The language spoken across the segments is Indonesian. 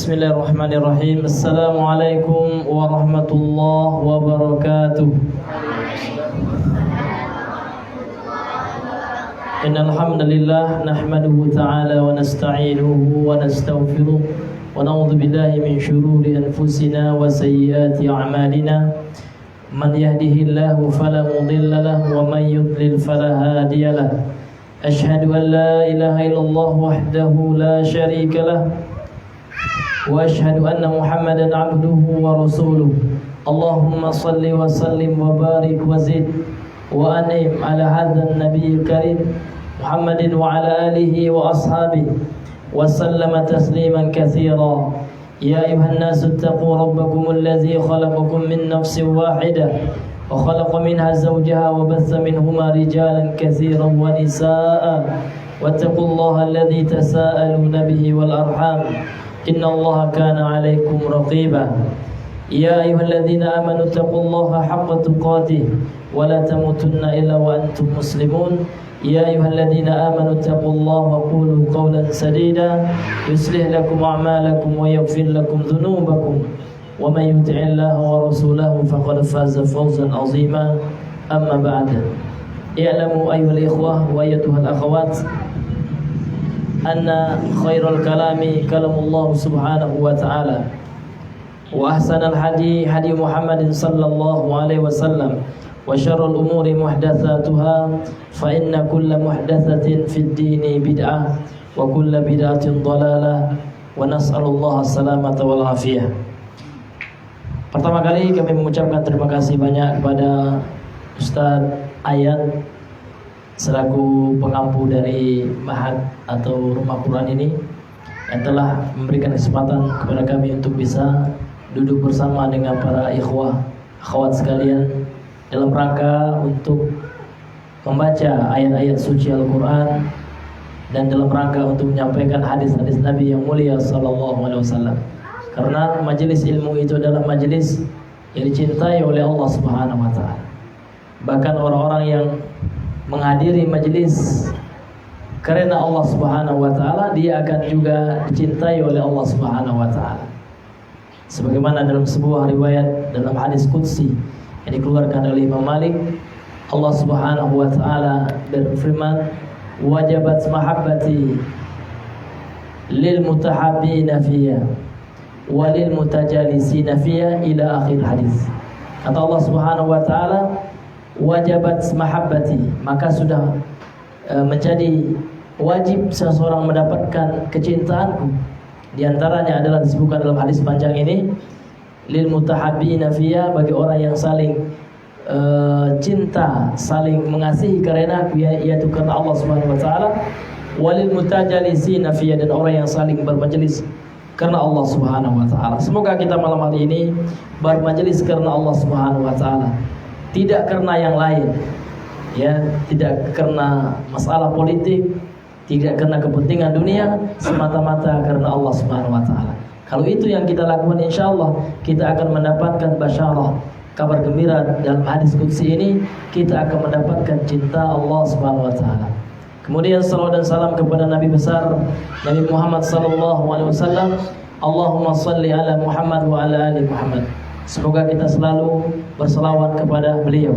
Bismillahirrahmanirrahim. Assalamualaikum warahmatullahi wabarakatuh. Innal hamdalillah nahmaduhu ta'ala wa nasta'inuhu wa nastaghfiruh wa na'udzu billahi min shururi anfusina wa sayyiati a'malina. Man yahdihillahu fala mudilla lahu wa man yudlil fala hadiya lahu. Ashhadu an la ilaha illallah wahdahu la syarika lahu wa ashhadu anna Muhammadan 'abduhu wa rasuluh. Allahumma salli wa sallim wa barik wa zid wa anim ala hadzal nabiyil karim Muhammadin wa ala alihi wa ashabihi wa sallama tasliman katsira. Ya ayuhan nasu ittaqu rabbakumul ladzi khalaqakum min nafsin wahidah wa khalaqa minha zawjaha wa batha minhuma rijalan katsiran wa nisaa'a wattaqullaha alladzi tasaaluna bihi wal arham innallaha kana 'alaikum raqiba. Ya ayyuhalladzina amanu taqullaha haqqa tuqatih wa la tamutunna illa wa antum muslimun. Ya ayyuhalladzina amanu taqullaha wa qulu qawlan sadida yuslih lakum a'malakum wa yaghfir lakum dhunubakum wa may yuti'illaha wa rasulahu faqad faza fawzan 'azima. Amma ba'd. I'lamu ayyuhal ikhwah wa ayyatuhal akhawat anna khairul kalami kalamullah subhanahu wa ta'ala wa ahsanal hadi hadi Muhammadin sallallahu alaihi wasallam wa syarrul umuri muhdatsatuha fa inna kulla muhdatsatin fid dini bid'ah wa kulla bid'atin dhalalah wa nas'alullaha salamata wal afiyah. Pertama kali kami mengucapkan terima kasih banyak kepada Ustaz Ayat selaku pengampu dari Mahad atau Rumah Quran ini yang telah memberikan kesempatan kepada kami untuk bisa duduk bersama dengan para ikhwah akhwat sekalian dalam rangka untuk membaca ayat-ayat suci Al-Quran dan dalam rangka untuk menyampaikan hadis-hadis Nabi yang mulia sallallahu alaihi wasallam. Karena majelis ilmu itu adalah majelis yang dicintai oleh Allah Subhanahu wa taala. Bahkan orang-orang yang menghadiri majelis karena Allah Subhanahu wa taala, dia akan juga dicintai oleh Allah Subhanahu wa taala. Sebagaimana dalam sebuah riwayat dalam hadis qudsi yang dikeluarkan oleh Imam Malik, Allah Subhanahu wa taala berfirman, "Wajabat mahabbati lil mutahabbina fiyya wa lil mutajalisina fiyya" ila akhir hadis. Kata Allah Subhanahu wa taala, wajabat mahabbati, maka sudah menjadi wajib seseorang mendapatkan kecintaanku. Di antaranya adalah disebutkan dalam hadis panjang ini, lil mutahabbina fiyya, bagi orang yang saling cinta, saling mengasihi karena aku, yaitu karena Allah Subhanahu wa taala, walil mutajalisina fiyya, dan orang yang saling bermajelis karena Allah Subhanahu wa taala. Semoga kita malam hari ini bermajelis karena Allah Subhanahu wa taala, tidak karena yang lain, ya, tidak karena masalah politik, tidak karena kepentingan dunia, semata-mata karena Allah Subhanahu wa taala. Kalau itu yang kita lakukan, insyaallah kita akan mendapatkan basyarah, kabar gembira dalam hadis qudsi ini, kita akan mendapatkan cinta Allah Subhanahu wa taala. Kemudian salawat dan salam kepada Nabi besar Nabi Muhammad sallallahu alaihi wasallam. Allahumma salli ala Muhammad wa ala ali Muhammad. Semoga kita selalu berselawat kepada beliau,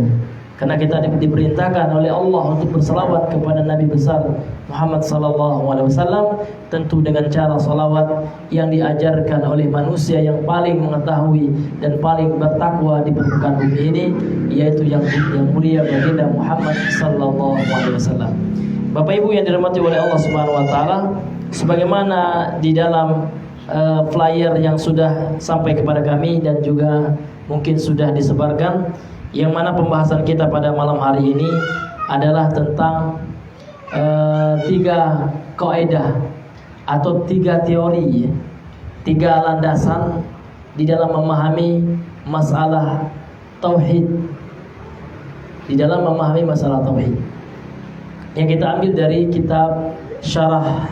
karena kita diperintahkan oleh Allah untuk berselawat kepada Nabi besar Muhammad sallallahu alaihi wasallam, tentu dengan cara salawat yang diajarkan oleh manusia yang paling mengetahui dan paling bertakwa di permukaan bumi ini, yaitu yang mulia baginda Muhammad sallallahu alaihi wasallam. Bapak Ibu yang dirahmati oleh Allah Subhanahu wa taala, sebagaimana di dalam flyer yang sudah sampai kepada kami dan juga mungkin sudah disebarkan, yang mana pembahasan kita pada malam hari ini adalah tentang 3 kaidah atau 3 teori, 3 landasan di dalam memahami masalah tauhid, di dalam memahami masalah tauhid, yang kita ambil dari kitab Syarah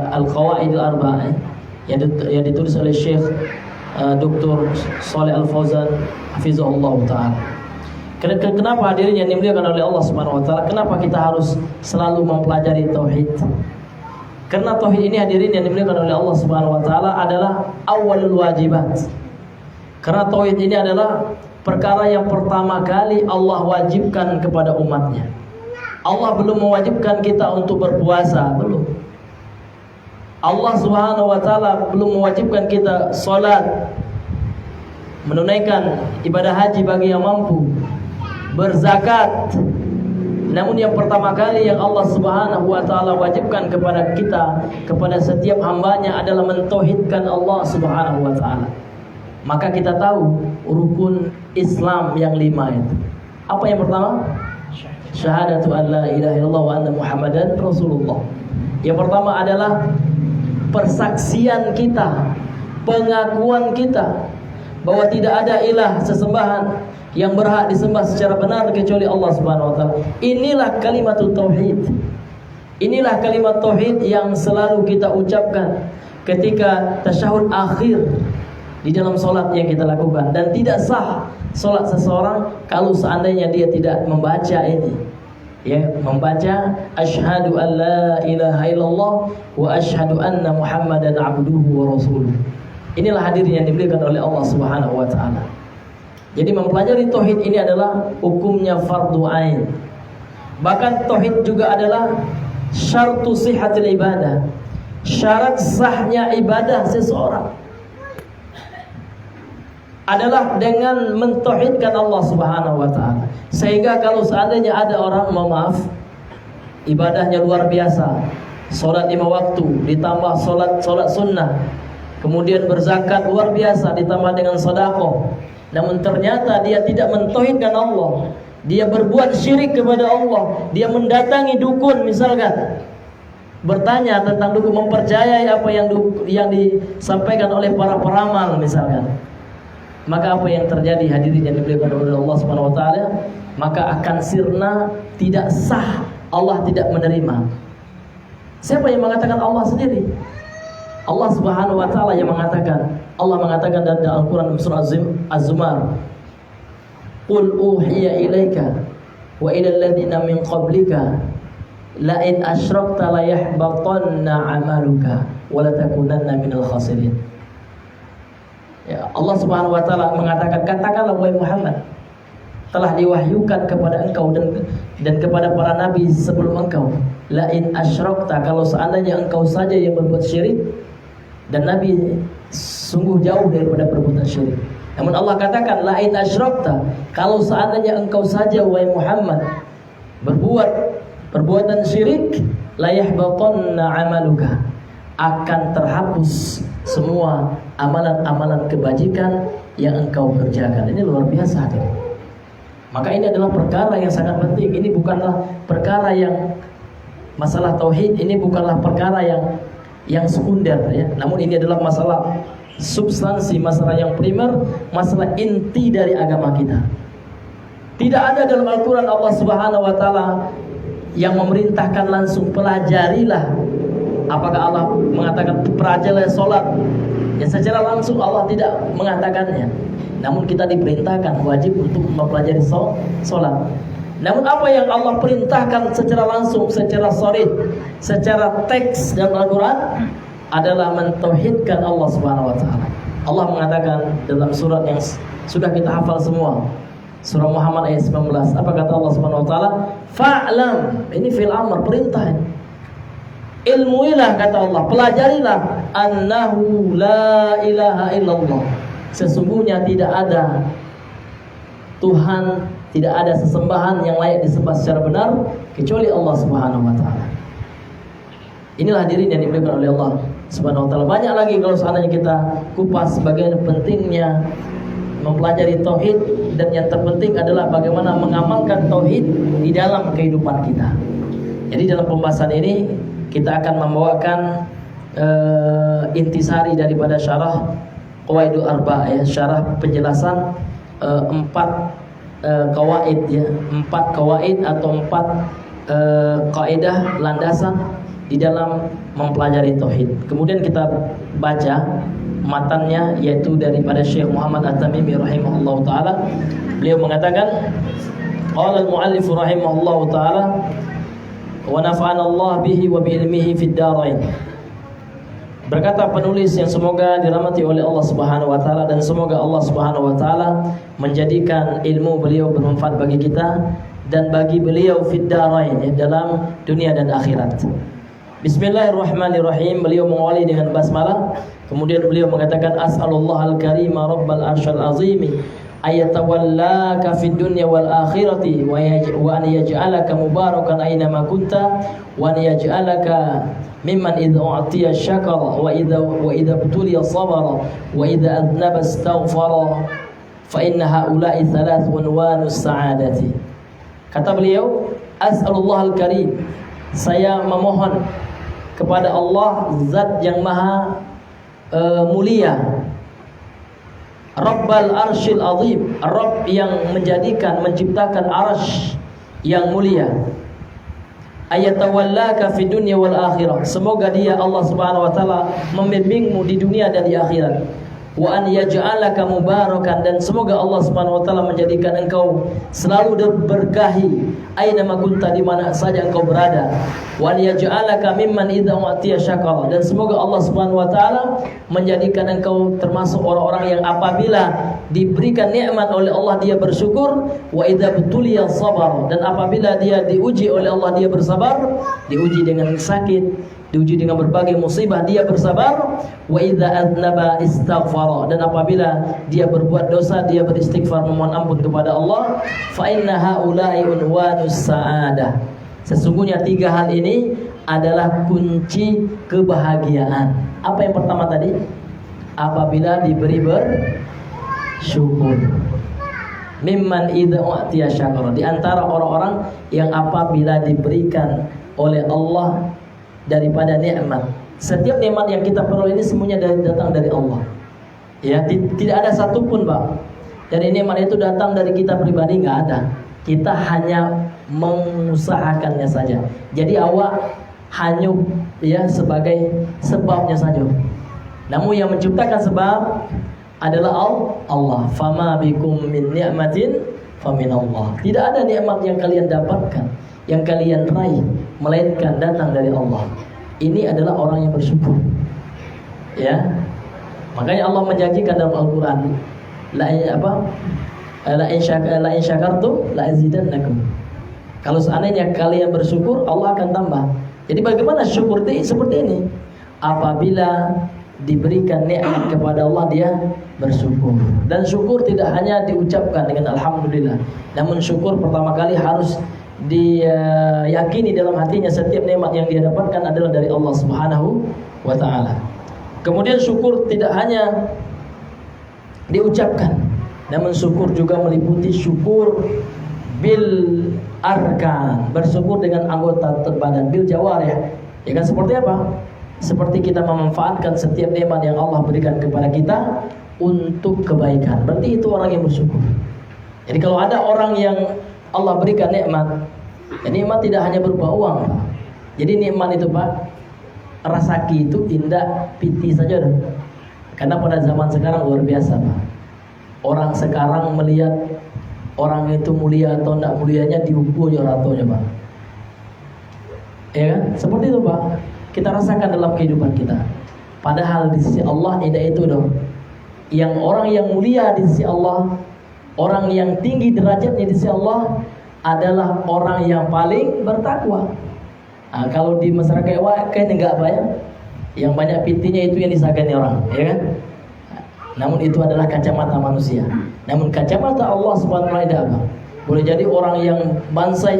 Al-Qawaid Al-Arba'ah yang ditulis oleh Syekh Dr. Shalih Al-Fauzan hafizahullah ta'ala. Kenapa hadirin yang dimuliakan oleh Allah Subhanahu wa taala, kenapa kita harus selalu mempelajari tauhid? Karena tauhid ini hadirin yang dimuliakan oleh Allah Subhanahu wa taala adalah awalul wajibat. Karena tauhid ini adalah perkara yang pertama kali Allah wajibkan kepada umatnya. Allah belum mewajibkan kita untuk berpuasa, belum. Allah Subhanahu wa taala belum mewajibkan kita salat, menunaikan ibadah haji bagi yang mampu, berzakat. Namun yang pertama kali yang Allah Subhanahu wa taala wajibkan kepada kita, kepada setiap hambanya adalah mentauhidkan Allah Subhanahu wa taala. Maka kita tahu rukun Islam yang 5 itu. Apa yang pertama? Syahadatu an la ilaha illallah wa anna Muhammadan Rasulullah. Yang pertama adalah persaksian kita, pengakuan kita bahwa tidak ada ilah sesembahan yang berhak disembah secara benar kecuali Allah Subhanahu wa taala. Inilah kalimatut tauhid. Inilah kalimat tauhid yang selalu kita ucapkan ketika tasyahud akhir di dalam salat yang kita lakukan, dan tidak sah salat seseorang kalau seandainya dia tidak membaca ini. Ya, membaca asyhadu an la ilaha illallah wa asyhadu anna Muhammadan abduhu wa rasuluh. Inilah hadirin yang diberikan oleh Allah Subhanahu wa taala. Jadi mempelajari tauhid ini adalah hukumnya fardu ain. Bahkan tauhid juga adalah syartu sihhatil ibadah. Syarat sahnya ibadah seseorang adalah dengan mentauhidkan Allah Subhanahu wa taala. Sehingga kalau seandainya ada orang, maaf, ibadahnya luar biasa, salat 5 waktu ditambah salat sunnah, kemudian berzakat luar biasa ditambah dengan sedekah, namun ternyata dia tidak mentauhidkan Allah, dia berbuat syirik kepada Allah, dia mendatangi dukun misalkan, bertanya tentang dukun, mempercayai apa yang disampaikan oleh para peramal misalkan, maka apa yang terjadi hadirin yang dimuliakan oleh Allah Subhanahu wa taala? Maka akan sirna, tidak sah, Allah tidak menerima. Siapa yang mengatakan? Allah sendiri. Allah Subhanahu wa taala yang mengatakan. Allah mengatakan dalam Al-Qur'an surah Az-Zumar, "Qul uhiya ilaika wa ila alladziina min qablika la in asyrakta la yahbatanna 'amaluka wa la takunanna minal khasirin." Ya, Allah Subhanahu wa taala mengatakan, katakanlah wahai Muhammad, telah diwahyukan kepada engkau dan kepada para nabi sebelum engkau, la in asyrakta, kalau seandainya engkau saja yang berbuat syirik, dan nabi sungguh jauh daripada perbuatan syirik. Namun Allah katakan, la in asyrakta, kalau seandainya engkau saja wahai Muhammad berbuat perbuatan syirik, la yahbatanna 'amaluka, akan terhapus semua amalan-amalan kebajikan yang engkau kerjakan. Ini luar biasa, hadirin. Maka ini adalah perkara yang sangat penting. Ini bukanlah perkara yang masalah tauhid, ini bukanlah perkara yang sekunder ya. Namun ini adalah masalah substansi, masalah yang primer, masalah inti dari agama kita. Tidak ada dalam Al-Qur'an Allah Subhanahu wa taala yang memerintahkan langsung pelajarilah. Apakah Allah mengatakan pelajarilah salat? Ya, secara langsung Allah tidak mengatakannya. Namun kita diperintahkan wajib untuk mempelajari salat. Namun apa yang Allah perintahkan secara langsung, secara sharih, secara teks dalam Al-Qur'an adalah mentauhidkan Allah Subhanahu wa taala. Allah mengatakan dalam surat yang sudah kita hafal semua, surah Muhammad ayat 19. Apa kata Allah Subhanahu wa taala? Fa'lam. Ini fi'il amr, perintah. Ilmuilah, kata Allah, pelajarilah, annahu la ilaha illallah, sesungguhnya tidak ada Tuhan, tidak ada sesembahan yang layak disembah secara benar kecuali Allah Subhanahu wa taala. Inilah hadirin yang dimuliakan oleh Allah Subhanahu wa taala. Banyak lagi kalau seandainya kita kupas bagaimana pentingnya mempelajari tauhid, dan yang terpenting adalah bagaimana mengamalkan tauhid di dalam kehidupan kita. Jadi dalam pembahasan ini kita akan membawakan intisari daripada syarah Qawaidul Arba' ya, syarah penjelasan 4 qawaid ya, 4 qawaid atau 4 kaidah landasan di dalam mempelajari tauhid. Kemudian kita baca matannya, yaitu daripada Syekh Muhammad At-Tamimi rahimahullahu taala. Beliau mengatakan, qala al-muallif rahimahullahu taala, wa nafa'ana Allah bihi wa bi ilmihi fid dharain. Berkata penulis yang semoga dirahmati oleh Allah Subhanahu wa taala, dan semoga Allah Subhanahu wa taala menjadikan ilmu beliau bermanfaat bagi kita dan bagi beliau fid dharain, dalam dunia dan akhirat. Bismillahirrahmanirrahim. Beliau mengawali dengan basmalah. Kemudian beliau mengatakan as'alullahal karima rabbal arsyil azim ayatawallaka fid dunya wal akhirati wa an yaj'alaka mubarakan aina ma kunta wa an yaj'alaka mimman idza u'tiya syakara wa idza butuliya sabara wa idza adnaba astaghfara fa inna haula'i thalath unwanus sa'adati. Kata beliau, as'alullahal karim, saya memohon kepada Allah zat yang maha mulia, Rabbal arsyil azim, Rabb yang menciptakan arsy yang mulia, ayatawallaka fid dunya wal akhirah, semoga dia Allah Subhanahu wa taala membimbingmu di dunia dan di akhirat, wa an yaj'alaka mubarakan, dan semoga Allah Subhanahu wa taala menjadikan engkau selalu berkahi aina ma kunta, di mana saja engkau berada, wa an yaj'alaka mimman idza u'tiya syakara, dan semoga Allah Subhanahu wa taala menjadikan engkau termasuk orang-orang yang apabila diberikan nikmat oleh Allah dia bersyukur, wa idza butuliya sabar, dan apabila dia diuji oleh Allah dia bersabar, diuji dengan sakit, diuji dengan berbagai musibah dia bersabar, wa idza adnaba istaghfara, dan apabila dia berbuat dosa dia beristighfar memohon ampun kepada Allah, fa inna haula'i unwanus sa'adah, sesungguhnya tiga hal ini adalah kunci kebahagiaan. Apa yang pertama tadi? Apabila diberi bersyukur. Mimman idza u'tiya syakara, di antara orang-orang yang apabila diberikan oleh Allah daripada nikmat. Setiap nikmat yang kita peroleh ini semuanya datang dari Allah. Ya, tidak ada satupun, Pak, dari nikmat itu datang dari kita pribadi, nggak ada. Kita hanya mengusahakannya saja. Jadi awak hanya ya sebagai sebabnya saja. Namun yang menciptakan sebab adalah Allah. Fama bikum min ni'matin faminallah. Tidak ada nikmat yang kalian dapatkan, yang kalian raih, melainkan datang dari Allah. Ini adalah orang yang bersyukur. Ya. Makanya Allah menjanjikan dalam Al-Qur'an, la in syakartum la azidannakum. Kalau seandainya kalian bersyukur, Allah akan tambah. Jadi bagaimana syukur seperti ini? Apabila diberikan nikmat kepada Allah dia bersyukur. Dan syukur tidak hanya diucapkan dengan alhamdulillah, namun syukur pertama kali harus diyakini dalam hatinya setiap nikmat yang dia dapatkan adalah dari Allah Subhanahu wa taala. Kemudian syukur tidak hanya diucapkan, namun syukur juga meliputi syukur bil arkan, bersyukur dengan anggota badan, bil jawarih. Ya kan, seperti apa? Seperti kita memanfaatkan setiap nikmat yang Allah berikan kepada kita untuk kebaikan. Berarti itu orang yang bersyukur. Jadi kalau ada orang yang Allah berikan nikmat, dan nikmat tidak hanya berupa uang, Pak. Jadi nikmat itu, Pak, rasaki itu indah piti saja dah. Karena pada zaman sekarang luar biasa, Pak. Orang sekarang melihat orang itu mulia atau tidak mulianya diukur ratonya, Pak. Ya kan? Seperti itu, Pak. Kita rasakan dalam kehidupan kita. Padahal di sisi Allah tidak itu dong. Yang orang yang mulia di sisi Allah, orang yang tinggi derajatnya di sisi Allah adalah orang yang paling bertakwa. Nah, kalau di masyarakat kan enggak banyak. Yang banyak pitinya itu yang disagani orang, ya kan? Namun itu adalah kacamata manusia. Namun kacamata Allah Subhanahu wa taala boleh jadi orang yang bansai,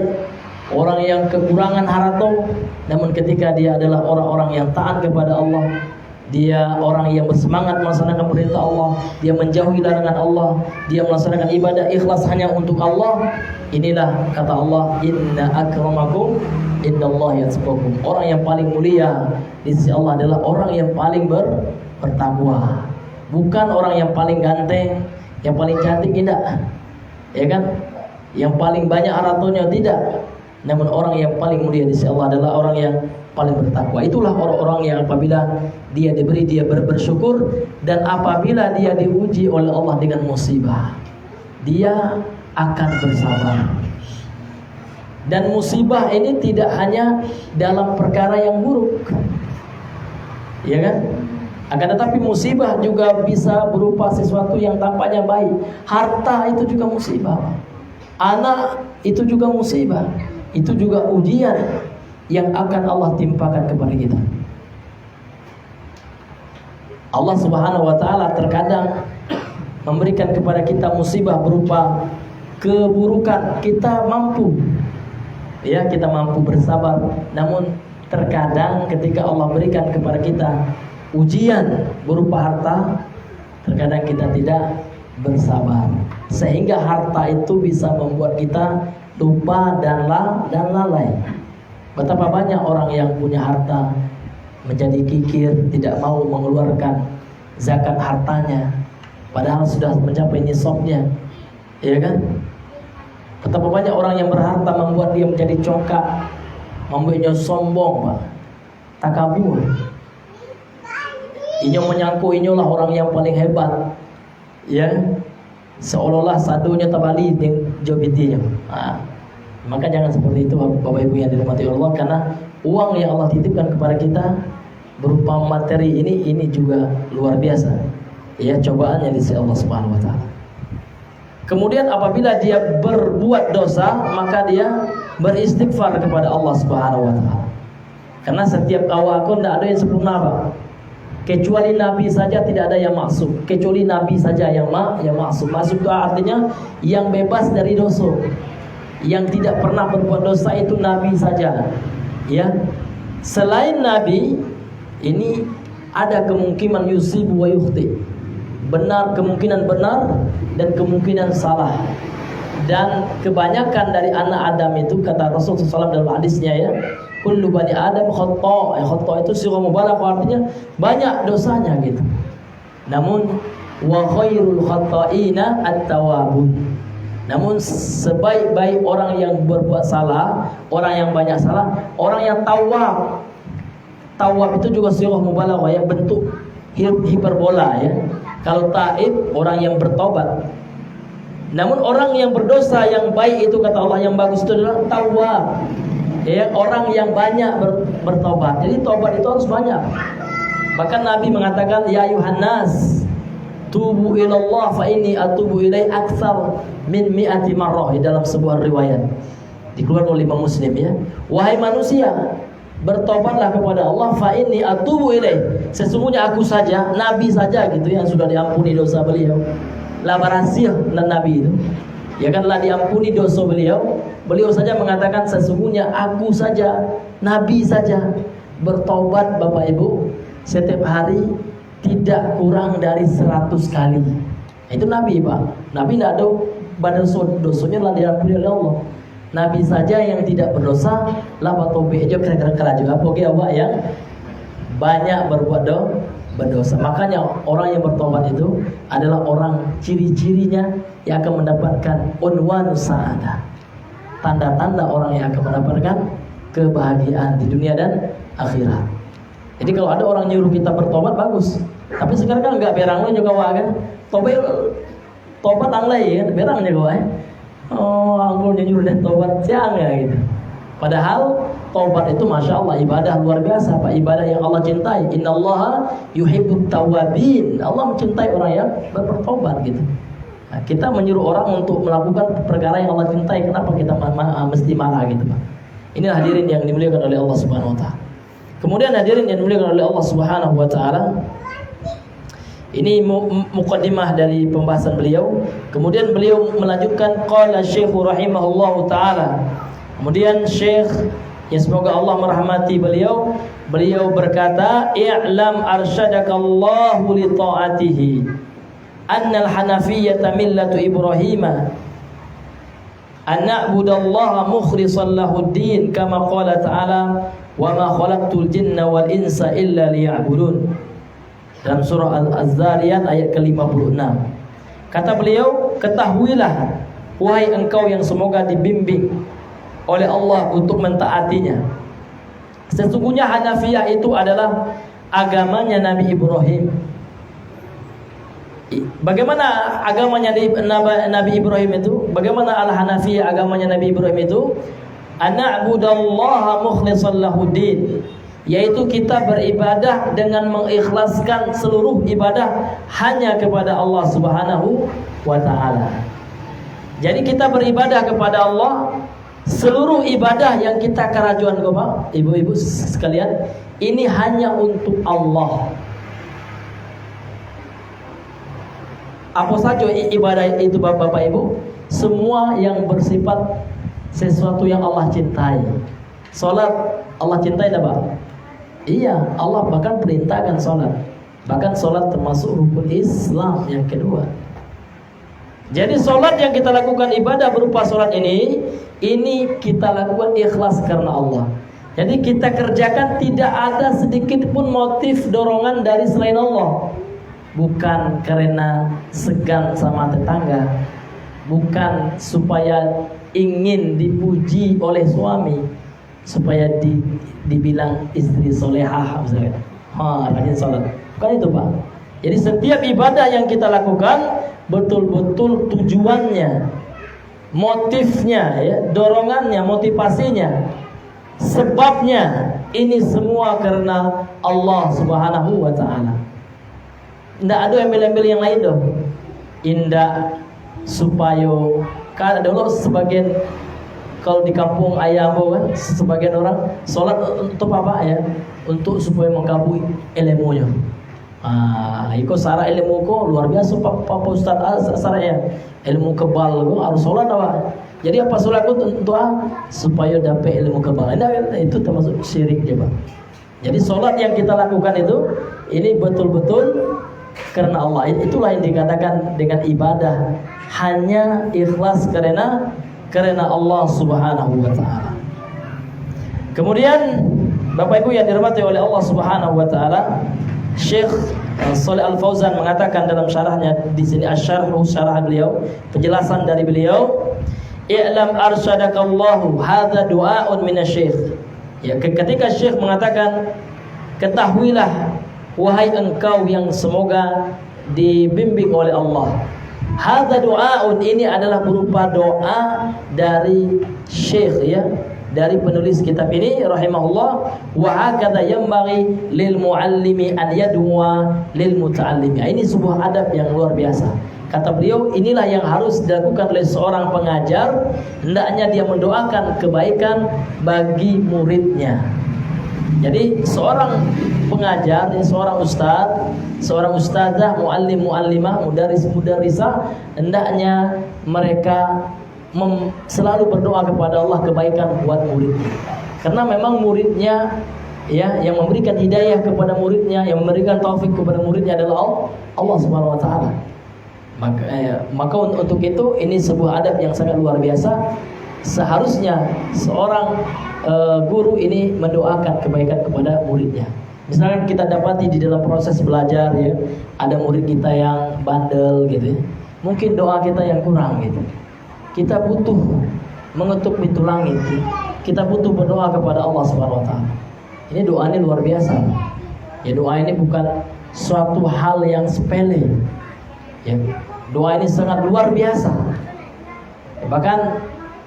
orang yang kekurangan harato, namun ketika dia adalah orang-orang yang taat kepada Allah, dia orang yang bersemangat melaksanakan perintah Allah, dia menjauhi larangan Allah, dia melaksanakan ibadah ikhlas hanya untuk Allah. Inilah kata Allah, inna akramakum indallahi atqakum. Orang yang paling mulia di sisi Allah adalah orang yang paling bertakwa. Bukan orang yang paling ganteng, yang paling cantik, tidak. Ya kan? Yang paling banyak hartanya, tidak. Namun orang yang paling mulia di sisi Allah adalah orang yang paling bertakwa. Itulah orang-orang yang apabila dia diberi, dia bersyukur, dan apabila dia diuji oleh Allah dengan musibah, dia akan bersabar. Dan musibah ini tidak hanya dalam perkara yang buruk, ya kan? Akan tetapi musibah juga bisa berupa sesuatu yang tampaknya baik. Harta itu juga musibah. Anak itu juga musibah. Itu juga ujian yang akan Allah timpakan kepada kita. Allah Subhanahu wa taala terkadang memberikan kepada kita musibah berupa keburukan. Kita mampu, ya, kita mampu bersabar. Namun terkadang ketika Allah berikan kepada kita ujian berupa harta, terkadang kita tidak bersabar, sehingga harta itu bisa membuat kita lupa dan lalai. Betapa banyak orang yang punya harta menjadi kikir, tidak mau mengeluarkan zakat hartanya, padahal sudah mencapai nisabnya, ya kan? Betapa banyak orang yang berharta membuat dia menjadi congkak, membuatnya sombong, Pak, takabur. Inyo menyangku inyolah orang yang paling hebat, ya, seolah-olah sadunya tabali dengan jobitinya. Maka jangan seperti itu, Bapak Ibu yang dirahmati Allah, karena uang yang Allah titipkan kepada kita berupa materi ini juga luar biasa, ya, cobaan yang disisi Allah Subhanahu wa taala. Kemudian apabila dia berbuat dosa, maka dia beristighfar kepada Allah Subhanahu wa taala. Karena setiap awakun tidak ada yang sempurna, Pak. Kecuali Nabi saja tidak ada yang maksum. Kecuali Nabi saja yang maksum. Maksum itu artinya yang bebas dari dosa. Yang tidak pernah berbuat dosa itu Nabi saja. Ya. Selain Nabi, ini ada kemungkinan yusibu wa yukhti. Kemungkinan benar dan kemungkinan salah. Dan kebanyakan dari anak Adam itu, kata Rasulullah SAW dalam hadisnya, ya, kullu bani Adam khata'. Khata' itu sirah mubalaghah, artinya banyak dosanya gitu. Namun wa khairul khata'ina at-tawwabun. Namun sebaik-baik orang yang berbuat salah, orang yang banyak salah, orang yang tawwab. Tawwab itu juga sirah mubalaghah, yang bentuk hiperbola, ya. Kalau taib, orang yang bertobat. Namun orang yang berdosa yang baik itu, kata Allah, yang bagus itu adalah tawwab, ya, orang yang banyak bertobat. Jadi tobat itu harus banyak. Bahkan Nabi mengatakan, ya Yuhannas, tubu ilallah fa inni atubu ilai aktsar min mi'ati marrah, dalam sebuah riwayat dikeluarkan oleh Imam Muslim, ya. Wahai manusia, bertobatlah kepada Allah, fa inni atubu ilai, sesungguhnya aku saja, Nabi saja gitu, yang sudah diampuni dosa beliau. Lah barasil dan Nabi itu, ya kan, telah diampuni dosa beliau. Beliau saja mengatakan, sesungguhnya aku saja, Nabi saja bertobat, Bapak Ibu, setiap hari tidak kurang dari 100 kali. Itu Nabi, Pak. Nabi tidak ada badan dosanya telah diampuni oleh Allah. Nabi saja yang tidak berdosa, lah batobe aja kira-kira juga pokoknya Pak, yang banyak berbuat berdosa. Makanya orang yang bertobat itu adalah orang, ciri-cirinya yang akan mendapatkan unwan sa'adah, tanda-tanda orang yang akan mendapatkan kebahagiaan di dunia dan akhirat. Jadi kalau ada orang nyuruh kita bertobat, bagus. Tapi sekarang kan enggak berangnya juga wah kan. Tobat anglai ya, berangnya juga. Oh, aku nyuruh dan tobat siang ya gitu. Padahal taubat itu Masya Allah ibadah luar biasa, Pak. Ibadah yang Allah cintai. Innallaha yuhibbut tawwabin. Allah mencintai orang yang bertobat gitu. Nah, kita menyuruh orang untuk melakukan perkara yang Allah cintai. Kenapa kita mesti marah gitu, Pak? Inilah hadirin yang dimuliakan oleh Allah Subhanahu wa taala. Kemudian hadirin yang dimuliakan oleh Allah Subhanahu wa taala, ini muqaddimah dari pembahasan beliau. Kemudian beliau melanjutkan, qala Syekh rahimahullahu taala. Kemudian Syekh, yang semoga Allah merahmati beliau berkata, i'lam arsyadakallahu li ta'atihi annal hanafiyyata millatu Ibrahim an na'budallaha mukhlishan lahuddin kama qala ta'ala wa ma khalaqtul jinna wal insa illa liya'budun, dalam surah Az-Zariyat ayat ke-56. Kata beliau, ketahuilah wahai engkau yang semoga dibimbing oleh Allah untuk mentaatinya, sesungguhnya Hanafiyah itu adalah agamanya Nabi Ibrahim. Bagaimana agamanya Nabi Ibrahim itu? Bagaimana Al-Hanafiyah agamanya Nabi Ibrahim itu? An'budallaha mukhlishan lahuddin, yaitu kita beribadah dengan mengikhlaskan seluruh ibadah hanya kepada Allah Subhanahu wa taala. Jadi kita beribadah kepada Allah, seluruh ibadah yang kita kerajuan Bapak, Ibu-ibu sekalian, ini hanya untuk Allah. Apa saja ibadah itu Bapak Ibu? Semua yang bersifat sesuatu yang Allah cintai. Salat Allah cintai tak Pak? Iya, Allah bahkan perintahkan salat. Bahkan salat termasuk rukun Islam yang kedua. Jadi salat yang kita lakukan, ibadah berupa salat ini kita lakukan ikhlas karena Allah. Jadi kita kerjakan tidak ada sedikit pun motif dorongan dari selain Allah. Bukan karena segan sama tetangga, bukan supaya ingin dipuji oleh suami, supaya dibilang istri solehah misalnya, rajin sholat. Bukan itu Pak. Jadi setiap ibadah yang kita lakukan betul-betul tujuannya, motifnya, ya, dorongannya, motivasinya, sebabnya ini semua karena Allah Subhanahu wa taala. Tidak ada embel-embel yang lain dong. Indah supaya kan dulu sebagian, kalau di kampung ayam kan, sebagian orang sholat untuk apa ya? Untuk supaya mengkabui ilmunya. Iko sara ilmu ko luar biasa Pak Ustaz sara ya. Ilmu kebal ko harus sholat apa? Jadi apa sholat ko untuk supaya dapat ilmu kebal. Itu termasuk syirik ya Pak. Jadi sholat yang kita lakukan itu ini betul-betul karena Allah. Itulah yang dikatakan dengan ibadah hanya ikhlas karena Allah Subhanahu wa taala. Kemudian Bapak Ibu yang dirahmati oleh Allah Subhanahu wa taala, Syekh Shalih Al Fauzan mengatakan dalam syarahnya di sini, syarah beliau, penjelasan dari beliau, i'lam arsyadakallahu hadza du'aun minasy-syekh. Ya, ketika Syekh mengatakan ketahuilah wahai engkau yang semoga dibimbing oleh Allah. Hadza du'aun, ini adalah berupa doa dari Syekh ya, dari penulis kitab ini rahimahullah. Wa hakadha yanbaghi lil muallimi an yad'uwa lil muta'allimi. Ini sebuah adab yang luar biasa. Kata beliau, inilah yang harus dilakukan oleh seorang pengajar, hendaknya dia mendoakan kebaikan bagi muridnya. Jadi seorang pengajar, seorang ustaz, seorang ustazah, muallim, muallimah, mudaris, mudarisah, hendaknya mereka selalu berdoa kepada Allah kebaikan buat muridnya. Karena memang muridnya ya, yang memberikan hidayah kepada muridnya, yang memberikan taufik kepada muridnya adalah Allah Subhanahu wa taala. Maka untuk itu ini sebuah adab yang sangat luar biasa. Seharusnya seorang guru ini mendoakan kebaikan kepada muridnya. Misalkan kita dapati di dalam proses belajar ya, ada murid kita yang bandel gitu ya. Mungkin doa kita yang kurang gitu. Kita butuh mengetuk pintu langit. Kita butuh berdoa kepada Allah Subhanahu wa taala. Ini doa ini luar biasa. Ya, doa ini bukan suatu hal yang sepele. Ya, doa ini sangat luar biasa. Ya, bahkan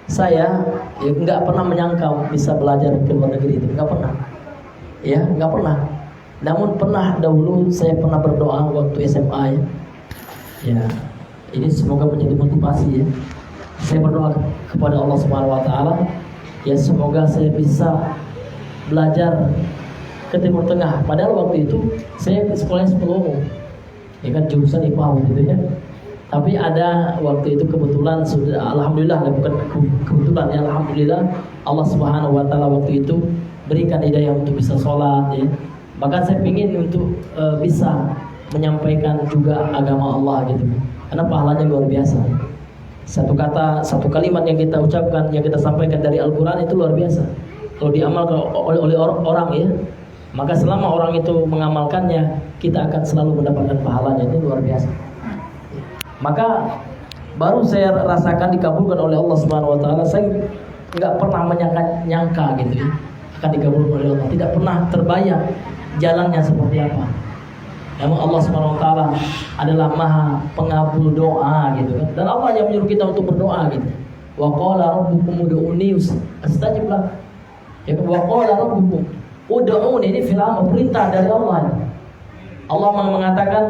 saya ya nggak pernah menyangka bisa belajar ke luar negeri itu, nggak pernah. Ya, nggak pernah. Namun pernah dahulu saya pernah berdoa waktu SMA ya. Ya, ini semoga menjadi motivasi ya. Saya berdoa kepada Allah Subhanahu wa taala, ya semoga saya bisa belajar ke Timur Tengah. Padahal waktu itu saya sekolahnya 10 umum. Ya kan jurusan IPA gitu ya. Tapi ada waktu itu kebetulan sudah, alhamdulillah, bukan kebetulan ya, alhamdulillah Allah Subhanahu wa taala waktu itu berikan hidayah untuk bisa sholat ya. Bahkan saya ingin untuk bisa menyampaikan juga agama Allah gitu. Karena pahalanya luar biasa. Satu kata, satu kalimat yang kita ucapkan, yang kita sampaikan dari Al-Quran itu luar biasa. Kalau diamalkan oleh orang ya, maka selama orang itu mengamalkannya, kita akan selalu mendapatkan pahalanya. Itu luar biasa. Maka baru saya rasakan dikabulkan oleh Allah Subhanahu wa taala. Saya nggak pernah menyangka gitu ya, akan dikabulkan oleh Allah. Tidak pernah terbayang jalannya seperti apa. Namun Allah Subhanahu wa taala adalah Maha Pengabul doa gitu kan. Dan Allah yang menyuruh kita untuk berdoa gitu. Wa qala rabbukum ud'uni astajib lakum. Ya, wa qala rabbukum ud'uni, ini fi'il perintah dari Allah. Allah mengatakan,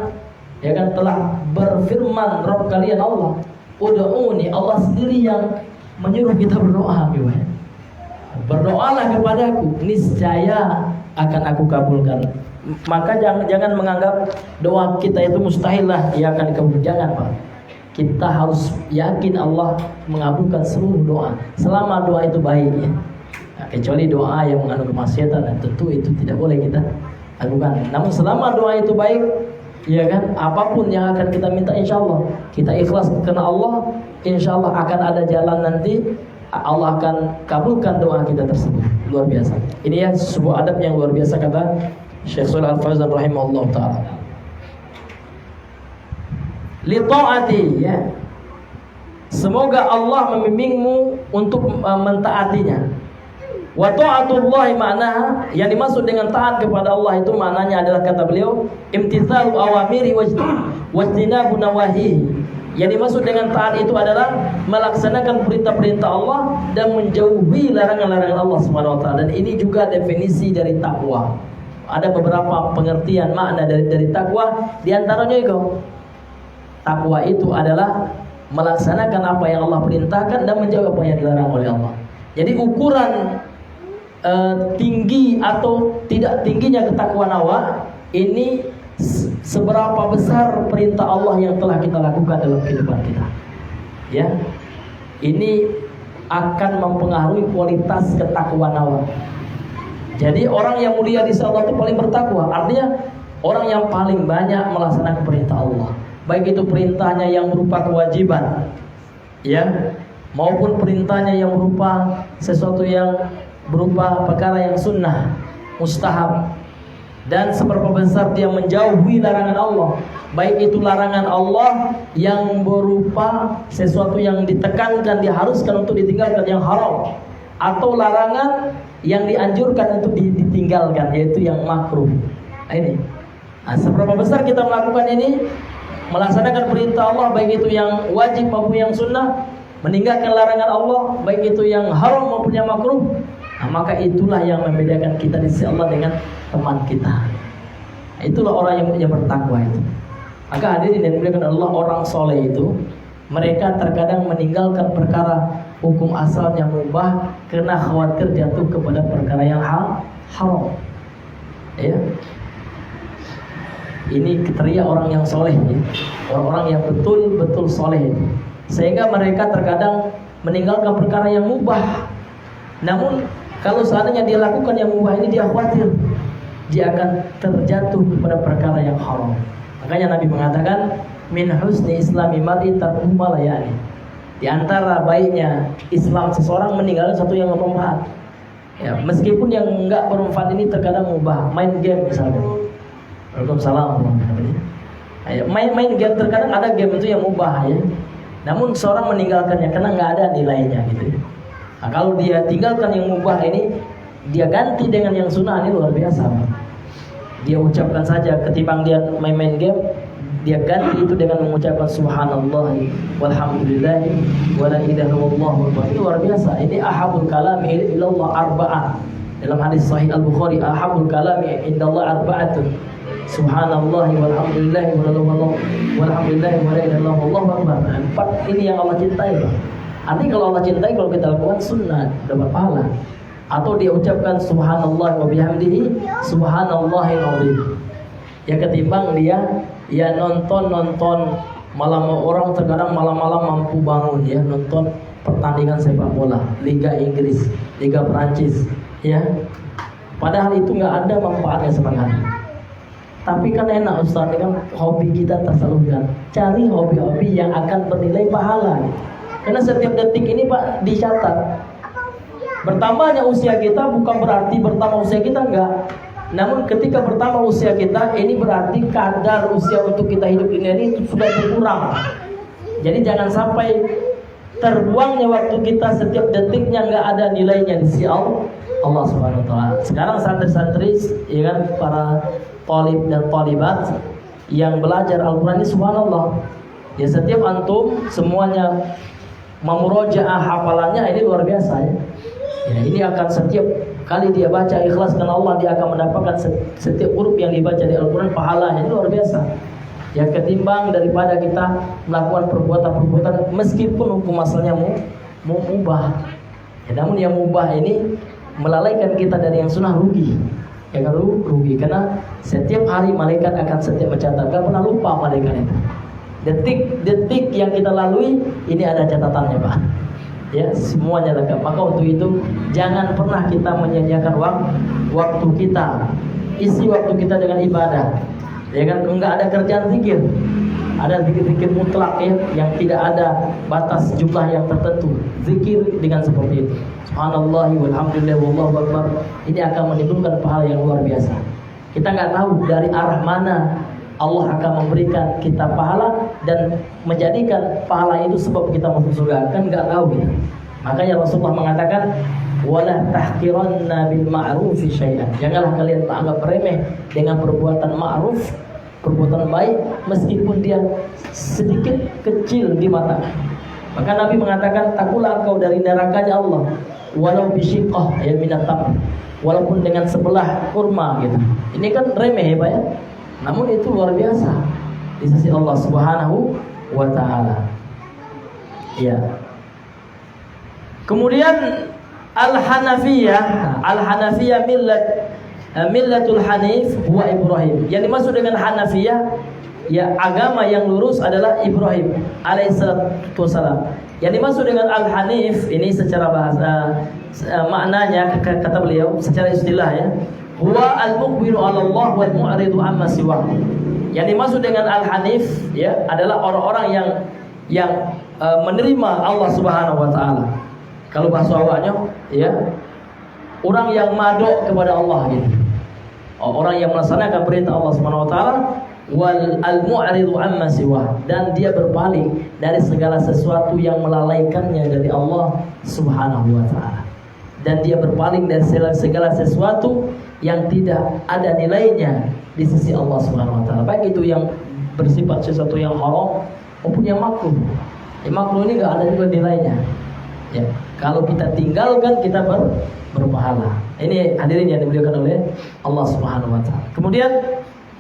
ya kan, telah berfirman Rabb kalian Allah, ud'uni, Allah sendiri yang menyuruh kita berdoa gitu. Berdoalah kepadaku, niscaya akan aku kabulkan. Maka jangan menganggap doa kita itu mustahil lah ia akan dikabulkan. Jangan, Pak. Kita harus yakin Allah mengabulkan seluruh doa selama doa itu baik, ya. Nah, kecuali doa yang mengandung kemaksiatan, dan tentu itu tidak boleh kita lakukan. Namun selama doa itu baik, ya kan, apapun yang akan kita minta, insya Allah kita ikhlas karena Allah, insya Allah akan ada jalan nanti. Allah akan kabulkan doa kita tersebut. Luar biasa. Ini ya sebuah adab yang luar biasa, kata Syekh Shalih Al Fauzan rahimahullah taala. Li ta'ati, ya. Semoga Allah membimbingmu untuk mentaatinya. Wa ta'atullahi ma'naha, yang dimaksud dengan taat kepada Allah itu maknanya adalah, kata beliau, imtithalu awamiri wajtinabu nawahi. Yang dimaksud dengan taat itu adalah melaksanakan perintah-perintah Allah dan menjauhi larangan-larangan Allah Subhanahu wa taala. Dan ini juga definisi dari takwa. Ada beberapa pengertian makna dari takwa, di antaranya itu takwa itu adalah melaksanakan apa yang Allah perintahkan dan menjauhi apa yang dilarang oleh Allah. Jadi ukuran tinggi atau tidak tingginya ketakwaan awak ini seberapa besar perintah Allah yang telah kita lakukan dalam kehidupan kita. Ya, ini akan mempengaruhi kualitas ketakwaan awak. Jadi orang yang mulia di sisi Allah itu paling bertakwa. Artinya orang yang paling banyak melaksanakan perintah Allah, baik itu perintahnya yang berupa kewajiban, ya, maupun perintahnya yang berupa sesuatu yang berupa perkara yang sunnah, mustahab. Dan seberapa besar dia menjauhi larangan Allah, baik itu larangan Allah yang berupa sesuatu yang ditekankan, diharuskan untuk ditinggalkan, yang haram, atau larangan yang dianjurkan untuk ditinggalkan, yaitu yang makruh. Nah, ini. Nah, seberapa besar kita melakukan ini, melaksanakan perintah Allah, baik itu yang wajib maupun yang sunnah, meninggalkan larangan Allah, baik itu yang haram maupun yang makruh. Nah, maka itulah yang membedakan kita di sisi Allah dengan teman kita. Nah, itulah orang yang bertakwa itu. Maka hadirin yang dimuliakan Allah, orang soleh itu mereka terkadang meninggalkan perkara hukum asalnya mubah karena khawatir jatuh kepada perkara yang haram. Ya. Ini kriteria orang yang soleh, ya. Orang-orang yang betul-betul soleh. Sehingga mereka terkadang meninggalkan perkara yang mubah. Namun kalau seandainya dia lakukan yang mubah ini, dia khawatir dia akan terjatuh kepada perkara yang haram. Makanya Nabi mengatakan, min husni islami mar'i tarkuhu ma la ya'ni. Di antara baiknya Islam seseorang meninggalkan satu yang bermanfaat. Ya, meskipun yang enggak bermanfaat ini terkadang mubah, main game misalnya. Waalaikumsalam. Main game, terkadang ada game itu yang mubah, ya. Namun seorang meninggalkannya karena enggak ada nilainya gitu. Nah, kalau dia tinggalkan yang mubah ini, dia ganti dengan yang sunnah, ini luar biasa. Dia ucapkan saja, ketimbang dia main game, dia ganti itu dengan mengucapkan subhanallah walhamdulillah wala ilaha illallah. Itu luar biasa. Ini ahabul kalami ilallah arba'ah. Dalam hadis sahih Al-Bukhari, ahabul kalami indallah arba'atun. Subhanallah walhamdulillah walhamdulillah wala ilaha illallah. Empat ini yang Allah cintai. Artinya kalau Allah cintai, kalau kita lakukan sunnah, dapat pahala. Atau dia ucapkan subhanallah wa bihamdihi subhanallahil azim. Ya, ketimbang dia ya nonton malam, orang terkadang malam-malam mampu bangun, ya, nonton pertandingan sepak bola Liga Inggris, Liga Prancis, ya. Padahal itu nggak ada manfaatnya sebenarnya. Tapi kan enak Ustaz, kan hobi kita tersalurkan. Cari hobi-hobi yang akan bernilai pahala, gitu. Karena setiap detik ini Pak dicatat. Bertambahnya usia kita bukan berarti bertambah usia kita, enggak. Namun ketika bertambah usia kita, ini berarti kadar usia untuk kita hidup di dunia ini sudah berkurang. Jadi jangan sampai terbuangnya waktu kita setiap detiknya enggak ada nilainya di sisi Allah Subhanahu wa taala. Sekarang santri-santri, ya kan, para thalib dan thalibat yang belajar Al-Qur'an ini, subhanallah. Ya, setiap antum semuanya memurojaah hafalannya, ini luar biasa ya. Ya, ini akan setiap kali dia baca ikhlas karena Allah, dia akan mendapatkan setiap huruf yang dibaca di Al-Quran pahalanya, ini luar biasa. Ya, ketimbang daripada kita melakukan perbuatan-perbuatan meskipun hukum asalnya mubah. Ya, namun yang mubah ini melalaikan kita dari yang sunnah, rugi. Ya kan, rugi karena setiap hari malaikat akan setiap mencatat, gak pernah lupa malaikat itu. Detik-detik yang kita lalui ini ada catatannya, Pak. Ya, semuanya lengkap. Maka untuk itu jangan pernah kita menyia-nyiakan waktu kita. Isi waktu kita dengan ibadah. Ya kan, enggak ada kerjaan zikir. Ada zikir-zikir mutlak ya, yang tidak ada batas jumlah yang tertentu. Zikir dengan seperti itu. Subhanallah walhamdulillah wallahu akbar. Ini akan menimbulkan pahala yang luar biasa. Kita nggak tahu dari arah mana Allah akan memberikan kita pahala dan menjadikan pahala itu sebab kita masuk surga, kan nggak tahu kita. Makanya Rasulullah mengatakan, wala tahqiranna bil ma'rufi syai'an. Janganlah kalian anggap remeh dengan perbuatan ma'ruf, perbuatan baik, meskipun dia sedikit kecil di mata. Maka Nabi mengatakan, takutlah engkau dari nerakanya Allah, walau bisyiqqah ya minat tamr, walaupun dengan sebelah kurma gitu. Ini kan remeh ya Pak ya, namun itu luar biasa di sisi Allah Subhanahu wa taala. Ya. Kemudian Al-Hanafiyah millatul Hanif huwa Ibrahim. Yang dimaksud dengan Hanafiyah, ya agama yang lurus adalah Ibrahim alaihissalatu wassalam. Yang dimaksud dengan Al-Hanif ini secara bahasa maknanya kata beliau secara istilah ya, huwa al-muqbilu 'ala Allah wal mu'ridu amma siwa. Yang dimaksud dengan Al-Hanif ya adalah orang-orang yang menerima Allah Subhanahu wa taala. Kalau bahasa awalnya ya, orang yang madok kepada Allah gitu. Orang yang melaksanakan perintah Allah Subhanahu wa taala, wal al-mu'ridu amma siwa, dan dia berpaling dari segala sesuatu yang melalaikannya dari Allah Subhanahu wa taala. Dan dia berpaling dari segala sesuatu yang tidak ada nilainya di sisi Allah Subhanahu wa taala. Baik itu yang bersifat sesuatu yang haram maupun yang makruh. Makruh ini enggak ada juga nilainya. Ya, kalau kita tinggalkan kita berpahala. Ini hadirin yang dimuliakan oleh Allah Subhanahu wa taala. Kemudian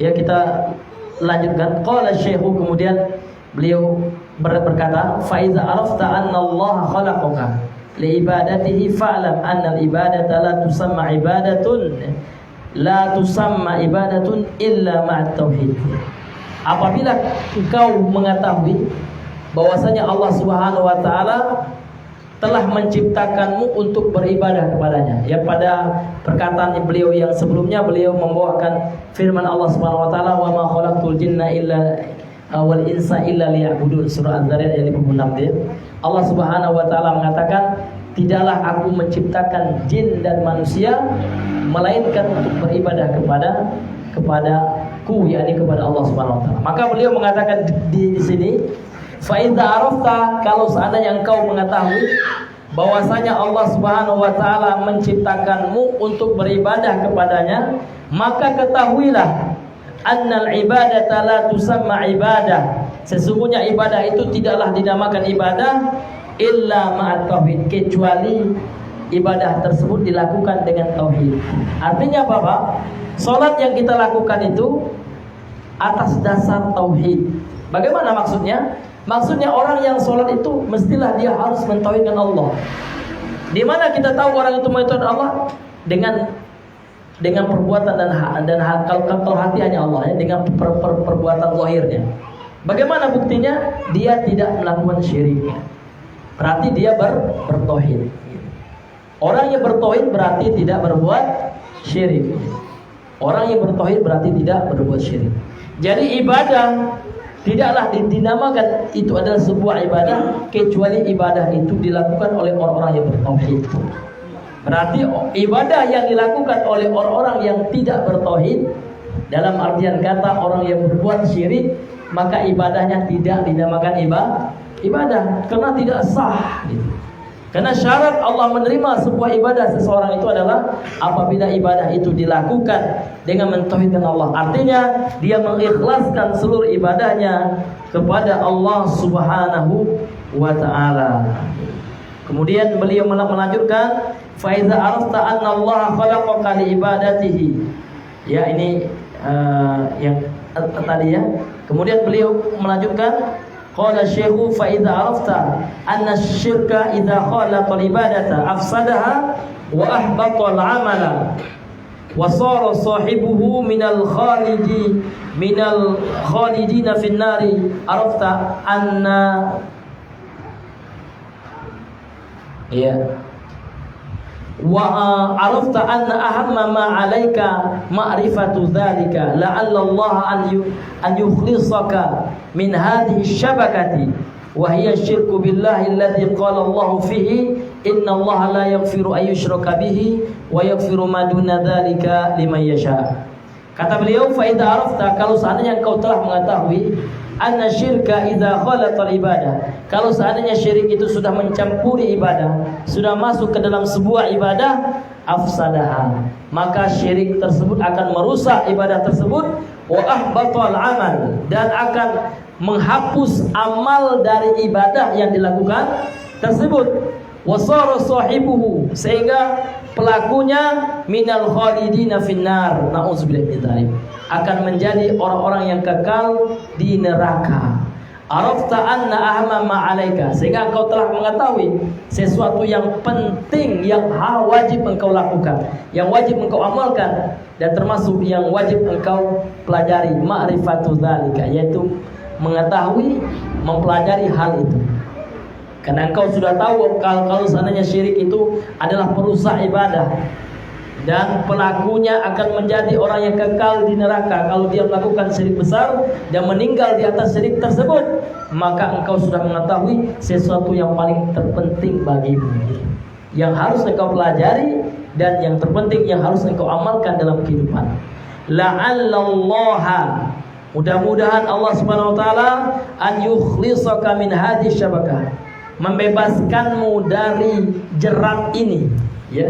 ya kita lanjutkan. Qala Syekhu, kemudian beliau berkata, fa iza arafta anna Allah khalaqaka li ibadatihi fa'lam anna al-ibadata la tusamma ibadatun illa ma'at tauhid. Apabila engkau mengetahui bahwasanya Allah Subhanahu wa taala telah menciptakanmu untuk beribadah kepadanya. Ya, pada perkataan beliau yang sebelumnya beliau membawakan firman Allah Subhanahu wa taala, wa ma khalaqtul jinna illa wal insa illa liya'budun, surah Az-Zariyat ayat 56 ya. Allah Subhanahu wa taala mengatakan, tidaklah aku menciptakan jin dan manusia melainkan untuk beribadah kepadaku, yakni kepada Allah Subhanahu wa taala. Maka beliau mengatakan di sini, fa idza arafta, kalau seandainya engkau mengetahui bahwasanya Allah Subhanahu wa taala menciptakanmu untuk beribadah kepadanya, maka ketahuilah annal ibadata la tusamma ibadah, sesungguhnya ibadah itu tidaklah dinamakan ibadah illa ma'at tauhid, kecuali ibadah tersebut dilakukan dengan tauhid. Artinya apa Pak? Salat yang kita lakukan itu atas dasar tauhid. Bagaimana maksudnya? Maksudnya orang yang sholat itu mestilah dia harus mentauhidkan Allah. Di mana kita tahu orang itu mentauhidkan Allah? Dengan perbuatan dan kalau hati hanya Allah ya, dengan perbuatan zahirnya. Bagaimana buktinya? Dia tidak melakukan syirik. Berarti dia bertauhid. Orang yang bertauhid berarti tidak berbuat syirik. Orang yang bertauhid berarti tidak berbuat syirik. Jadi ibadah tidaklah dinamakan itu adalah sebuah ibadah kecuali ibadah itu dilakukan oleh orang-orang yang bertauhid. Berarti ibadah yang dilakukan oleh orang-orang yang tidak bertauhid, dalam artian kata orang yang berbuat syirik, maka ibadahnya tidak dinamakan ibadah karena tidak sah gitu. Karena syarat Allah menerima sebuah ibadah seseorang itu adalah apabila ibadah itu dilakukan dengan mentauhidkan Allah. Artinya dia mengikhlaskan seluruh ibadahnya kepada Allah Subhanahu wa ta'ala. Kemudian beliau melanjutkan, fa idza arafta anna Allah khalaqaka li ibadatihi. Ya, ini yang tadi ya. Kemudian beliau melanjutkan, qala syekhu fa idza arafta anna syirka idza khalaqa ibadata afsadaha wa ahbata al-amala wa sara sahibuhu minal khalidina fin nari arafta anna ya wa arafta anna ahamma ma 'alaika ma'rifatu dzalika la'alla Allah an yukhlisaka min hadhihi syabakati wa hiya syirku billahi alladhi qala Allah fihi inna Allah la yaghfiru an yushraka bihi wa yaghfiru ma duna dzalika liman yasha. Kata beliau, fa idza arafta, kalau seandainya engkau telah mengetahui anna syirka idza khalaqa ibadah, kalau seandainya syirik itu sudah mencampuri ibadah, sudah masuk ke dalam sebuah ibadah, afsadaha, maka syirik tersebut akan merusak ibadah tersebut, wa ahbatal amal, dan akan menghapus amal dari ibadah yang dilakukan tersebut, wasara sahibuhu, sehingga pelakunya minal khalidina finnar, na'udzubillah min dzalik, akan menjadi orang-orang yang kekal di neraka. Arafta anna ahma ma 'alaika, sehingga engkau telah mengetahui sesuatu yang penting yang wajib engkau lakukan, yang wajib engkau amalkan, dan termasuk yang wajib engkau pelajari, ma'rifatu dzalika, yaitu mengetahui, mempelajari hal itu. Karena engkau sudah tahu kalau seandainya syirik itu adalah perusak ibadah dan pelakunya akan menjadi orang yang kekal di neraka kalau dia melakukan syirik besar dan meninggal di atas syirik tersebut, maka engkau sudah mengetahui sesuatu yang paling terpenting bagimu, yang harus engkau pelajari dan yang terpenting yang harus engkau amalkan dalam kehidupan. La'allallaha, mudah-mudahan Allah Subhanahu wa taala an yukhlisaka min hadhihi syabakah, membebaskanmu dari jerat ini, ya,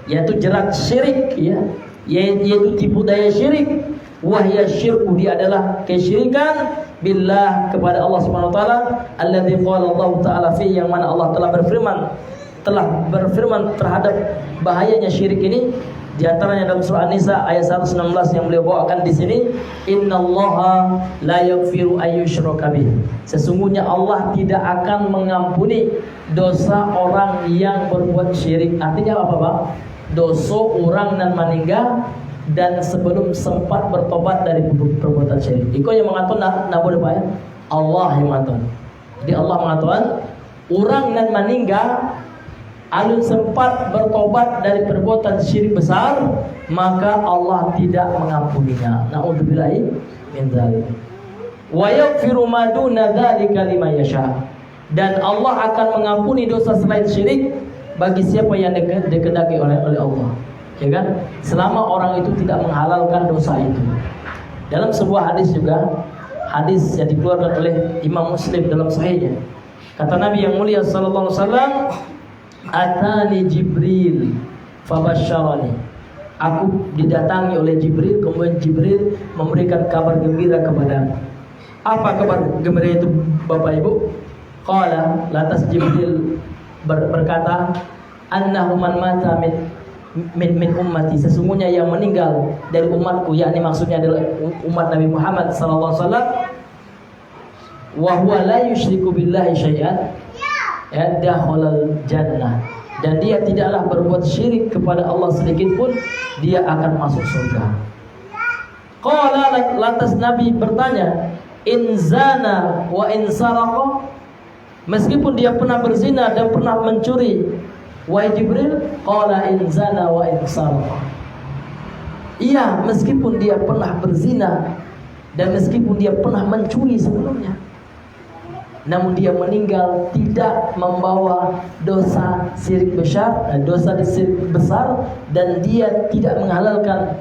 yaitu jerat syirik, ya, yaitu tipu daya syirik. Wahya syirku, dia adalah kesyirikan billah, kepada Allah Subhanahu wa taala, alladzi qala Allah taala fi, yang mana Allah telah berfirman terhadap bahayanya syirik ini. Di antaranya dalam surah An-Nisa ayat 116 yang beliau bawakan di sini, innallaha la yaghfiru an yushraka bih, sesungguhnya Allah tidak akan mengampuni dosa orang yang berbuat syirik. Artinya apa, Pak? Dosa orang nan meninggal dan sebelum sempat bertobat dari perbuatan syirik. Iko yang mengatakan nak boleh Pak ya? Allah yang mengatakan. Jadi Allah mengatakan orang nan meninggal alun sempat bertobat dari perbuatan syirik besar, maka Allah tidak mengampuninya. Na'udzubillahi min dzalik. Wa yaghfiru ma duna dzalika liman yasha, dan Allah akan mengampuni dosa selain syirik bagi siapa yang dikehendaki oleh Allah, ya kan? Selama orang itu tidak menghalalkan dosa itu. Dalam sebuah hadis juga, hadis yang dikeluarkan oleh Imam Muslim dalam sahihnya, kata Nabi yang mulia sallallahu alaihi wasallam, atani Jibril fabasyarani, aku didatangi oleh Jibril, kemudian Jibril memberikan kabar gembira kepadaku. Apa kabar gembira itu, Bapak Ibu? Qala, lantas Jibril berkata, annahu man mata min ummati, sesungguhnya yang meninggal dari umatku, yakni maksudnya adalah umat Nabi Muhammad sallallahu alaihi wasallam, wa huwa la yusyriku billahi syai'an, dakhalal jannah, dan dia tidaklah berbuat syirik kepada Allah sedikit pun, dia akan masuk surga. Qala, lantas Nabi bertanya, in zana wa in saraqa, meskipun dia pernah berzina dan pernah mencuri, wahai Jibril? Qala in zana wa in saraqa, iya, meskipun dia pernah berzina dan meskipun dia pernah mencuri sebelumnya, namun dia meninggal tidak membawa dosa syirik besar, dan dia tidak menghalalkan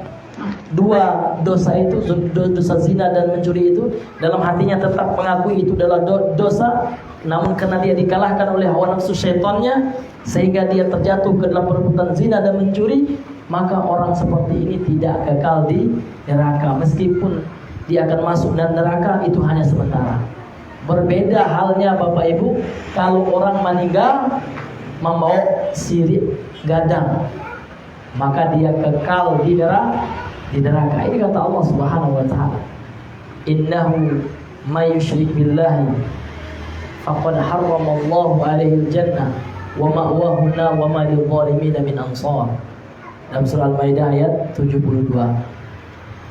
dua dosa itu, dosa zina dan mencuri itu, dalam hatinya tetap mengakui itu adalah dosa, namun karena dia dikalahkan oleh hawa nafsu syaitannya sehingga dia terjatuh ke dalam perbuatan zina dan mencuri, maka orang seperti ini tidak kekal di neraka. Meskipun dia akan masuk dalam neraka, itu hanya sementara. Berbeda halnya Bapak Ibu kalau orang meninggal membawa sirip gadang, maka dia kekal di neraka. Ini kata Allah Subhanahu wa taala, innahu may yusyrik billahi faqad harramallahu alaihi jannah wa ma'wahu nar wa ma lidh-dhalimin min ansar. Dalam surah Al-Maidah ayat 72.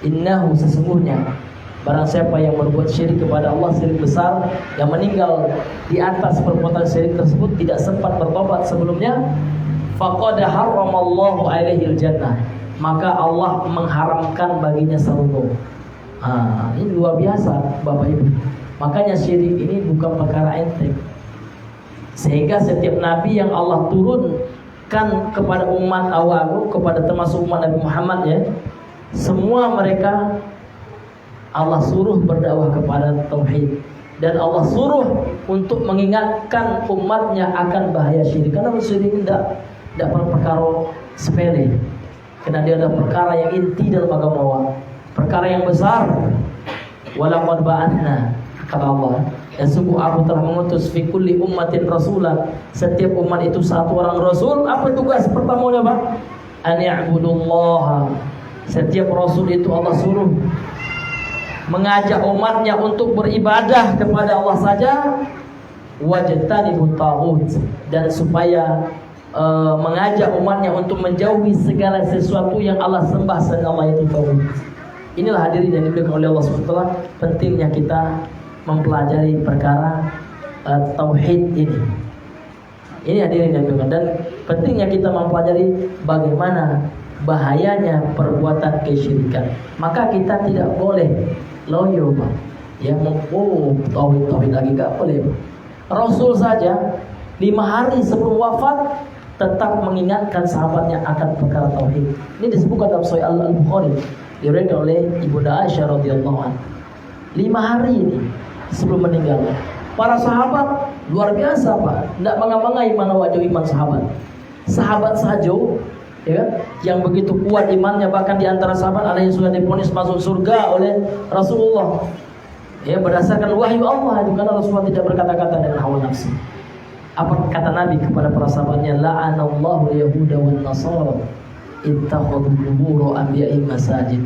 Innahu, sesungguhnya barang siapa yang berbuat syirik kepada Allah, syirik besar, yang meninggal di atas perbuatan syirik tersebut, tidak sempat bertobat sebelumnya, faqad harramallahu alaihi jannah, maka Allah mengharamkan baginya surga. Ini luar biasa Bapak Ibu. Makanya syirik ini bukan perkara enteng. Sehingga setiap nabi yang Allah turunkan kepada umat awal, kepada termasuk umat Nabi Muhammad ya, semua mereka Allah suruh berdakwah kepada tauhid, dan Allah suruh untuk mengingatkan umatnya akan bahaya syirik. Karena syirik tidak perkara sepele, karena dia ada perkara yang inti dalam agama Allah, perkara yang besar. Walaqad ba'athna, kata Allah, dan sungguh aku telah mengutus fi kulli ummatin rasulan, setiap umat itu satu orang rasul. Apa tugas pertamanya Pak? An ya'budullaha. Setiap rasul itu Allah suruh mengajak umatnya untuk beribadah kepada Allah saja, wajtanibut taghut, dan supaya mengajak umatnya untuk menjauhi segala sesuatu yang Allah sembah selain Allah, itu tauhid. Inilah hadirin yang dimuliakan oleh Allah SWT, pentingnya kita mempelajari perkara tauhid ini. Ini hadirin yang dimuliakan, dan pentingnya kita mempelajari bagaimana bahayanya perbuatan kesyirikan. Maka kita tidak boleh loyo Pak, ya tauhid lagi gak boleh Pak. Rasul saja 5 hari sebelum wafat tetap mengingatkan sahabatnya akan perkara tauhid. Ini disebutkan dalam Sahih Al-Bukhari, diriwayatkan oleh Ibunda Aisyah radhiyallahu anha. 5 hari ini sebelum meninggal, para sahabat luar biasa Pak, tidak mengambangai mana wajah iman sahabat. Sahabat saja ya kan, yang begitu kuat imannya, bahkan di antara sahabat ada yang sudah divonis masuk surga oleh Rasulullah, ya berdasarkan wahyu Allah itu, karena Rasulullah tidak berkata-kata dengan hawa nafsu. Apa kata Nabi kepada para sahabatnya? La'anallahu yahuda wan nasara ittakhadhu qubur anbiya'i masajid.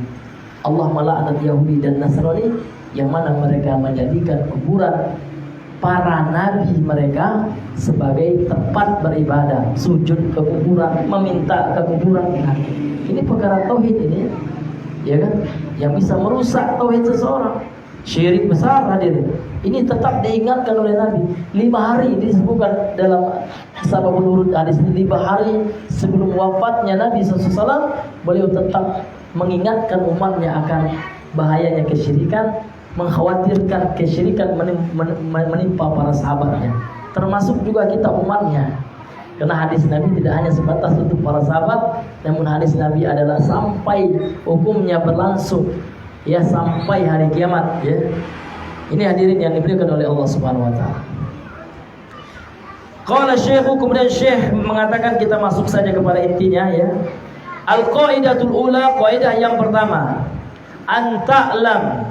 Allah melaknat Yahudi dan Nasrani yang mana mereka menjadikan kuburan para nabi mereka sebagai tempat beribadah, sujud ke kuburan, meminta ke kuburan. Nah, ini perkara tauhid ini, ya kan, yang bisa merusak tauhid seseorang. Syirik besar hadirin. Ini tetap diingatkan oleh Nabi. 5 hari disebutkan dalam sababul wurud hadis ini. 5 hari sebelum wafatnya Nabi SAW, beliau tetap mengingatkan umatnya akan bahayanya kesyirikan, mengkhawatirkan kesyirikan menimpa para sahabatnya, termasuk juga kita umatnya. Karena hadis Nabi tidak hanya sebatas untuk para sahabat, namun hadis Nabi adalah sampai hukumnya berlangsung, ya, sampai hari kiamat, ya. Ini hadirin yang diberikan oleh Allah Subhanahu wa taala. Qala Syekh, kemudian Syekh mengatakan, kita masuk saja kepada intinya, ya. Al-qaidatul ula, kaidah yang pertama, an ta'lam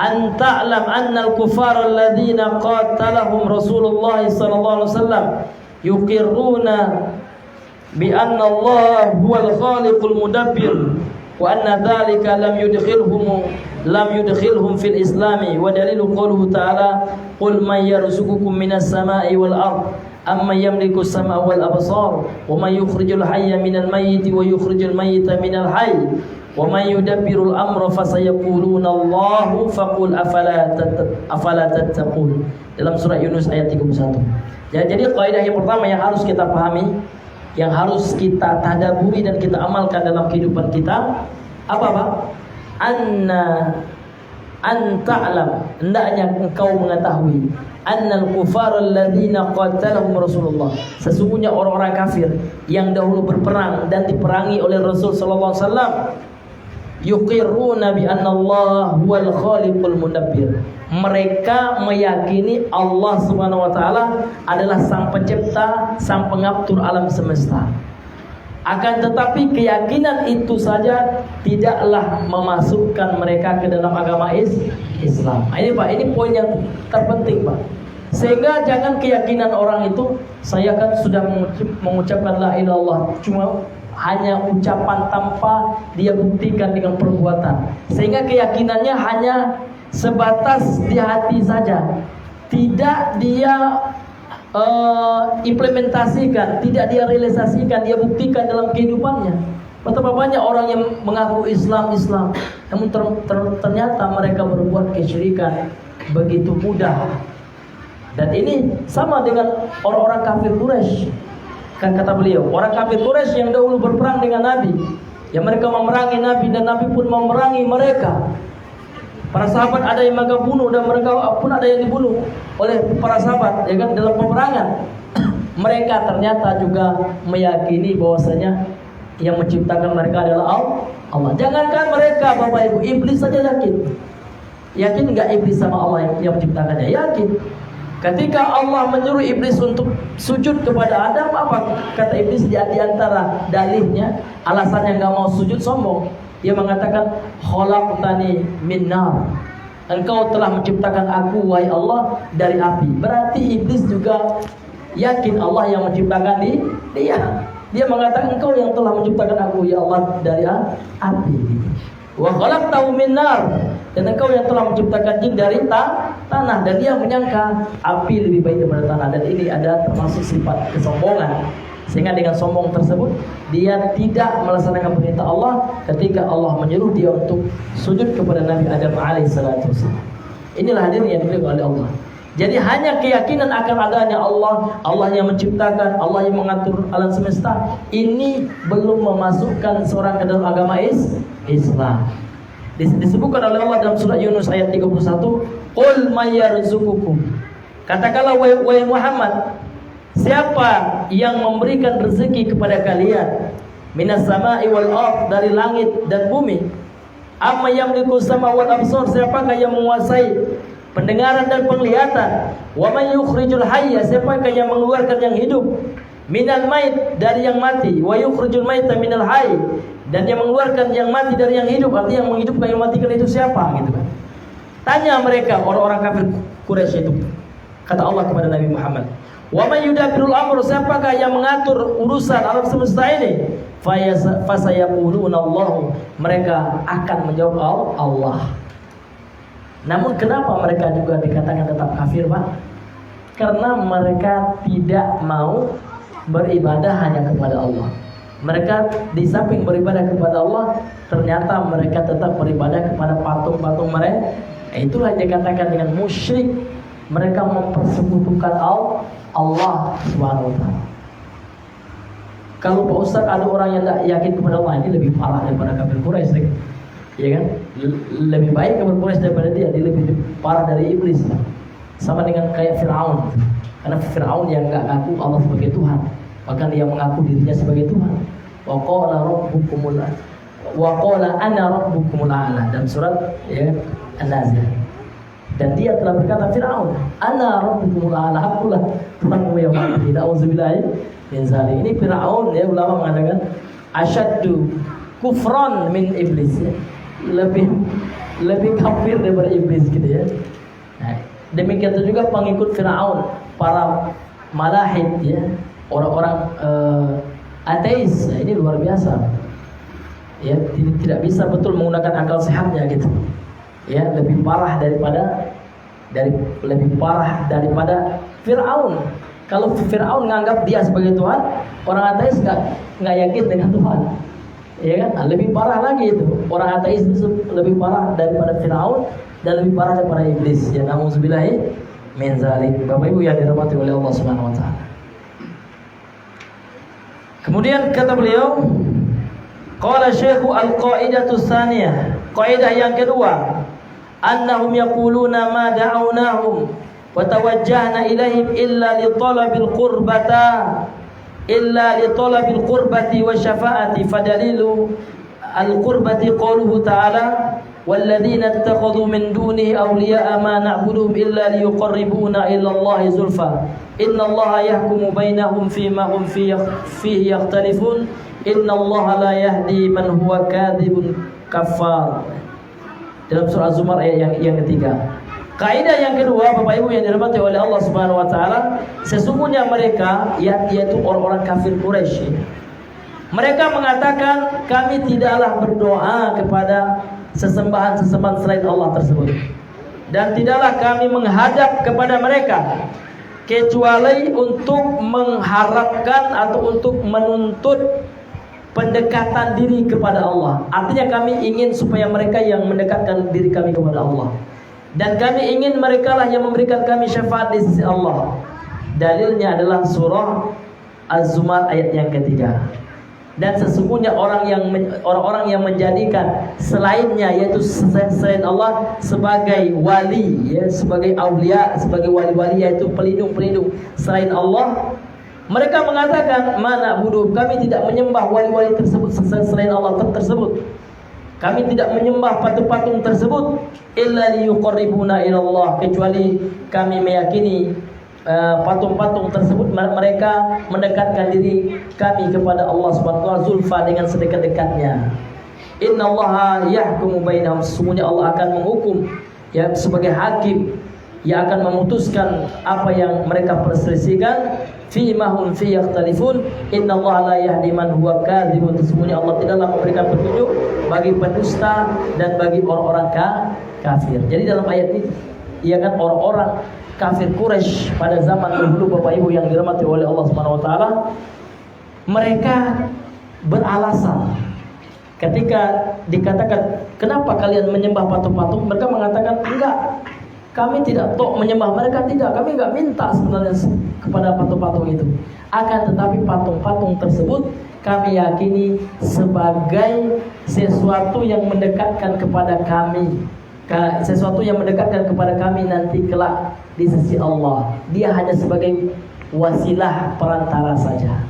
anna al-kuffar alladhina qatalahum Rasulullah sallallahu alaihi wasallam yuqirruna bi anna Allah huwal khaliqul mudabbir wa anna dhalika lam yudkhilhum fil islami, wa dalilu qawluhu ta'ala qul man yarzuqukum minas sama'i wal ard amman yamliku as-sama'a wal absar wa man yukhrijul hayya minal mayyiti wa yukhrijul mayyita minal hayy wa man yudabbirul amra fasayaquluna Allahu faqul afala tattaqun, dalam surah Yunus ayat 31. Ya, jadi kaidah yang pertama yang harus kita pahami, yang harus kita tadaburi dan kita amalkan dalam kehidupan kita, apa Pak? Ta'lam, hendaknya engkau mengetahui, annal kufar alladzina qatalahum Rasulullah, sesungguhnya orang-orang kafir yang dahulu berperang dan diperangi oleh Rasul sallallahu alaihi wasallam, yuqirruna bi anna Allah huwal khaliqul mudabbir, mereka meyakini Allah Subhanahu wa taala adalah sang pencipta, sang pengatur alam semesta. Akan tetapi keyakinan itu saja tidaklah memasukkan mereka ke dalam agama Islam. Nah, ini Pak, ini poin yang terpenting Pak. Sehingga jangan keyakinan orang itu, saya kan sudah mengucapkan la ilaha illallah, cuma hanya ucapan tanpa dia buktikan dengan perbuatan. Sehingga keyakinannya hanya sebatas di hati saja, tidak dia implementasikan, tidak dia realisasikan, dia buktikan dalam kehidupannya. Betapa banyak orang yang mengaku Islam, namun ternyata mereka berbuat kesyirikan begitu mudah. Dan ini sama dengan orang-orang kafir Quraisy. Kan kata beliau, orang kafir Quraisy yang dahulu berperang dengan Nabi, yang mereka memerangi Nabi dan Nabi pun memerangi mereka. Para sahabat ada yang mereka bunuh dan mereka pun ada yang dibunuh oleh para sahabat, ya kan, dalam peperangan. Mereka ternyata juga meyakini bahwasanya yang menciptakan mereka adalah Allah. Jangankan mereka, Bapak Ibu, iblis saja yakin. Yakin enggak iblis sama Allah yang menciptakannya? Yakin. Ketika Allah menyuruh iblis untuk sujud kepada Adam, apa kata iblis di antara dalihnya, alasannya enggak mau sujud sombong. Dia mengatakan, khalaqtani min nar. Engkau telah menciptakan aku, wahai Allah, dari api. Berarti iblis juga yakin Allah yang menciptakan dia. Dia mengatakan, engkau yang telah menciptakan aku, ya Allah, dari api. Wa khalaqtahu min nar. Dan engkau yang telah menciptakan jin dari tanah. Dan dia menyangka api lebih baik daripada tanah. Dan ini ada termasuk sifat kesombongan. Sehingga dengan sombong tersebut, dia tidak melaksanakan perintah Allah ketika Allah menyuruh dia untuk sujud kepada Nabi Adam alaihissalatu wassalam. Inilah hadirin yang dipilih oleh Allah. Jadi hanya keyakinan akan adanya Allah yang menciptakan, Allah yang mengatur alam semesta, ini belum memasukkan seorang ke dalam agama Islam. Disebutkan oleh Allah dalam surah Yunus ayat 31, "Qul may yarzuqukum." Katakanlah wahai Muhammad, siapa yang memberikan rezeki kepada kalian? Minas sama'i wal ard, dari langit dan bumi. Amma yamliku sama wal absar, siapakah yang menguasai pendengaran dan penglihatan? Wa may yukhrijul hayya, siapakah yang mengeluarkan yang hidup? Minal mait, dari yang mati. Wa yukhrijul maita minal hayy, dan yang mengeluarkan yang mati dari yang hidup. Artinya yang menghidupkan yang matikan itu siapa, gitu kan? Tanya mereka orang-orang kafir Quraisy itu. Kata Allah kepada Nabi Muhammad, wa may yudabbirul amr, siapakah yang mengatur urusan alam semesta ini? Fasayaquluna Allah, mereka akan menjawab Allah. Namun kenapa mereka juga dikatakan tetap kafir, Pak? Karena mereka tidak mau beribadah hanya kepada Allah. Mereka di samping beribadah kepada Allah, ternyata mereka tetap beribadah kepada patung-patung mereka. Itulah yang dikatakan dengan musyrik. Mereka mempersekutukan Allah Subhanahu wa taala. Kalau Pak Ustaz ada orang yang tidak yakin kepada Allah, ini lebih parah daripada kafir Quraisy, ya kan? Lebih baik kafir Quraisy daripada dia lebih parah dari iblis. Sama dengan kayak Fir'aun. Karena Fir'aun yang enggak ngaku Allah sebagai Tuhan, bahkan dia mengaku dirinya sebagai Tuhan. Wa qala ana rabbukumul a'la, dalam surat ya An-Nazl. Dan dia telah berkata, Fir'aun, ana rabbukumul a'la, akulah Tuhanmu yang maha tinggi. Auzubillahi min zalik. Ini Fir'aun, ya, ulama mengatakan asyaddu kufran min iblis, ya. Lebih kafir daripada iblis, gitu ya. Nah, demikian juga pengikut Fir'aun, para malahid, ya, orang-orang ateis. Nah, ini luar biasa. Ya, tidak bisa betul menggunakan akal sehatnya, gitu. Ya, lebih parah daripada Fir'aun. Kalau Fir'aun menganggap dia sebagai Tuhan, orang ateis nggak yakin dengan Tuhan, ya kan? Nah, lebih parah lagi itu. Orang ateis itu lebih parah daripada Fir'aun dan lebih parah daripada iblis. Ya, na'udzubillahi min zalik. Bapak Ibu yang dirahmati oleh Allah Subhanahu wa taala. Kemudian kata beliau, qala syekhu al-qaidatu tsaniyah, kaidah yang kedua, annahum yaquluna ma da'awnahum wa tawajjahna ilaihim illa li talabil qurbati wa syafa'ati, fadalilu al-qurbati qauluhu ta'ala walladzina ittakhadhu min dunihi awliya'a ma na'buduhum illa liyuqarribuna ila Allahi zulfa innallaha yahkumu bainahum fima hum fihi yakhtalifun innallaha la yahdi man huwa kadhibun kafar. dalam surah Az-Zumar ayat yang ketiga. Kaidah yang kedua, Bapak Ibu yang dirahmati oleh Allah Subhanahu wa taala, sesungguhnya mereka yaitu orang-orang kafir Quraisy, mereka mengatakan kami tidaklah berdoa kepada sesembahan-sesembahan selain Allah tersebut, dan tidaklah kami menghadap kepada mereka kecuali untuk mengharapkan atau untuk menuntut pendekatan diri kepada Allah. Artinya kami ingin supaya mereka yang mendekatkan diri kami kepada Allah, dan kami ingin mereka lah yang memberikan kami syafaat di sisi Allah. Dalilnya adalah surah Az-Zumar ayat yang ketiga. Dan sesungguhnya orang-orang yang menjadikan selainnya, yaitu selain Allah, sebagai wali, ya, sebagai aulia, sebagai wali-wali, yaitu pelindung-pelindung selain Allah, mereka mengatakan, mana buduh, kami tidak menyembah wali-wali tersebut selain Allah tersebut. Kami tidak menyembah patung-patung tersebut illa liyuqarribuna ilallah, kecuali kami meyakini patung-patung tersebut mereka mendekatkan diri kami kepada Allah Subhanahu wa taala zulfa, dengan sedekat-dekatnya. Innallaha yahkumu bainahum, sesungguhnya Allah akan menghukum, ya, sebagai hakim yang akan memutuskan apa yang mereka perselisihkan. Fi ma hum fi yakhtalifun, innallaha la yahdi man huwa kadzibun, sesungguhnya Allah tidaklah memberikan petunjuk bagi pendusta dan bagi orang-orang kafir. Jadi dalam ayat ini, ya kan, orang-orang kafir Quraisy pada zaman dahulu, Bapak Ibu yang dirahmati oleh Allah Subhanahu wa taala, mereka beralasan ketika dikatakan kenapa kalian menyembah patung-patung, mereka mengatakan enggak, kami tidak menyembah mereka, tidak, kami enggak minta sebenarnya kepada patung-patung itu. Akan tetapi patung-patung tersebut kami yakini sebagai sesuatu yang mendekatkan kepada kami, sesuatu yang mendekatkan kepada kami nanti kelak di sisi Allah. Dia hanya sebagai wasilah perantara saja.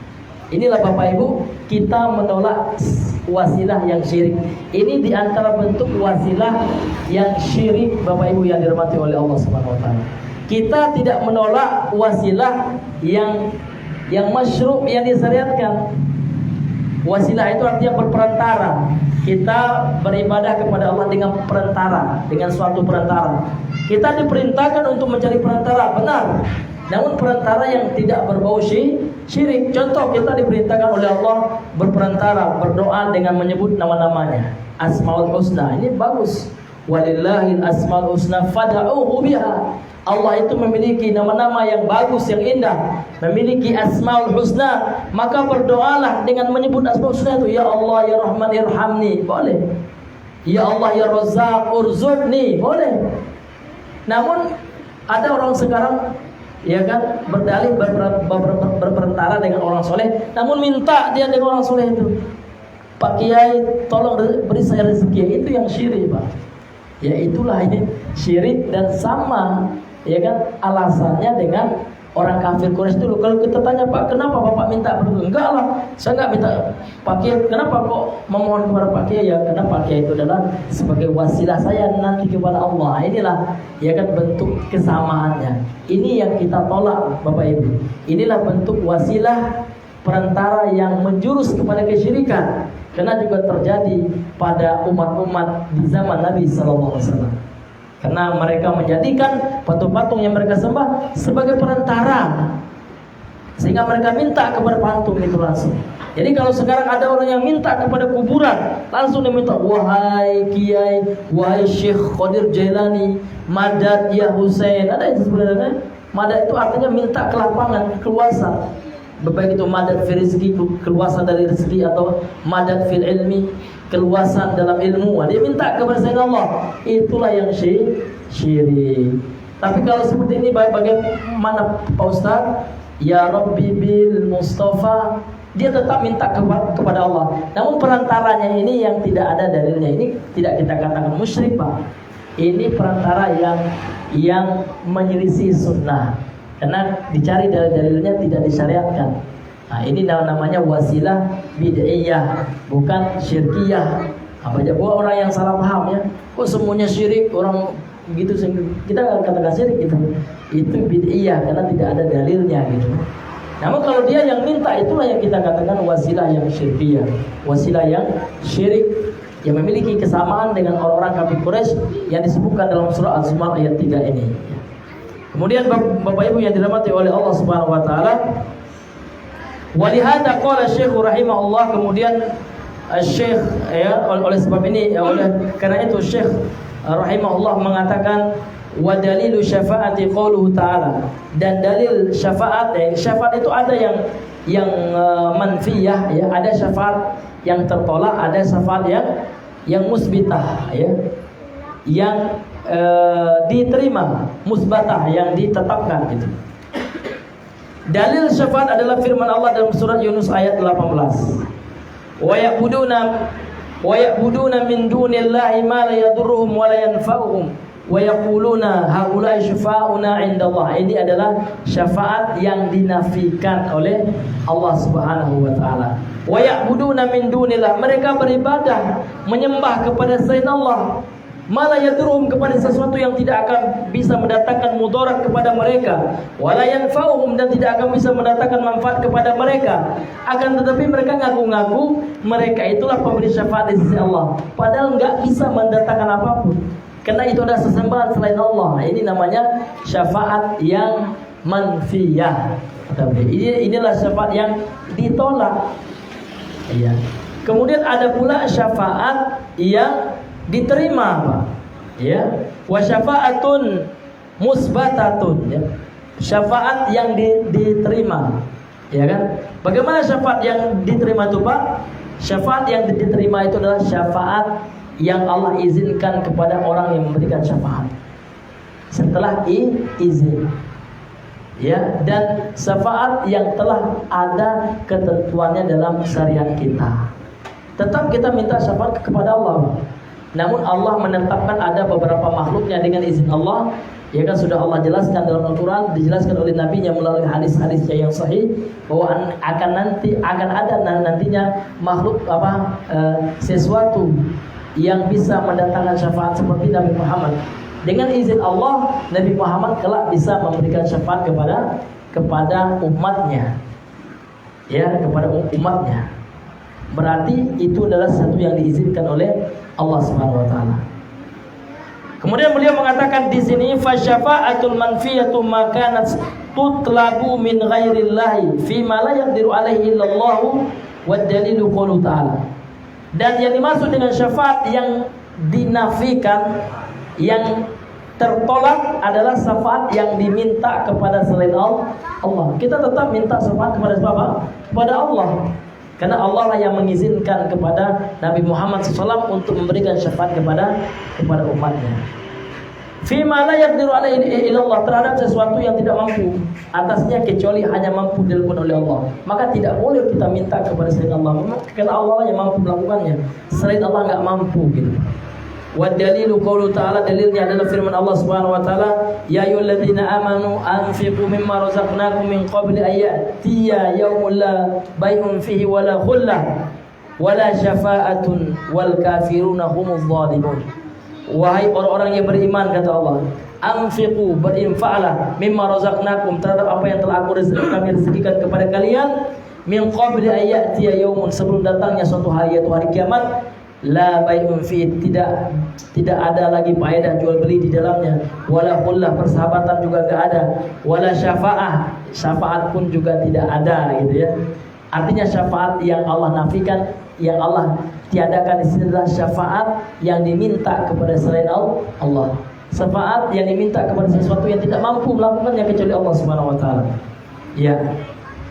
Inilah Bapak Ibu, kita menolak wasilah yang syirik. Ini diantara bentuk wasilah yang syirik, Bapak Ibu yang dirahmati oleh Allah Subhanahu wa taala. Kita tidak menolak wasilah yang masyru', yang disyariatkan. Wasilah itu artinya berperantara. Kita beribadah kepada Allah dengan perantara, dengan suatu perantara. Kita diperintahkan untuk mencari perantara, benar. Namun perantara yang tidak berbau syirik. Contoh, kita diperintahkan oleh Allah berperantara, berdoa dengan menyebut nama-namanya, Asmaul Husna. Ini bagus. Walillahil asmaul husna fad'uhu biha. Allah itu memiliki nama-nama yang bagus, yang indah, memiliki Asmaul Husna, maka berdoalah dengan menyebut Asmaul Husna itu. Ya Allah, Ya Rahman, irhamni, boleh. Ya Allah, Ya Razzaq, urzuqni, boleh. Namun ada orang sekarang, ya kan, berdalih berperantara dengan orang soleh, namun minta dia dengan orang soleh itu, Pak Kiai tolong beri saya rezeki. Itu yang syirik, Pak. Ya itulah ini syirik, dan sama, ya kan, alasannya dengan orang kafir Quraisy dulu. Kalau kita tanya, Pak, kenapa Bapak minta berdoa? Enggak lah, saya enggak minta. Pak Kiai, kenapa kok memohon kepada Pak Kiai? Ya karena Pak Kiai itu adalah sebagai wasilah saya nanti kepada Allah. Inilah, ya kan, bentuk kesamaannya. Ini yang kita tolak, Bapak Ibu. Inilah bentuk wasilah perantara yang menjurus kepada kesyirikan. Karena juga terjadi pada umat-umat di zaman Nabi sallallahu alaihi wasallam. Karena mereka menjadikan patung-patung yang mereka sembah sebagai perantara, sehingga mereka minta kepada patung itu langsung. Jadi kalau sekarang ada orang yang minta kepada kuburan, langsung dia minta, wahai Kiai, wahai Syekh Qadir Jailani, madad ya Husain. Ada itu sebenarnya. Madad itu artinya minta kelapangan, keluasan. Baik itu madad fil rizki, keluasan dari rezeki, atau madad fil ilmi, keluasan dalam ilmu. Dia minta kepada Sayyidina Allah. Itulah yang syirik. Tapi kalau seperti ini, bagaimana Pak Ustaz? Ya Rabbi bil Mustafa, dia tetap minta kepada Allah. Namun perantaranya ini yang tidak ada dalilnya, ini tidak kita katakan musyrik, Pak. Ini perantara yang menyelisih sunnah, karena dicari dalilnya tidak disyariatkan. Nah, ini namanya wasilah bid'iyah, bukan syirkiyah. Apa aja buat orang yang salah paham, ya. Kok semuanya syirik, orang begitu, kita katakan syirik gitu. Itu bid'iyah karena tidak ada dalilnya gitu. Namun kalau dia yang minta, itulah yang kita katakan wasilah yang syirkiyah, wasilah yang syirik. yang memiliki kesamaan dengan orang-orang kafir Quraisy yang disebutkan dalam surah Az-Zumar ayat 3 ini. Kemudian Bapak Ibu yang dirahmati oleh Allah Subhanahu wa taala, walihada qala Syekh rahimahullah, kemudian Syekh oleh sebab ini karena itu Syekh rahimahullah mengatakan wa dalilu syafaati qauluhu ta'ala, dan dalil syafaat syafaat itu ada yang manfiyah ya, ada syafaat yang tertolak, ada syafaat yang musbitah ya, yang diterima, musbatah yang ditetapkan gitu. Dalil syafaat adalah firman Allah dalam surat Yunus ayat 18. Wa ya'buduna min dunillahi ma la yadurruhum wa la yanfa'uhum wa yaquluna haula'i syafa'una 'indallah. Ini adalah syafaat yang dinafikan oleh Allah Subhanahu wa taala. Wa ya'buduna min dunillah, mereka beribadah menyembah kepada selain Allah, malah yadurhum, kepada sesuatu yang tidak akan bisa mendatangkan mudarat kepada mereka, wala yanfa'uhum, dan tidak akan bisa mendatangkan manfaat kepada mereka. Akan tetapi mereka ngaku-ngaku mereka itulah pemberi syafaat di sisi Allah, padahal nggak bisa mendatangkan apapun, karena itu adalah sesembahan selain Allah. Ini namanya syafaat yang manfiyah. Inilah syafaat yang ditolak. Iya. Kemudian ada pula syafaat yang diterima, Pak. Ya. Wa syafa'atun musbatatun, ya. Syafaat yang diterima. Ya kan? Bagaimana syafaat yang diterima itu, Pak? Syafaat yang diterima itu adalah syafaat yang Allah izinkan kepada orang yang memberikan syafaat. Setelah izin. Ya, dan syafaat yang telah ada ketentuannya dalam syariat kita. Tetap kita minta syafaat kepada Allah. Namun Allah menetapkan ada beberapa makhluknya dengan izin Allah. Ya kan, sudah Allah jelaskan dalam Al-Quran, dijelaskan oleh Nabi-Nya melalui hadis-hadisnya yang sahih, bahwa akan ada nantinya makhluk sesuatu yang bisa mendatangkan syafaat seperti Nabi Muhammad. Dengan izin Allah, Nabi Muhammad kelak bisa memberikan syafaat kepada umatnya. Ya, kepada umatnya. Berarti itu adalah satu yang diizinkan oleh Allah Subhanahu wa taala. Kemudian beliau mengatakan di sini, fa syafa'atul manfiyatu ma kanat tutlabu min ghairillahi fi ma la yaqdiru alaihi illallahu wa dalilu qaulu ta'ala. Dan yang dimaksud dengan syafaat yang dinafikan, yang tertolak, adalah syafaat yang diminta kepada selain Allah. Kita tetap minta syafaat kepada siapa? Kepada Allah. Karena Allah lah yang mengizinkan kepada Nabi Muhammad SAW untuk memberikan syafaat kepada umatnya. Fima la yaqdiru alaihi illallah, terhadap sesuatu yang tidak mampu atasnya kecuali hanya mampu dilakukan oleh Allah. Maka tidak boleh kita minta kepada selain Allah, karena Allah yang mampu melakukannya. Selain Allah nggak mampu gitu. Wa dalilu qaulu ta'ala, dalilnya adalah firman Allah Subhanahu wa taala, ya ayyuhalladzina amanu anfiqu mimma razaqnakum min qabli ayyatiya yaumun la bai'un fihi wala khullah wala syafa'atun wal kafiruna humuz zalimun. Wahai orang-orang yang beriman, kata Allah, anfiqu, berinfaklah, mimma razaqnakum, terhadap apa yang telah kami rezekikan kepada kalian, min qabli ayyatiya yaumun, sebelum datangnya suatu hari, yaitu hari kiamat, la bai'un fi, tidak ada lagi faedah jual beli di dalamnya, wala khullah, persahabatan juga enggak ada, wala syafa'ah, syafaat pun juga tidak ada gitu ya. Artinya syafaat yang Allah nafikan, yang Allah tiadakan di sini adalah syafaat yang diminta kepada selain Allah. Syafaat yang diminta kepada sesuatu yang tidak mampu melakukannya kecuali Allah Subhanahu wa taala. Ya.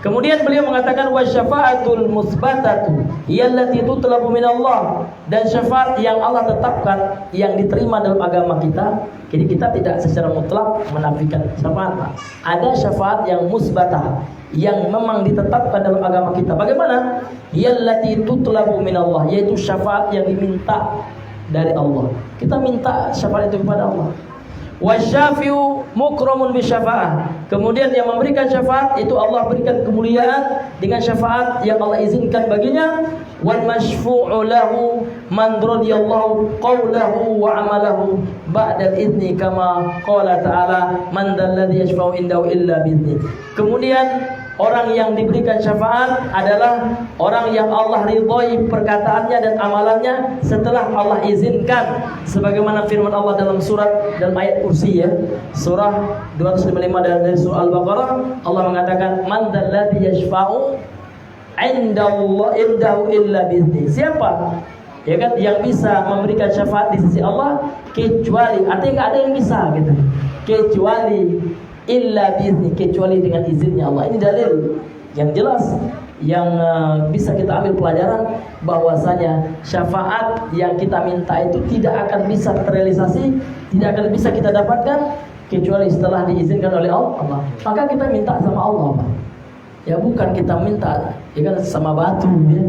Kemudian beliau mengatakan wa syafa'atul musbatatu yallati tutlabu min Allah, dan syafaat yang Allah tetapkan yang diterima dalam agama kita. Jadi kita tidak secara mutlak menafikan syafaat. Ada syafaat yang musbatah yang memang ditetapkan dalam agama kita. Bagaimana? Yallati tutlabu min Allah, yaitu syafaat yang diminta dari Allah. Kita minta syafaat itu kepada Allah. Wasyafi'u mukramun bisyafa'ah, kemudian yang memberikan syafaat itu Allah berikan kemuliaan dengan syafaat yang Allah izinkan baginya. Wal masyfu'u lahu man radiyallahu qawlahu wa amalahu ba'da al-idzni kama qala ta'ala man dzalladzi yashfa'u indahu illa bi'idznih. Kemudian orang yang diberikan syafaat adalah orang yang Allah ridhoi perkataannya dan amalannya setelah Allah izinkan, sebagaimana firman Allah dalam surat dan ayat kursi ya, surah 255 dari surah Al-Baqarah. Allah mengatakan man dzalladzi yashfa'u indahu illa bi'idznih. Siapa ya kan yang bisa memberikan syafaat di sisi Allah kecuali, artinya nggak ada yang bisa gitu, kecuali illa bi'idznih, kecuali dengan izinnya Allah. Ini dalil yang jelas yang bisa kita ambil pelajaran bahwasanya syafaat yang kita minta itu tidak akan bisa terrealisasi, tidak akan bisa kita dapatkan kecuali setelah diizinkan oleh Allah. Maka kita minta sama Allah, Pak. Ya bukan kita minta ya kan sama batu ya,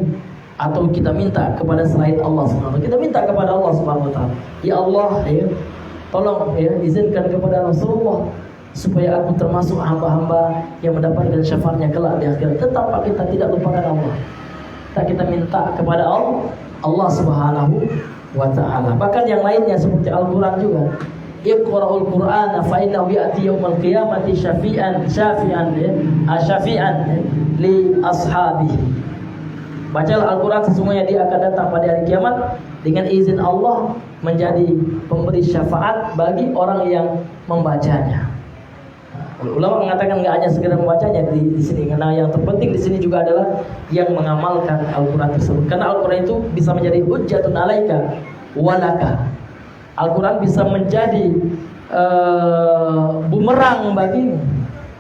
atau kita minta kepada selain Allah Subhanahu wa taala. Kita minta kepada Allah Subhanahu wa taala. Ya Allah ya, tolong ya izinkan kepada Rasulullah supaya aku termasuk hamba-hamba yang mendapatkan syafaatnya kelak di akhirat. Tetap kita tidak lupakan Allah. Kita minta kepada Allah Subhanahu wa taala. Bahkan yang lainnya seperti Al-Qur'an juga. Iqra'ul Qur'ana fa innahu ya'ti yaumil qiyamati syafi'an li ashabihi. Bacalah Al-Qur'an, sesungguhnya dia akan datang pada hari kiamat dengan izin Allah menjadi pemberi syafaat bagi orang yang membacanya. Ulama mengatakan nggak hanya sekedar membacanya di sini, karena yang terpenting di sini juga adalah yang mengamalkan Al-Qur'an tersebut. Karena Al-Qur'an itu bisa menjadi hujjatun 'alaika walaka. Al-Quran bisa menjadi bumerang bagimu.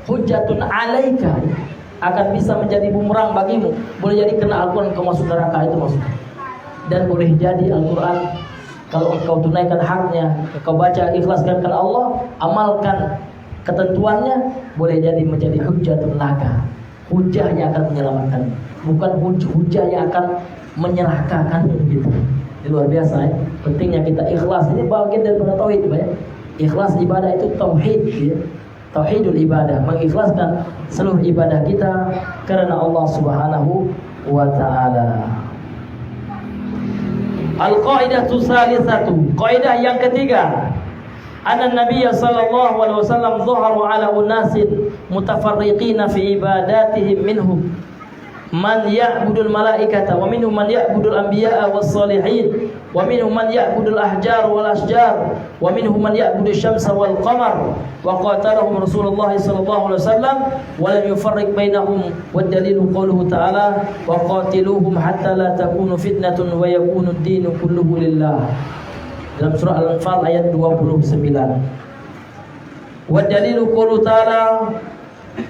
Hujjatun 'alaika, akan bisa menjadi bumerang bagimu. Boleh jadi kena Al-Quran kau masuk neraka, itu maksudnya. Dan boleh jadi Al-Quran kalau engkau tunaikan haknya, kau baca ikhlaskan karena Allah, amalkan ketentuannya, boleh jadi menjadi hujjatun laka. Hujah yang akan menyelamatkan, bukan hujah yang akan menyerahkan gitu. Ini luar biasa ya. Pentingnya kita ikhlas. Ini bagian daripada tauhid ya. Ikhlas ibadah itu tauhid ya. Tauhidul ibadah, mengikhlaskan seluruh ibadah kita karena Allah Subhanahu wa taala. Al-qaidatu tsalitsatu, kaidah yang ketiga. Anna Nabiyya sallallahu alaihi wasallam dhahara ala unasin mutafarriqina fi ibadatihim minhum man ya'budul malaikata wa minhum man ya'budul anbiya'a was salihin wa minhum man ya'budul ahjar wal ashjar wa minhum man ya'budul syamsa wal qamar wa qatalahum Rasulullah sallallahu alaihi wasallam wa lam yufarriq bainahum wad dalilu qawluhu ta'ala wa qatiluhum hatta la takunu fitnatun wa yakunu ad-dinu kulluhu lillah. Dalam surah Al-Anfal ayat 29. Wa dalilu qawluhu ta'ala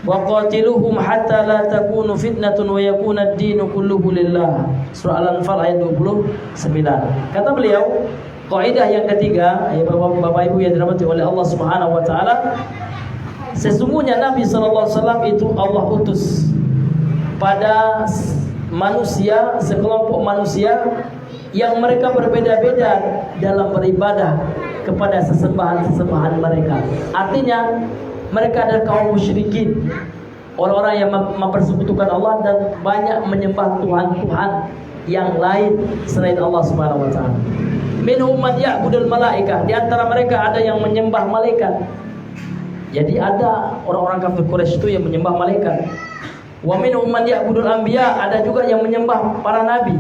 wa qatiluhum hatta la takunu fitnatun wa yakuna ad-dinu kulluhu lillah. Surah Al-Anfal ayat 29. Kata beliau, kaidah yang ketiga, ya Bapak Ibu yang dirahmati oleh Allah Subhanahu wa taala, sesungguhnya Nabi sallallahu alaihi wasallam itu Allah utus pada manusia, sekelompok manusia yang mereka berbeda-beda dalam beribadah kepada sesembahan-sesembahan mereka. Artinya mereka adalah kaum musyrikin, orang-orang yang mempersekutukan Allah dan banyak menyembah Tuhan-Tuhan yang lain selain Allah Subhanahu wa taala. Minhum man ya'budul malaikah, di antara mereka ada yang menyembah malaikat. Jadi ada orang-orang kafir Quraisy itu yang menyembah malaikat. Wa minhum man ya'budul anbiya, ada juga yang menyembah para nabi.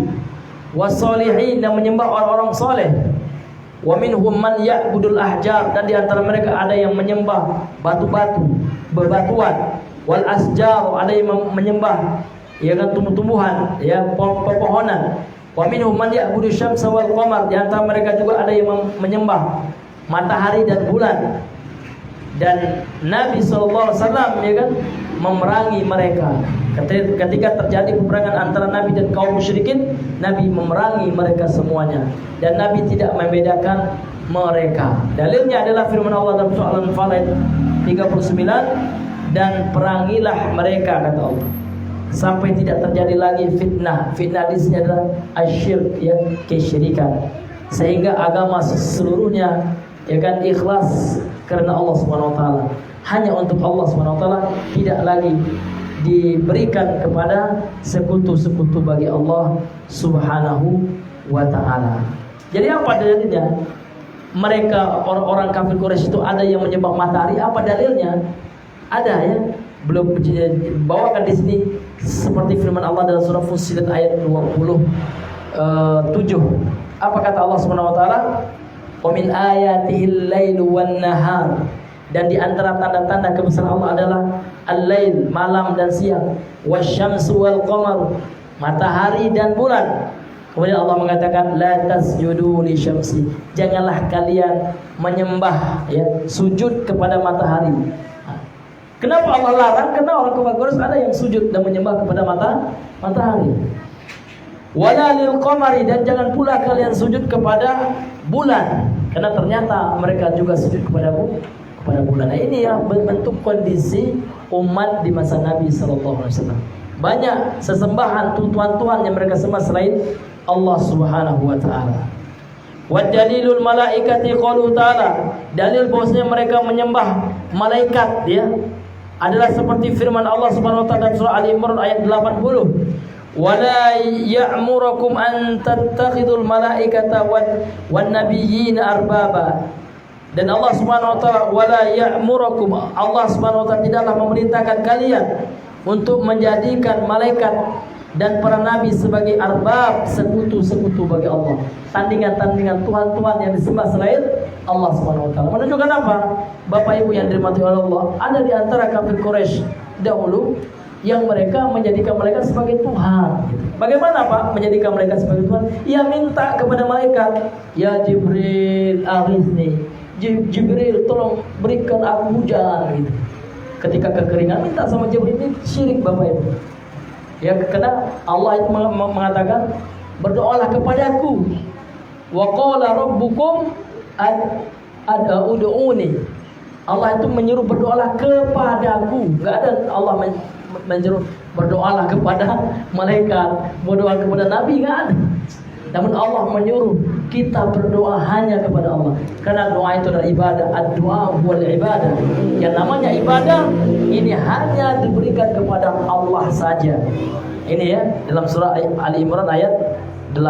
Wassalihin, dan menyembah orang-orang soleh. Wa minhum man ya'budul ahjar, dan di antara mereka ada yang menyembah batu-batu, bebatuan. Wal asjar, ada yang menyembah ya kan tumbuh-tumbuhan, ya pepohonan. Wa minhum man ya'budu syamsa wal qamar, di antara mereka juga ada yang menyembah matahari dan bulan. Dan Nabi sallallahu alaihi wasallam ya kan memerangi mereka. Ketika terjadi peperangan antara Nabi dan kaum musyrikin, Nabi memerangi mereka semuanya, dan Nabi tidak membedakan mereka. Dalilnya adalah firman Allah dalam surah Al-Anfal ayat 39, dan perangilah mereka kata Allah sampai tidak terjadi lagi fitnah. Fitnah di sini adalah asyirk, ya, kesyirikan, sehingga agama seluruhnya ya kan ikhlas karena Allah Subhanahu wa taala, hanya untuk Allah Subhanahu wa taala, tidak lagi diberikan kepada sekutu-sekutu bagi Allah Subhanahu wa ta'ala. Jadi apa dalilnya? Mereka orang-orang kafir Quraisy itu ada yang menyembah matahari. Apa dalilnya? Ada ya. Belum bawakan di sini seperti firman Allah dalam surah Fussilat ayat 27. Apa kata Allah Subhanahu wa taala? Wa min ayatihil lailu wan nahar. Dan di antara tanda-tanda kebesaran Allah adalah al-lail, malam dan siang, wasyamsu wal qamar, matahari dan bulan. Kemudian Allah mengatakan la tasjudu lisyamsi. Janganlah kalian menyembah ya, sujud kepada matahari. Kenapa Allah larang? Karena orang kafir Quraisy ada yang sujud dan menyembah kepada matahari. Wala lil qamari, dan jangan pula kalian sujud kepada bulan, karena ternyata mereka juga sujud kepada bulan. Nah, ini ya bentuk kondisi umat di masa Nabi sallallahu alaihi wasallam. Banyak sesembahan tuhan-tuhan yang mereka sembah selain Allah Subhanahu wa taala. Wa dalilul malaikati qalu ta'ala, dalil bahwasanya mereka menyembah malaikat ya adalah seperti firman Allah Subhanahu wa taala dalam surah Ali Imran ayat 80. Wala ya'murukum an tattakhidul malaikata wan nabiyyina arbaba. Dan Allah Subhanahu wa taala wala ya'murukum, Allah Subhanahu wa taala tidaklah memerintahkan kalian untuk menjadikan malaikat dan para nabi sebagai arbab, sekutu-sekutu bagi Allah, tandingan-tandingan tuhan-tuhan yang disembah selain Allah Subhanahu wa taala. Menunjukkan apa? Bapak Ibu yang dirahmati oleh Allah, ada di antara kafir Quraisy dahulu yang mereka menjadikan malaikat sebagai Tuhan. Bagaimana Pak menjadikan malaikat sebagai Tuhan? Ya minta kepada malaikat, ya Jibril aghisni, Jibril tolong berikan aku hujan gitu. Ketika kekeringan minta sama Jibril. Ini syirik Bapak Ibu. Ya, karena Allah itu mengatakan berdoalah kepadaku. Wa qala rabbukum ud'uni. Allah itu menyuruh berdoalah kepadaku. Enggak ada Allah menyuruh berdoalah kepada malaikat, berdoa kepada nabi, enggak ada. Namun Allah menyuruh kita berdoa hanya kepada Allah, karena doa itu adalah ibadah. Ad-du'a huwal ibadah. Yang namanya ibadah ini hanya diberikan kepada Allah saja. Ini ya dalam surah Ali Imran ayat 80.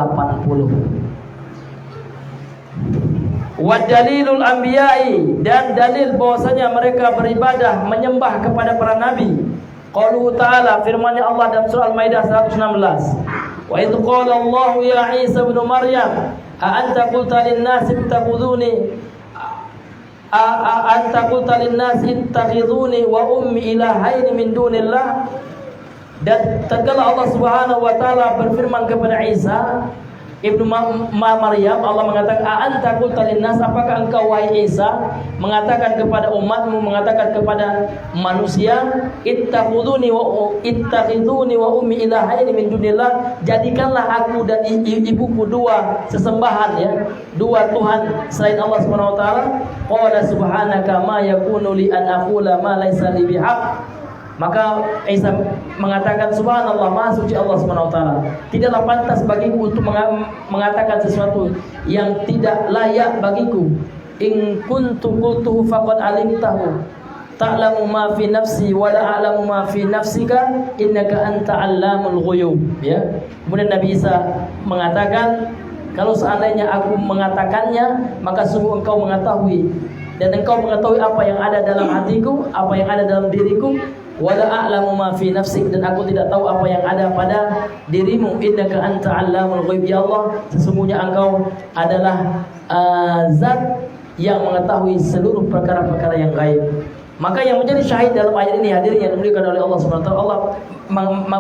Wa dalilul anbiya'i, dan dalil bahwasanya mereka beribadah menyembah kepada para nabi. Qalu ta'ala, firman-Nya Allah dalam surah Al-Maidah 116. Wa idh qala Allah ya Isa ibn Maryam a anta qulta lin-nasi ittakhuduni anta qulta lin-nasi ittakhiduni wa ummi ilahaini min dunillah. Dan tatkala Allah Subhanahu wa taala berfirman kepada Isa ibnu Maryam, Allah mengatakan a anta qulta lin-nas, apakah engkau wahai Isa mengatakan kepada umatmu, mengatakan kepada manusia, ittakhiduni wa ummi ilahaini min dunillah, jadikanlah aku dan ibuku dua sesembahan ya, dua Tuhan selain Allah Subhanahu wa taala. Qala subhanaka ma yakunu li an aqula ma laysa li bihaq. Maka Isa mengatakan, subhanallah, maha suci Allah Subhanahu wa taala, tidaklah pantas bagiku untuk mengatakan sesuatu yang tidak layak bagiku. In kuntu qultuhu faqad alimtahu ta'lamu ma fi nafsi wa la a'lamu ma fi nafsika innaka anta 'allamul ghuyub ya. Kemudian Nabi Isa mengatakan, kalau seandainya aku mengatakannya, maka sungguh engkau mengetahui, dan engkau mengetahui apa yang ada dalam hatiku, apa yang ada dalam diriku. Wala a'lamu ma fi nafsik, dan aku tidak tahu apa yang ada pada dirimu. Innaka anta 'allamul ghaib, ya Allah, sesungguhnya engkau adalah zat yang mengetahui seluruh perkara-perkara yang gaib. Maka yang menjadi syahid dalam ayat ini, hadirin yang dimuliakan oleh Allah Subhanahu wa taala, Allah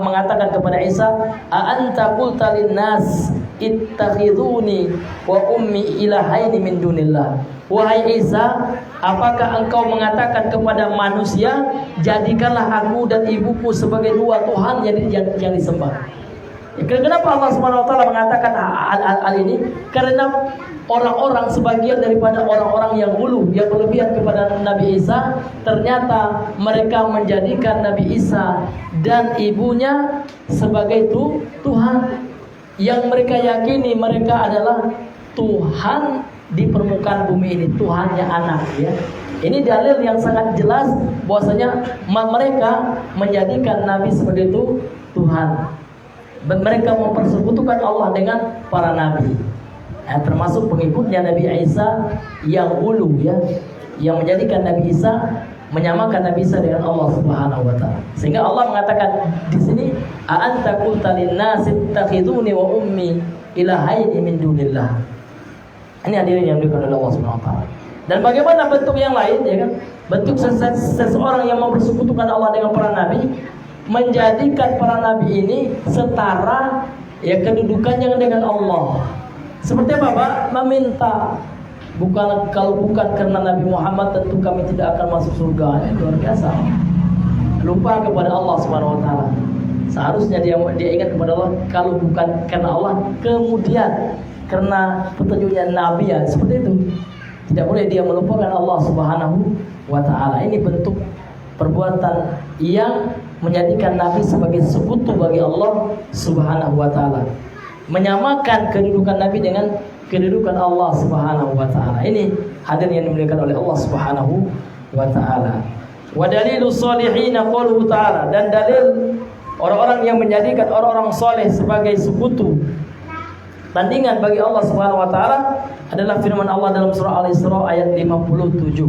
mengatakan kepada Isa, a anta qulta lin-nas ittakhiduni wa ummi ilahaini min dunillah. Wahai Isa, apakah engkau mengatakan kepada manusia, jadikanlah aku dan ibuku sebagai dua Tuhan yang disembah? Kenapa Allah Subhanahu wa taala mengatakan hal ini? Karena orang-orang, sebagian daripada orang-orang yang hulu, yang berlebihan kepada Nabi Isa, ternyata mereka menjadikan Nabi Isa dan ibunya sebagai Tuhan, yang mereka yakini mereka adalah Tuhan di permukaan bumi ini, Tuhannya anak ya. Ini dalil yang sangat jelas bahwasanya mereka menjadikan Nabi sebagai Tuhan. mereka mempersekutukan Allah dengan para nabi. Termasuk pengikutnya Nabi Isa yang ulu ya, yang menjadikan Nabi Isa menyamakan Nabi Isa dengan Allah Subhanahu wa taala. Sehingga Allah mengatakan di sini, "A anta qulta lin-nasi ittakhiduni wa ummi ilahaini min dunillah." Ini hadirin yang dimuliakan oleh Allah Subhanahu wa taala. Dan bagaimana bentuk yang lain ya kan? Bentuk seseorang yang mempersekutukan Allah dengan para nabi, menjadikan para nabi ini setara ya kedudukannya dengan Allah. Seperti apa Pak? Meminta, kalau bukan karena Nabi Muhammad tentu kami tidak akan masuk surga. Ini luar biasa. Lupa kepada Allah Subhanahu wa taala. Seharusnya dia ingat kepada Allah, kalau bukan karena Allah, kemudian karena petunjuknya Nabi ya, seperti itu. Tidak boleh dia melupakan Allah Subhanahu wa taala. Ini bentuk perbuatan yang menjadikan Nabi sebagai sekutu bagi Allah Subhanahu wa taala. Menyamakan kedudukan Nabi dengan kedudukan Allah Subhanahu wa taala. Ini hadir yang dimuliakan oleh Allah Subhanahu wa taala. Wa dalilus sholihin qauluhu ta'ala, dan dalil orang-orang yang menjadikan orang-orang soleh sebagai sekutu tandingan bagi Allah Subhanahu wa taala adalah firman Allah dalam surah Al-Isra ayat 57.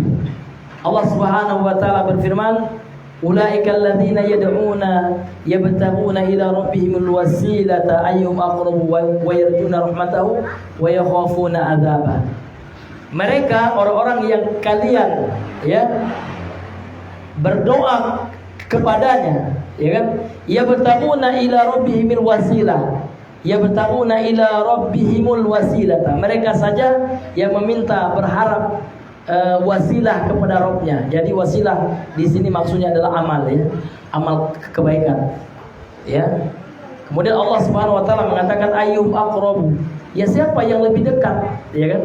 Allah Subhanahu wa taala berfirman, "Ulaika alladzina yad'una yabtaguna ila rabbihimul wasilata ayyuhum aqrabu wa yarjuna rahmatahu wa yakhafuna adzabah." Mereka orang-orang yang kalian ya berdoa kepadanya, ya kan? Yabtaguna ila rabbihimul wasilah. Yabtaguna ila rabbihimul wasilata. Mereka saja yang meminta, berharap wasilah kepada Rabbnya. Jadi wasilah di sini maksudnya adalah amal ya, amal kebaikan. Ya. Kemudian Allah Subhanahu wa taala mengatakan ayyuhum aqrabu. Ya siapa yang lebih dekat, ya kan?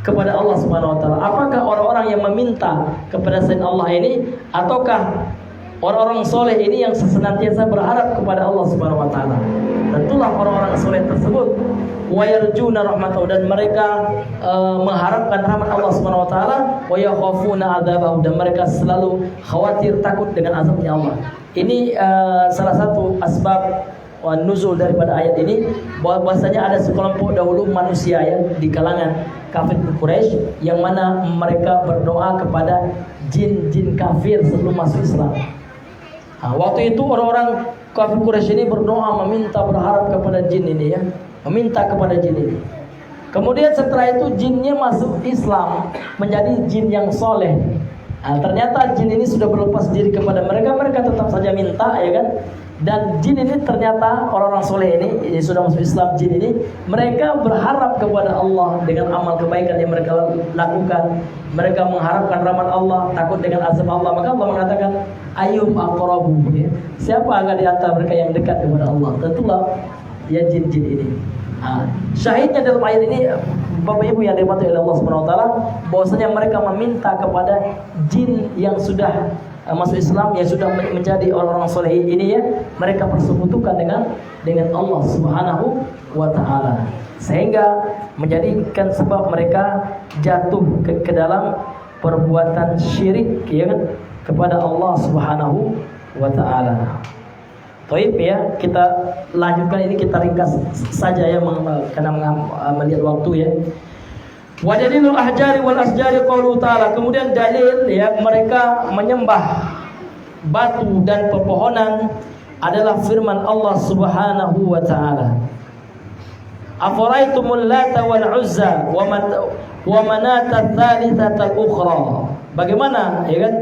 Kepada Allah Subhanahu wa taala. Apakah orang-orang yang meminta kepada selain Allah ini ataukah orang-orang soleh ini yang senantiasa berharap kepada Allah Subhanahu wa taala? Tentulah orang-orang soleh tersebut wa yarjuna rahmatahu, dan mereka mengharapkan rahmat Allah Subhanahu wa taala, wa yakhafuna adzabahu, dan mereka selalu khawatir takut dengan azabnya Allah. Ini salah satu asbab nuzul daripada ayat ini, bahwasanya ada sekelompok dahulu manusia ya di kalangan kafir Quraisy yang mana mereka berdoa kepada jin-jin kafir sebelum masuk Islam. Waktu itu orang-orang kafir Quraisy ini berdoa meminta, berharap kepada jin ini ya, meminta kepada jin ini. Kemudian setelah itu jinnya masuk Islam, menjadi jin yang soleh. Ternyata jin ini sudah berlepas diri kepada mereka, mereka tetap saja minta ya kan. Dan jin ini ternyata orang-orang soleh ini sudah masuk Islam, jin ini mereka berharap kepada Allah dengan amal kebaikan yang mereka lakukan. Mereka mengharapkan rahmat Allah, takut dengan azab Allah. Maka Allah mengatakan ayyuhum aqrabu ya. Siapa agak di antara mereka yang dekat kepada Allah? Tentulah ya jin-jin ini. Syahidnya dalam ayat ini Bapak Ibu yang dirahmati oleh Allah Subhanahu wa taala, bahwasanya mereka meminta kepada jin yang sudah masuk Islam, yang sudah menjadi orang-orang soleh ini ya, mereka persekutukan dengan Allah Subhanahu wa taala, sehingga menjadikan sebab mereka jatuh ke dalam perbuatan syirik ya kan, kepada Allah Subhanahu wa taala. Baik ya, kita lanjutkan ini, kita ringkas saja ya karena melihat waktu ya. Wa dalilul ahjari wal asjari qaulu ta'ala. Kemudian dalil ya mereka menyembah batu dan pepohonan adalah firman Allah Subhanahu wa taala. Afaraitumul lata wal uzza wa manata tsalitsata ukhra. Bagaimana ya kan?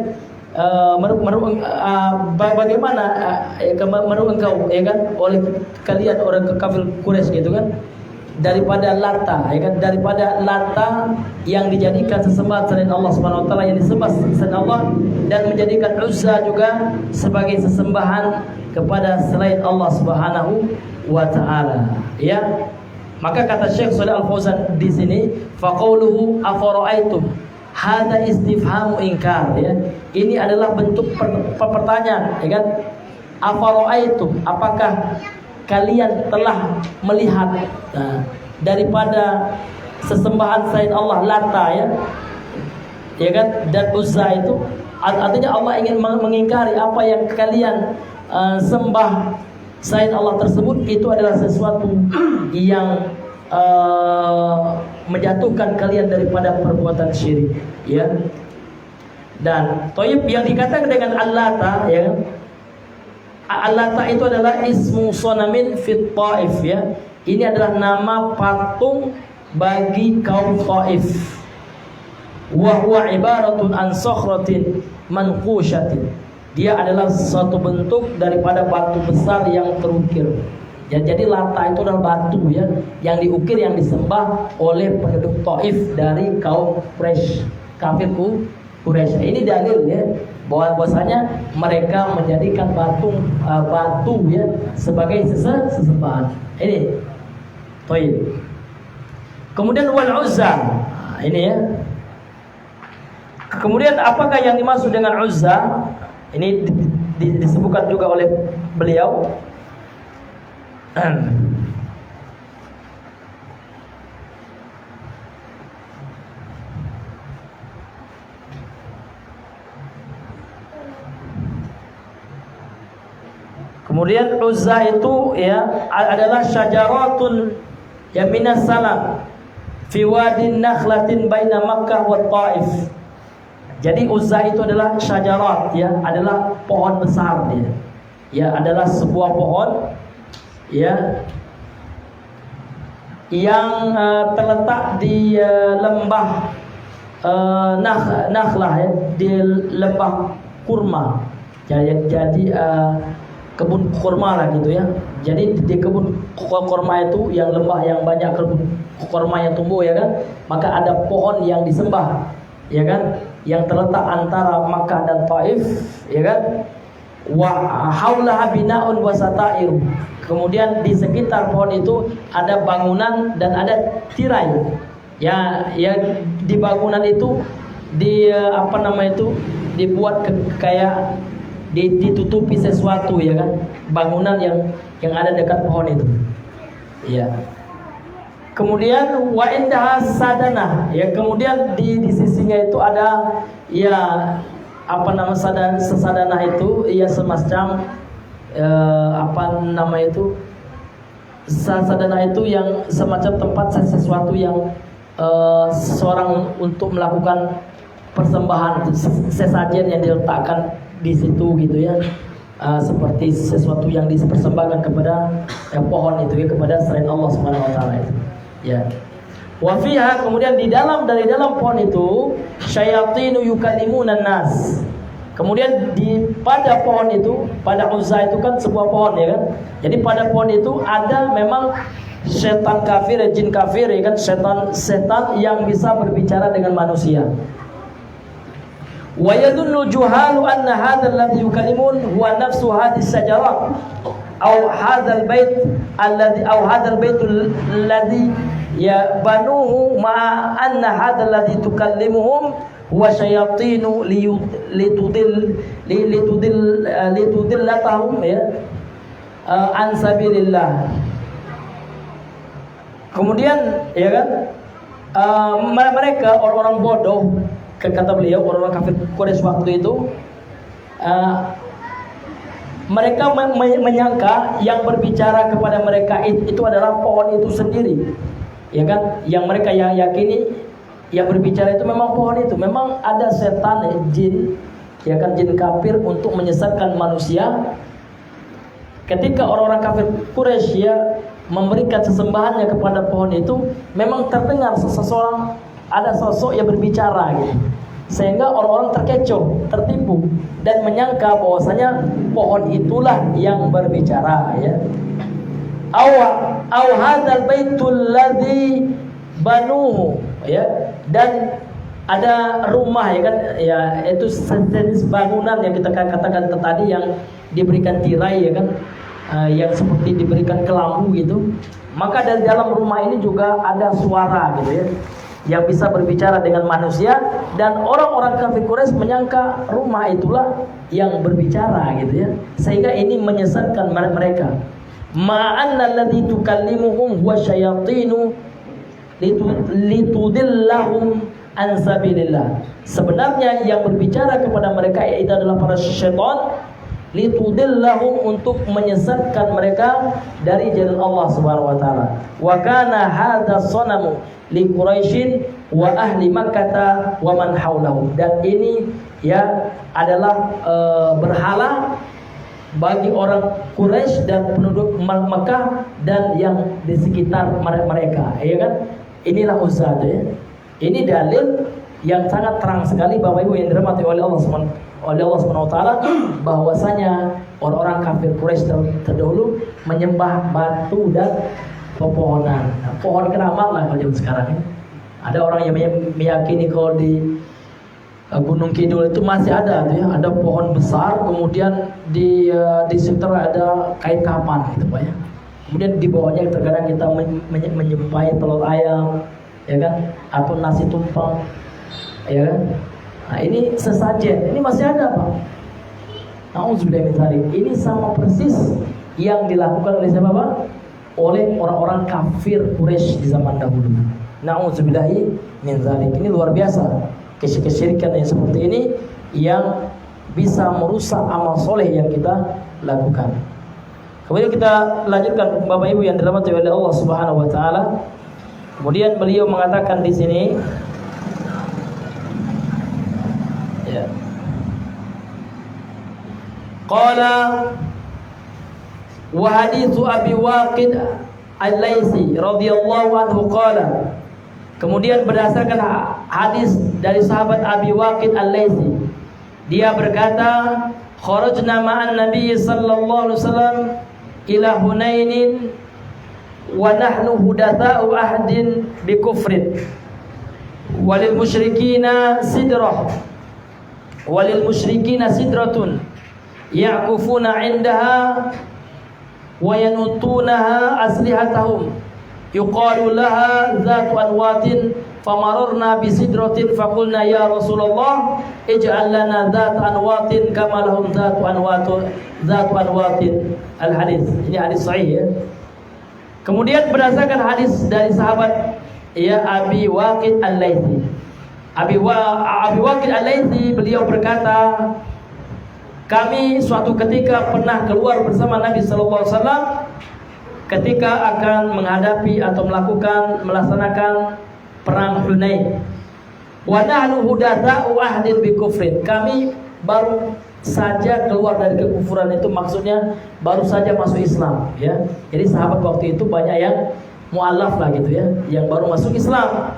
Bagaimana menurut engkau ya kan, oleh kalian orang kafir Quraisy gitu kan, daripada Lata ya kan, daripada Lata yang dijadikan sesembahan selain Allah Subhanahu wa taala, yang disembah selain Allah, dan menjadikan Uzza juga sebagai sesembahan kepada selain Allah Subhanahu wa taala ya. Maka kata Syekh Shalih Al-Fauzan di sini, faqauluhu afara'aitum, hada istifhamu inkar ya. Ini adalah bentuk pertanyaan ya kan. Afara'aitum, apakah kalian telah melihat daripada sesembahan selain Allah Lata ya kan, dan Uzza itu, artinya Allah ingin mengingkari apa yang kalian sembah selain Allah tersebut itu adalah sesuatu yang menjatuhkan kalian daripada perbuatan syirik, ya. Dan Thayyib yang dikatakan dengan Al-Lata, ya, Al-Lata itu adalah ismu sonamin fit Taif, ya. Ini adalah nama patung bagi kaum Taif. Wa huwa ibaratun an sakhratin manqushatin. Dia adalah suatu bentuk daripada batu besar yang terukir. Ya, jadi Lata itu adalah batu, ya, yang diukir, yang disembah oleh penduduk Taif dari kaum Quraisy, kafir Quraisy. Ini dalil, ya, bahwasanya mereka menjadikan batu ya sebagai sesembahan. Ini Taib. Kemudian wal Uzza. Ini, ya. Kemudian apakah yang dimaksud dengan Uzza? Ini disebutkan juga oleh beliau. Kemudian Uzza itu, ya, adalah syajaratun ya minas salam fi wadin nakhlatin baina Makkah wa Taif. Jadi Uzza itu adalah syajarat, ya, adalah pohon besar dia. Ya, adalah sebuah pohon, ya, yang terletak di lembah Nakhlah, ya, di lembah kurma. Jadi kebun kurma lah gitu, ya. Jadi di kebun kurma itu, yang lembah yang banyak kebun kurma yang tumbuh, ya kan, maka ada pohon yang disembah, ya kan, yang terletak antara Makkah dan Taif, ya kan. Wa haulaha bina'un wa sata'ir. Kemudian di sekitar pohon itu ada bangunan dan ada tirai. Ya, di bangunan itu dibuat kayak ditutupi sesuatu, ya kan. Bangunan yang ada dekat pohon itu. Ya. Kemudian wa indaha sadanah, ya, kemudian di sisinya itu ada, ya, sadanah itu, ya, semacam sadanah itu yang semacam tempat sesuatu yang seseorang untuk melakukan persembahan, sesajen yang diletakkan di situ, gitu, ya. Seperti sesuatu yang dipersembahkan kepada pohon itu, ya, kepada selain Allah Subhanahu wa taala itu. Ya. Wa fiha, kemudian dari dalam pohon itu syayatinu yukallimunan nas. Kemudian pada pohon itu, pada Uzza itu kan sebuah pohon, ya kan. Jadi pada pohon itu ada memang setan kafir, jin kafir, ya kan, setan yang bisa berbicara dengan manusia. Wa yadhunnu juhalu anna hadzal ladzi yukallimun huwa nafsu hadhihi syajarah aw hadzal bait alladzi ya banuhu ma anna hadzal ladzi tukallimuhum huwa syayatinu litudillatahum, ya, an sabilillah. Kemudian, ya kan, mereka orang-orang bodoh, kata beliau, orang-orang kafir Quraisy waktu itu, mereka menyangka yang berbicara kepada mereka itu adalah pohon itu sendiri, ya kan. Yang mereka yakini yang berbicara itu memang pohon itu, memang ada setan, jin, ya kan, jin kafir untuk menyesatkan manusia. Ketika orang-orang kafir Quraisy, ya, memberikan sesembahannya kepada pohon itu, memang terdengar ada sosok yang berbicara, gitu. Sehingga orang-orang terkecoh, tertipu, dan menyangka bahwasanya pohon itulah yang berbicara, ya. Aw hadzal baitul ladzi banuhu, ya, dan ada rumah, ya kan, ya, itu sejenis bangunan yang kita katakan tadi yang diberikan tirai, ya kan, yang seperti diberikan kelambu gitu. Maka dari dalam rumah ini juga ada suara, gitu, ya, yang bisa berbicara dengan manusia, dan orang-orang kafir Quraisy menyangka rumah itulah yang berbicara, gitu, ya, sehingga ini menyesatkan mereka. Ma'anna alladzi tukallimuhum huwa syayatinu litudillahum an sabilillah. Sebenarnya yang berbicara kepada mereka itu adalah para syaitan litudillahum, untuk menyesatkan mereka dari jalan Allah Subhanahu wa taala. Wa kana hadza sanamu li Quraisyin wa ahli Makkah wa man haulahum. Dan ini ya adalah berhala bagi orang Quraisy dan penduduk Mekah dan yang di sekitar mereka, ya kan? Inilah Uzza ya. Ini dalil yang sangat terang sekali Bapak Ibu yang dirahmati oleh Allah Subhanahu wa taala, bahwasanya orang-orang kafir Quraisy terdahulu menyembah batu dan pepohonan. Nah, pohon keramat lah kalau sekarang ini. Ada orang yang meyakini kalau di Gunung Kidul itu masih ada tuh ya, ada pohon besar, kemudian di sekitar ada kait kapan gitu Pak ya. Kemudian di bawahnya terkadang kita menjumpai telur ayam, ya kan, atau nasi tumpeng, ya kan. Nah ini sesajen, ini masih ada Pak. Nauzubillah min dzalik. Ini sama persis yang dilakukan oleh siapa Pak? Oleh orang-orang kafir Quraisy di zaman dahulu. Nauzubillah min dzalik. Ini luar biasa. Kesyirikan yang seperti ini yang bisa merusak amal soleh yang kita lakukan. Kemudian kita lanjutkan Bapak Ibu yang dirahmati oleh Allah Subhanahu wa taala. Kemudian beliau mengatakan di sini ya. Qala wa haditsu Abi Waqid Al-Laitsi radhiyallahu anhu qala. Kemudian berdasarkan hadis dari sahabat Abi Waqid Al-Laitsi, dia berkata, kharajna ma'an Nabi sallallahu alaihi wasallam ila Hunainin wa nahnu hudatsa'u ahdin bi kufrin walil musyrikina sidrah walil musyrikina sidratun ya'kufuna 'indaha wa yanutunaha aslihatahum yuqalu laha dzatu anwatin famararna bi sidratin faqulna ya Rasulullah ij'al lana dzat anwatin kama lahum dzatu anwatin. Al hadis ini hadis sahih ya. Kemudian berdasarkan hadis dari sahabat ya Abi Waqid Al-Laitsi, Abi Waqid Al-Laitsi beliau berkata, kami suatu ketika pernah keluar bersama Nabi sallallahu alaihi wasallam ketika akan menghadapi atau melaksanakan perang Hunain. Wa nahnu hudatsa'u ahdin bi kufrin. Kami baru saja keluar dari kekufuran, itu maksudnya baru saja masuk Islam ya. Jadi sahabat waktu itu banyak yang mualaf lah gitu ya, yang baru masuk Islam.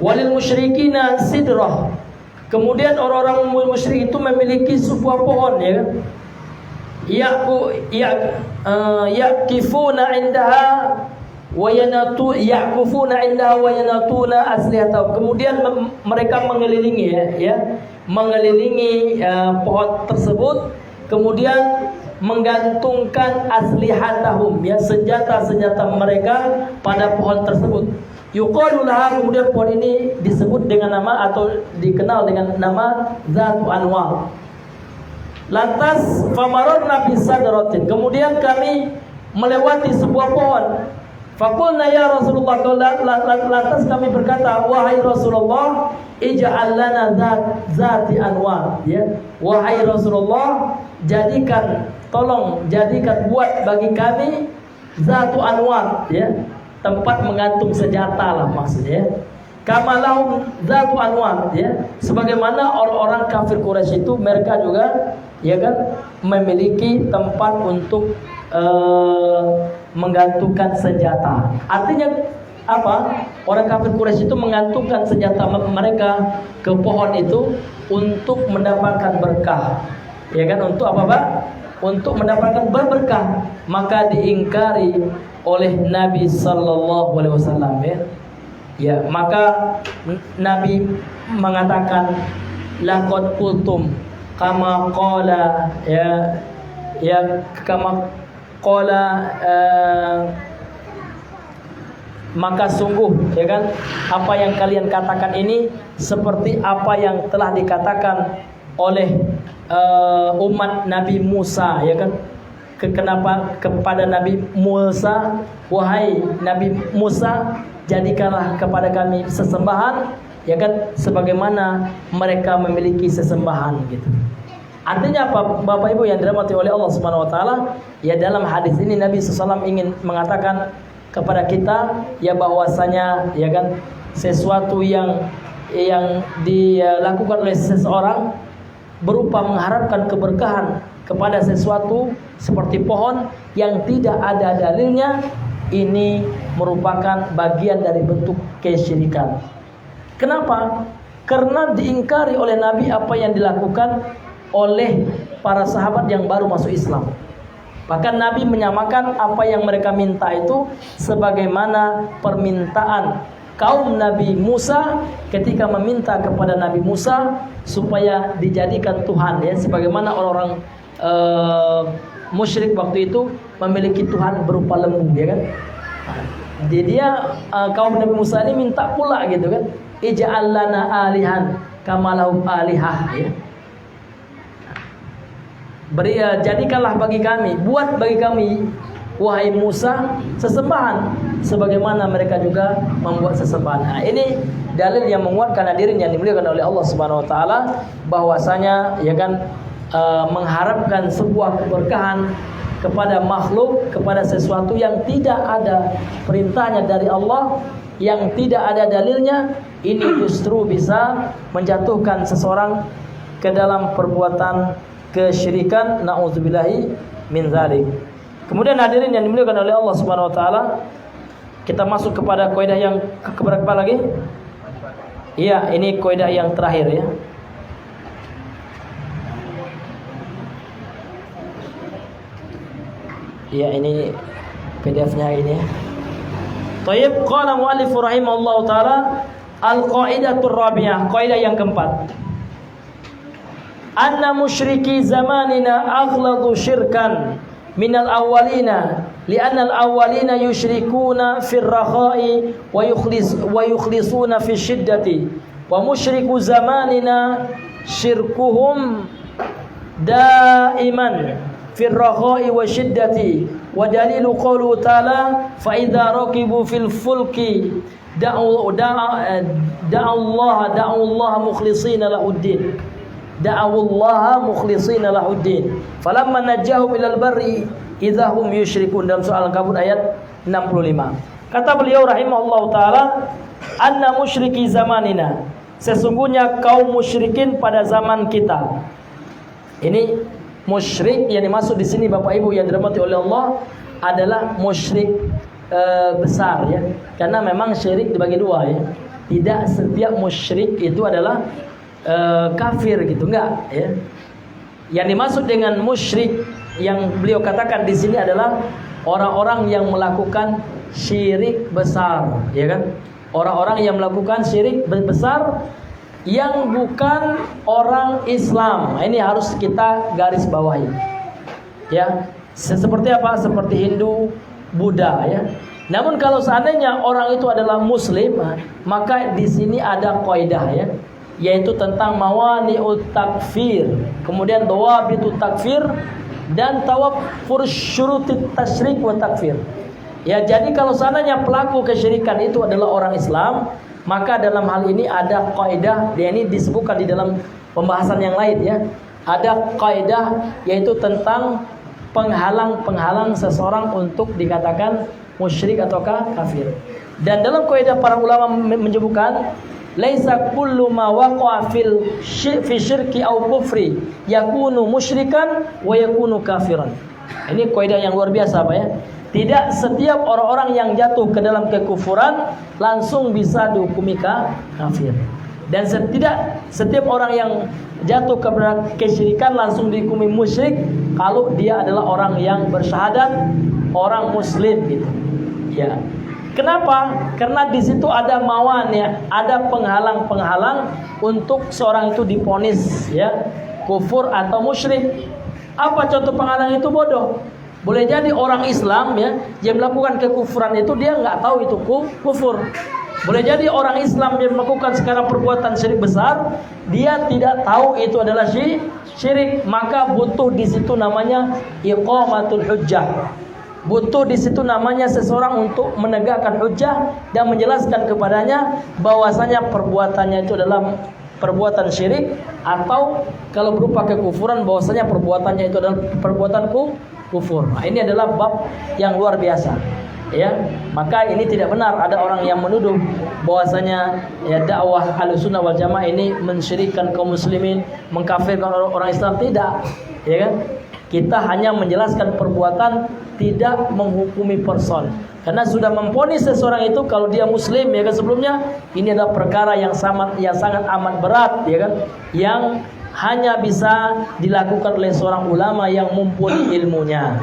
Walil musyrikina sidrah. Kemudian orang-orang musyrik itu memiliki sebuah pohon ya kan. Yaqifuna indaha wa yaqufuna indaha wa yanatuna aslihatahum. Kemudian mereka mengelilingi mengelilingi pohon tersebut, kemudian menggantungkan aslihatahum ya, senjata-senjata mereka pada pohon tersebut. Yuqalu laha, kemudian pohon ini disebut dengan nama atau dikenal dengan nama Dzatu Anwar. Lantas famararna bisadratin, kemudian kami melewati sebuah pohon. Faqulna ya Rasulullah, lantas kami berkata, wahai Rasulullah, ij'al lana dzati anwar ya. Wahai Rasulullah, tolong jadikan buat bagi kami dzatu anwar ya, tempat menggantung senjata lah maksudnya. Kama lahum dzatu anwar ya, sebagaimana orang-orang kafir Quraisy itu mereka juga ya kan memiliki tempat untuk menggantungkan senjata. Artinya apa? Orang kafir Quraisy itu menggantungkan senjata mereka ke pohon itu untuk mendapatkan berkah. Ya kan, untuk apa, Pak? Untuk mendapatkan berkah. Maka diingkari oleh Nabi sallallahu alaihi wasallam ya. Ya, maka Nabi mengatakan laqad qultum kama qala kama qala maka sungguh ya kan apa yang kalian katakan ini seperti apa yang telah dikatakan oleh umat Nabi Musa ya kan. Kenapa kepada Nabi Musa, wahai Nabi Musa, jadikanlah kepada kami sesembahan ya kan sebagaimana mereka memiliki sesembahan gitu. Artinya apa, Bapak Ibu yang dirahmati oleh Allah Subhanahu wa taala? Ya, dalam hadis ini Nabi SAW ingin mengatakan kepada kita ya bahwasanya ya kan sesuatu yang dilakukan oleh seseorang berupa mengharapkan keberkahan kepada sesuatu seperti pohon yang tidak ada dalilnya, ini merupakan bagian dari bentuk kesyirikan. Kenapa? Karena diingkari oleh Nabi apa yang dilakukan oleh para sahabat yang baru masuk Islam. Bahkan Nabi menyamakan apa yang mereka minta itu sebagaimana permintaan kaum Nabi Musa ketika meminta kepada Nabi Musa supaya dijadikan Tuhan, ya, sebagaimana orang-orang musyrik waktu itu memiliki Tuhan berupa lembu, ya kan? Jadi dia kaum Nabi Musa ini minta pula gitu kan, ij'al lana alihan kama lahum alihah, ya. Jadikanlah bagi kami, buat bagi kami wahai Musa sesembahan sebagaimana mereka juga membuat sesembahan. Nah, ini dalil yang menguatkan hadirin yang dimuliakan oleh Allah Subhanahu wa taala bahwasanya ya kan mengharapkan sebuah keberkahan kepada makhluk, kepada sesuatu yang tidak ada perintahnya dari Allah, yang tidak ada dalilnya, ini justru bisa menjatuhkan seseorang ke dalam perbuatan kesyirikan, na'udzubillahi min dzalik. Kemudian hadirin yang dimuliakan oleh Allah Subhanahu wa taala, kita masuk kepada kaidah yang keberapa lagi? Iya, ini kaidah yang terakhir, ya. Iya, ini PDF-nya ini, ya. Thayyib, qala muallif rahimahullahu taala, al-qaidatur rabi'ah, kaidah yang keempat. Anna musyriki zamanina aghladu syirkan minal awwalina li'anna al-awwalina yusyrikuna fir rakha'i wa yukhlisuna fi syiddati wa musyriku zamanina syirkuhum daiman fir rakha'i wa syiddati wa dalilu qawlu ta'ala fa idza raqibu fil fulki da'u Allah mukhlishina lahuddin da'awullaha mukhlishina lahuddin falamma najjahum ilal barri idahum yusyrikun, dalam surah Al-Ankabut ayat 65. Kata beliau rahimahullahu taala, anna musyriki zamanina, sesungguhnya kaum musyrikin pada zaman kita. Ini musyrik yang dimaksud di sini Bapak Ibu yang dirahmati oleh Allah adalah musyrik besar, ya. Karena memang syirik dibagi dua, ya. Tidak setiap musyrik itu adalah kafir gitu, enggak, ya. Yang dimaksud dengan musyrik yang beliau katakan di sini adalah orang-orang yang melakukan syirik besar, ya kan? Orang-orang yang melakukan syirik besar yang bukan orang Islam. Ini harus kita garis bawahi, ya. Seperti apa? Seperti Hindu, Buddha, ya. Namun kalau seandainya orang itu adalah Muslim, maka di sini ada kaidah, ya, yaitu tentang mawani'ut takfir, kemudian dawabitut takfir, dan tawaffur syurutit tasyrik wa takfir. Ya, jadi kalau seandainya pelaku kesyirikan itu adalah orang Islam, maka dalam hal ini ada kaidah, dia ini disebutkan di dalam pembahasan yang lain, ya. Ada kaidah yaitu tentang penghalang-penghalang seseorang untuk dikatakan musyrik ataukah kafir. Dan dalam kaidah para ulama menyebutkan laisa kullu ma waqa'a fi syirki aw kufri yakunu musyrikan wa yakunu kafiran. Ini kaidah yang luar biasa, Pak, ya. Tidak setiap orang-orang yang jatuh ke dalam kekufuran langsung bisa dihukumi kafir. Dan setiap orang yang jatuh kepada kesyirikan langsung dihukumi musyrik kalau dia adalah orang yang bersyahadat, orang muslim gitu. Ya. Kenapa? Karena di situ ada mawan, ya, ada penghalang-penghalang untuk seorang itu diponis, ya, kufur atau musyrik. Apa contoh penghalang itu? Bodoh. Boleh jadi orang Islam, ya, yang melakukan kekufuran itu dia nggak tahu itu kufur. Boleh jadi orang Islam yang melakukan sekarang perbuatan syirik besar, dia tidak tahu itu adalah syirik, maka butuh di situ namanya iqamatul hujjah. Butuh di situ namanya seseorang untuk menegakkan hujjah dan menjelaskan kepadanya bahwasanya perbuatannya itu adalah perbuatan syirik atau kalau berupa kekufuran bahwasanya perbuatannya itu adalah perbuatan kufur. Nah, ini adalah bab yang luar biasa. Ya, maka ini tidak benar ada orang yang menuduh bahwasanya ya dakwah Ahlussunnah wal Jamaah ini mensyirikkan kaum muslimin, mengkafirkan orang Islam. Tidak, ya kan? Kita hanya menjelaskan perbuatan, tidak menghukumi person. Karena sudah memvonis seseorang itu kalau dia muslim, ya kan, sebelumnya ini adalah perkara yang sangat amat berat, ya kan, yang hanya bisa dilakukan oleh seorang ulama yang mumpuni ilmunya.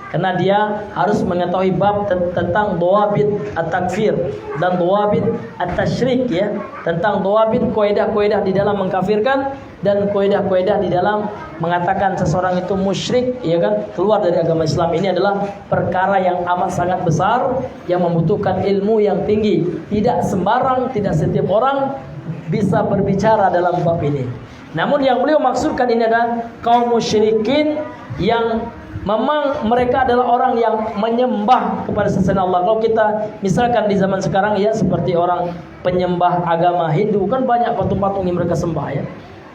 Karena dia harus mengetahui bab tentang dhawabit at-takfir dan dhawabit at-tasyrik, ya, tentang dhawabit kaidah-kaidah di dalam mengkafirkan dan kaidah-kaidah di dalam mengatakan seseorang itu musyrik, ya kan, keluar dari agama Islam. Ini adalah perkara yang amat sangat besar yang membutuhkan ilmu yang tinggi. Tidak sembarang, tidak setiap orang bisa berbicara dalam bab ini. Namun yang beliau maksudkan ini adalah kaum musyrikin yang memang mereka adalah orang yang menyembah kepada selain Allah. Kalau kita misalkan di zaman sekarang, ya, seperti orang penyembah agama Hindu, kan banyak patung-patung yang mereka sembah, ya.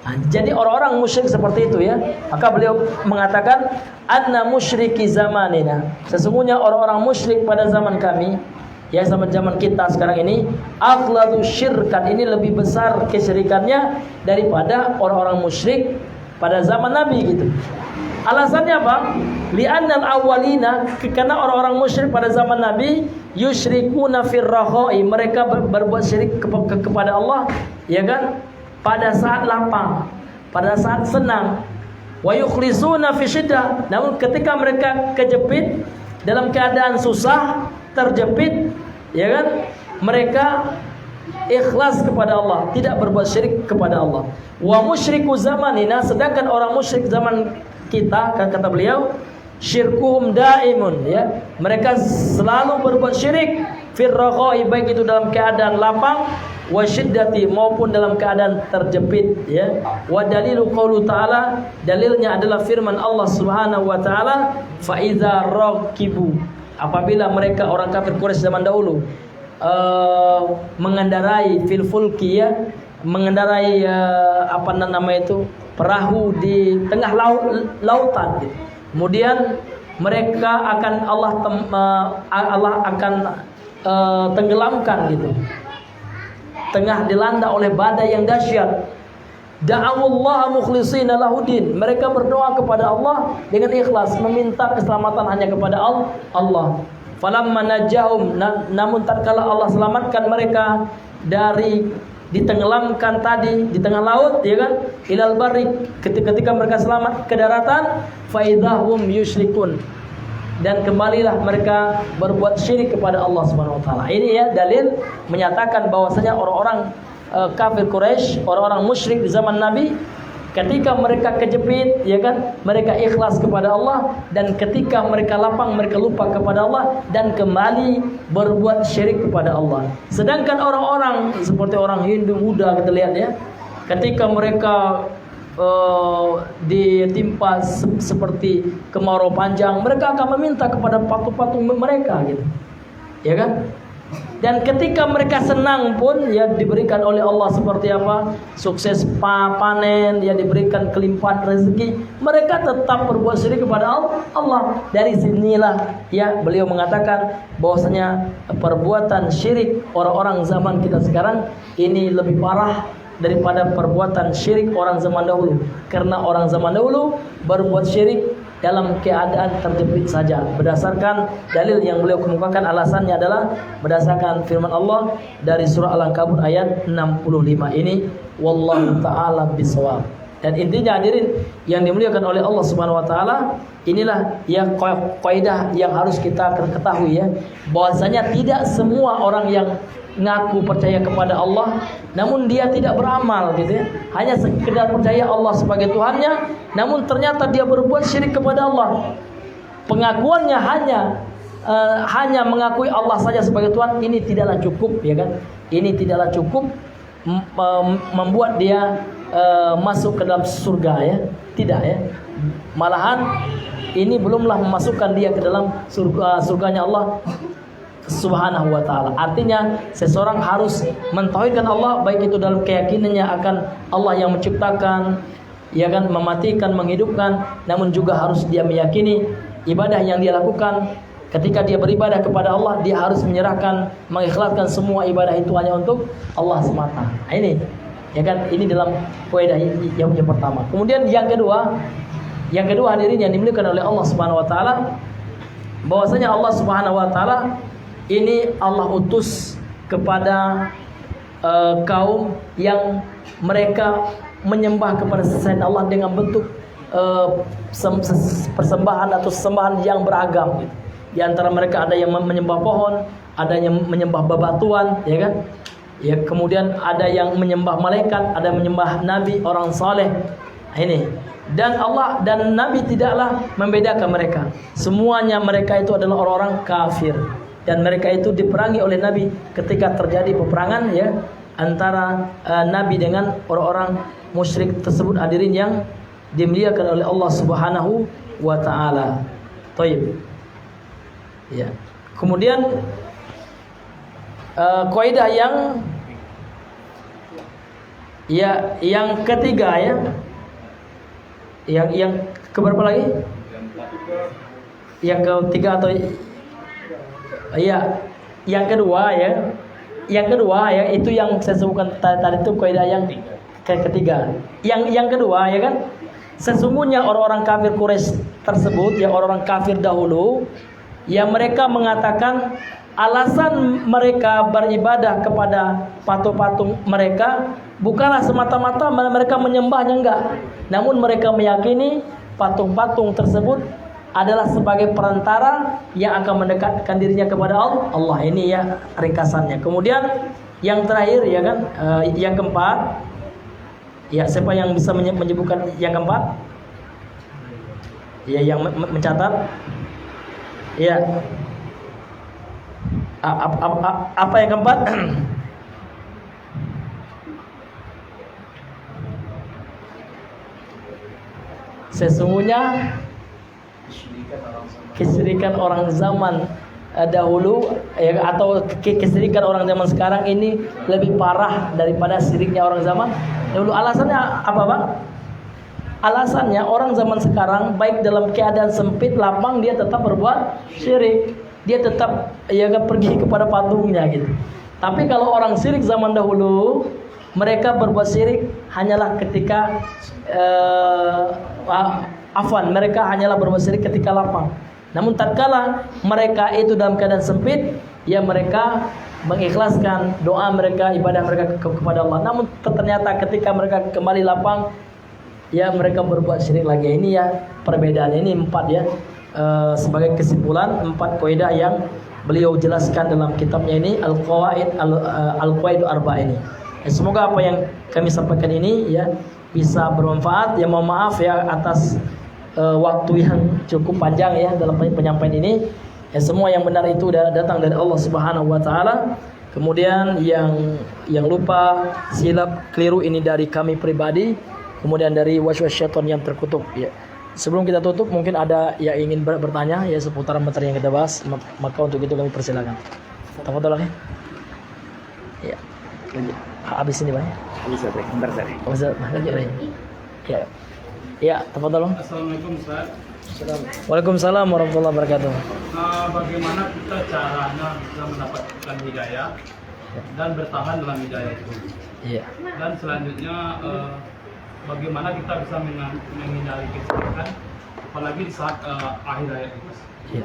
Nah, jadi orang-orang musyrik seperti itu, ya, maka beliau mengatakan anna musyriki zamanina, sesungguhnya orang-orang musyrik pada zaman kami, ya, zaman kita sekarang ini, aghladu syirkan, ini lebih besar kesyirikannya daripada orang-orang musyrik pada zaman Nabi, gitu. Alasannya apa? Li'annal awwalina, karena orang-orang musyrik pada zaman Nabi yusyrikuna firrakhai, mereka berbuat syirik kepada Allah, ya kan, pada saat lapang, pada saat senang. Wa yukhlisuna fi syiddah, namun ketika mereka kejepit, dalam keadaan susah, terjepit, ya kan, mereka ikhlas kepada Allah, tidak berbuat syirik kepada Allah. Wa musyriku zamanina, sedangkan orang musyrik zaman kita, kata beliau, syirkuhum daimun, ya, mereka selalu berbuat syirik firrakhai, baik itu dalam keadaan lapang, wa syiddati, maupun dalam keadaan terjepit, ya. Wa dalilu qaulu ta'ala, dalilnya adalah firman Allah Subhanahu wa taala, fa idza raqibu, apabila mereka orang kafir Quraisy zaman dahulu mengendarai fil fulki, ya, mengendarai perahu di tengah lautan, gitu. Kemudian mereka akan Allah akan tenggelamkan, gitu. Tengah dilanda oleh badai yang dahsyat. Da'awullaha mukhlishina lahudin, mereka berdoa kepada Allah dengan ikhlas, meminta keselamatan hanya kepada Allah. Falamma najahum, namun tatkala Allah selamatkan mereka dari ditenggelamkan tadi di tengah laut, ya kan, ilal barri, ketika mereka selamat ke daratan, faidahum yusyrikun, dan kembalilah mereka berbuat syirik kepada Allah Subhanahu wa taala. Ini, ya, dalil menyatakan bahwasanya orang-orang kafir Quraisy, orang-orang musyrik di zaman Nabi, ketika mereka kejepit, ya kan, mereka ikhlas kepada Allah, dan ketika mereka lapang, mereka lupa kepada Allah dan kembali berbuat syirik kepada Allah. Sedangkan orang-orang seperti orang Hindu, Buddha, kita lihat, ya, ketika mereka ditimpa seperti kemarau panjang, mereka akan meminta kepada patung-patung mereka, gitu, ya kan. Dan ketika mereka senang pun, ya, diberikan oleh Allah seperti apa? Sukses panen, ya, diberikan kelimpahan rezeki, mereka tetap berbuat syirik kepada Allah. Dari sinilah, ya, beliau mengatakan bahwasanya perbuatan syirik orang-orang zaman kita sekarang ini lebih parah daripada perbuatan syirik orang zaman dahulu. Karena orang zaman dahulu berbuat syirik dalam keadaan terjepit saja. Berdasarkan dalil yang beliau kemukakan, alasannya adalah berdasarkan firman Allah dari surah Al-Ankabut ayat 65 ini, wallahu ta'ala bisawab. Dan intinya, hadirin yang dimuliakan oleh Allah Subhanahu wa taala, inilah yang kaidah yang harus kita ketahui, ya, bahwasanya tidak semua orang yang ngaku percaya kepada Allah namun dia tidak beramal, gitu, ya, hanya sekedar percaya Allah sebagai Tuhannya, namun ternyata dia berbuat syirik kepada Allah. Pengakuannya hanya mengakui Allah saja sebagai Tuhan, ini tidaklah cukup, ya kan, ini tidaklah cukup membuat dia masuk ke dalam surga, ya, tidak, ya, malahan ini belumlah memasukkan dia ke dalam surganya Allah. Subhanahu wa ta'ala. Artinya seseorang harus mentauhidkan Allah, baik itu dalam keyakinannya akan Allah yang menciptakan, ya kan, mematikan, menghidupkan, namun juga harus dia meyakini ibadah yang dia lakukan. Ketika dia beribadah kepada Allah, dia harus menyerahkan, mengikhlaskan semua ibadah itu hanya untuk Allah semata. Nah, ini, ya kan, ini dalam kaidah yang pertama. Kemudian yang kedua hadirin yang dimiliki oleh Allah Subhanahu wa taala, bahwasanya Allah Subhanahu wa taala ini Allah utus kepada kaum yang mereka menyembah kepada selain Allah dengan bentuk persembahan atau sesembahan yang beragam gitu. Di antara mereka ada yang menyembah pohon, ada yang menyembah bebatuan, ya kan? Ya, kemudian ada yang menyembah malaikat, ada yang menyembah nabi, orang saleh. Nah, ini. Dan Allah dan Nabi tidaklah membedakan mereka. Semuanya mereka itu adalah orang-orang kafir. Dan mereka itu diperangi oleh Nabi ketika terjadi peperangan, ya, antara Nabi dengan orang-orang musyrik tersebut, hadirin yang dimuliakan oleh Allah Subhanahu wa taala. Baik. Ya. Kemudian kaidah yang ketiga, ya. Yang keberapa lagi? Yang ketiga atau ya, yang kedua, ya. Yang kedua, ya, itu yang saya sebutkan tadi itu kaidah yang ketiga. Yang kedua, ya kan, sesungguhnya orang-orang kafir Quraisy tersebut, ya, orang-orang kafir dahulu, yang mereka mengatakan alasan mereka beribadah kepada patung-patung mereka bukanlah semata-mata mereka menyembahnya, enggak. Namun mereka meyakini patung-patung tersebut adalah sebagai perantara yang akan mendekatkan dirinya kepada Allah. Ini, ya, ringkasannya. Kemudian yang terakhir, ya kan, yang keempat, ya, siapa yang bisa menyebutkan yang keempat? Ya, yang mencatat. Ya. Apa yang keempat? Sesungguhnya kesyirikan orang zaman dahulu, ya, atau kesyirikan orang zaman sekarang ini lebih parah daripada syiriknya orang zaman dahulu. Alasannya apa, Bang? Alasannya orang zaman sekarang baik dalam keadaan sempit, lapang, dia tetap berbuat syirik. Dia tetap, ya, pergi kepada patungnya gitu. Tapi kalau orang syirik zaman dahulu, mereka berbuat syirik hanyalah ketika mereka hanyalah berbuat syirik ketika lapang. Namun tatkala mereka itu dalam keadaan sempit, ya, mereka mengikhlaskan doa mereka, ibadah mereka kepada Allah. Namun ternyata ketika mereka kembali lapang, ya, mereka berbuat syirik lagi. Ini, ya, perbedaannya. Ini 4, ya. Sebagai kesimpulan 4 kaidah yang beliau jelaskan dalam kitabnya ini, Al-Qawaidul Arba' ini. Semoga apa yang kami sampaikan ini, ya, bisa bermanfaat. Ya, mohon maaf, ya, atas waktu yang cukup panjang, ya, dalam penyampaian ini. Ya, semua yang benar itu datang dari Allah Subhanahu wa taala. Kemudian yang lupa, silap, keliru ini dari kami pribadi. Kemudian dari waswas syaitan yang terkutuk, ya. Sebelum kita tutup, mungkin ada yang ingin bertanya, ya, seputar materi yang kita bahas. Maka untuk itu kami persilakan. Tafadhol lagi. Ya. Habis ini, Pak. Habis, bentar saja. Ustaz, ya. Ya, tafadhol. Assalamualaikum, Ustaz. Waalaikumsalam warahmatullahi wabarakatuh. Bagaimana kita caranya bisa mendapatkan hidayah dan bertahan dalam hidayah itu? Iya. Dan selanjutnya bagaimana kita bisa menghindari kesyirikan, apalagi di saat akhir hayat itu? Iya.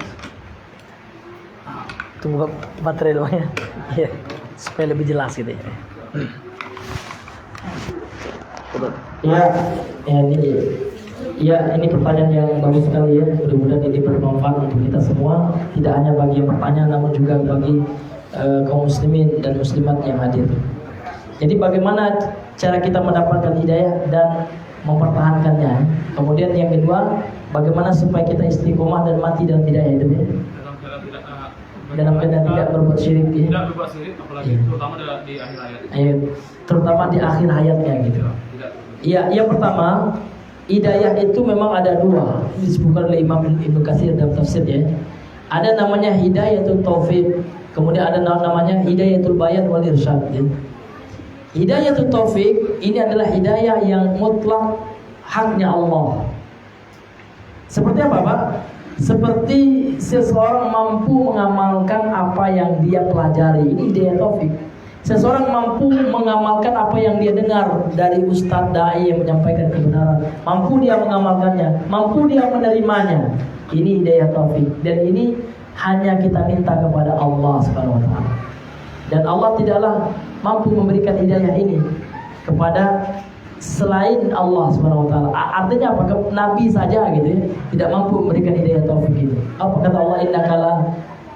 Tunggu baterai dulu, ya. Iya. Supaya lebih jelas gitu, ya. Ini pertanyaan yang bagus sekali, ya. Mudah-mudahan ini bermanfaat untuk kita semua, tidak hanya bagi yang bertanya, namun juga bagi kaum muslimin dan muslimat yang hadir. Jadi bagaimana cara kita mendapatkan hidayah dan mempertahankannya? Kemudian yang kedua, bagaimana supaya kita istiqomah dan mati dalam hidayah itu, ya? Dalam keadaan tidak berbuat syirik, ya. Tidak berbuat syirik, apalagi terutama di akhir hayat. Terutama di akhir hayatnya, gitu. Iya, yang pertama, hidayah itu memang ada 2, disebutkan oleh Imam Ibnu Katsir dalam tafsirnya. Ada namanya hidayatul taufik, kemudian ada namanya hidayatul bayan wal irsyad. Hidayatul taufik ini adalah hidayah yang mutlak, haknya Allah. Seperti apa, Pak? Seperti seseorang mampu mengamalkan apa yang dia pelajari. Ini hidayah taufik. Seseorang mampu mengamalkan apa yang dia dengar dari ustadz dai yang menyampaikan kebenaran. Mampu dia mengamalkannya, mampu dia menerimanya. Ini hidayah taufik. Dan ini hanya kita minta kepada Allah Subhanahu wa taala. Dan Allah tidaklah mampu memberikan hidayah ini kepada selain Allah Subhanahu wa taala. Artinya apa? Nabi saja gitu ya, tidak mampu memberikan hidayah taufik itu. Apa kata Allah?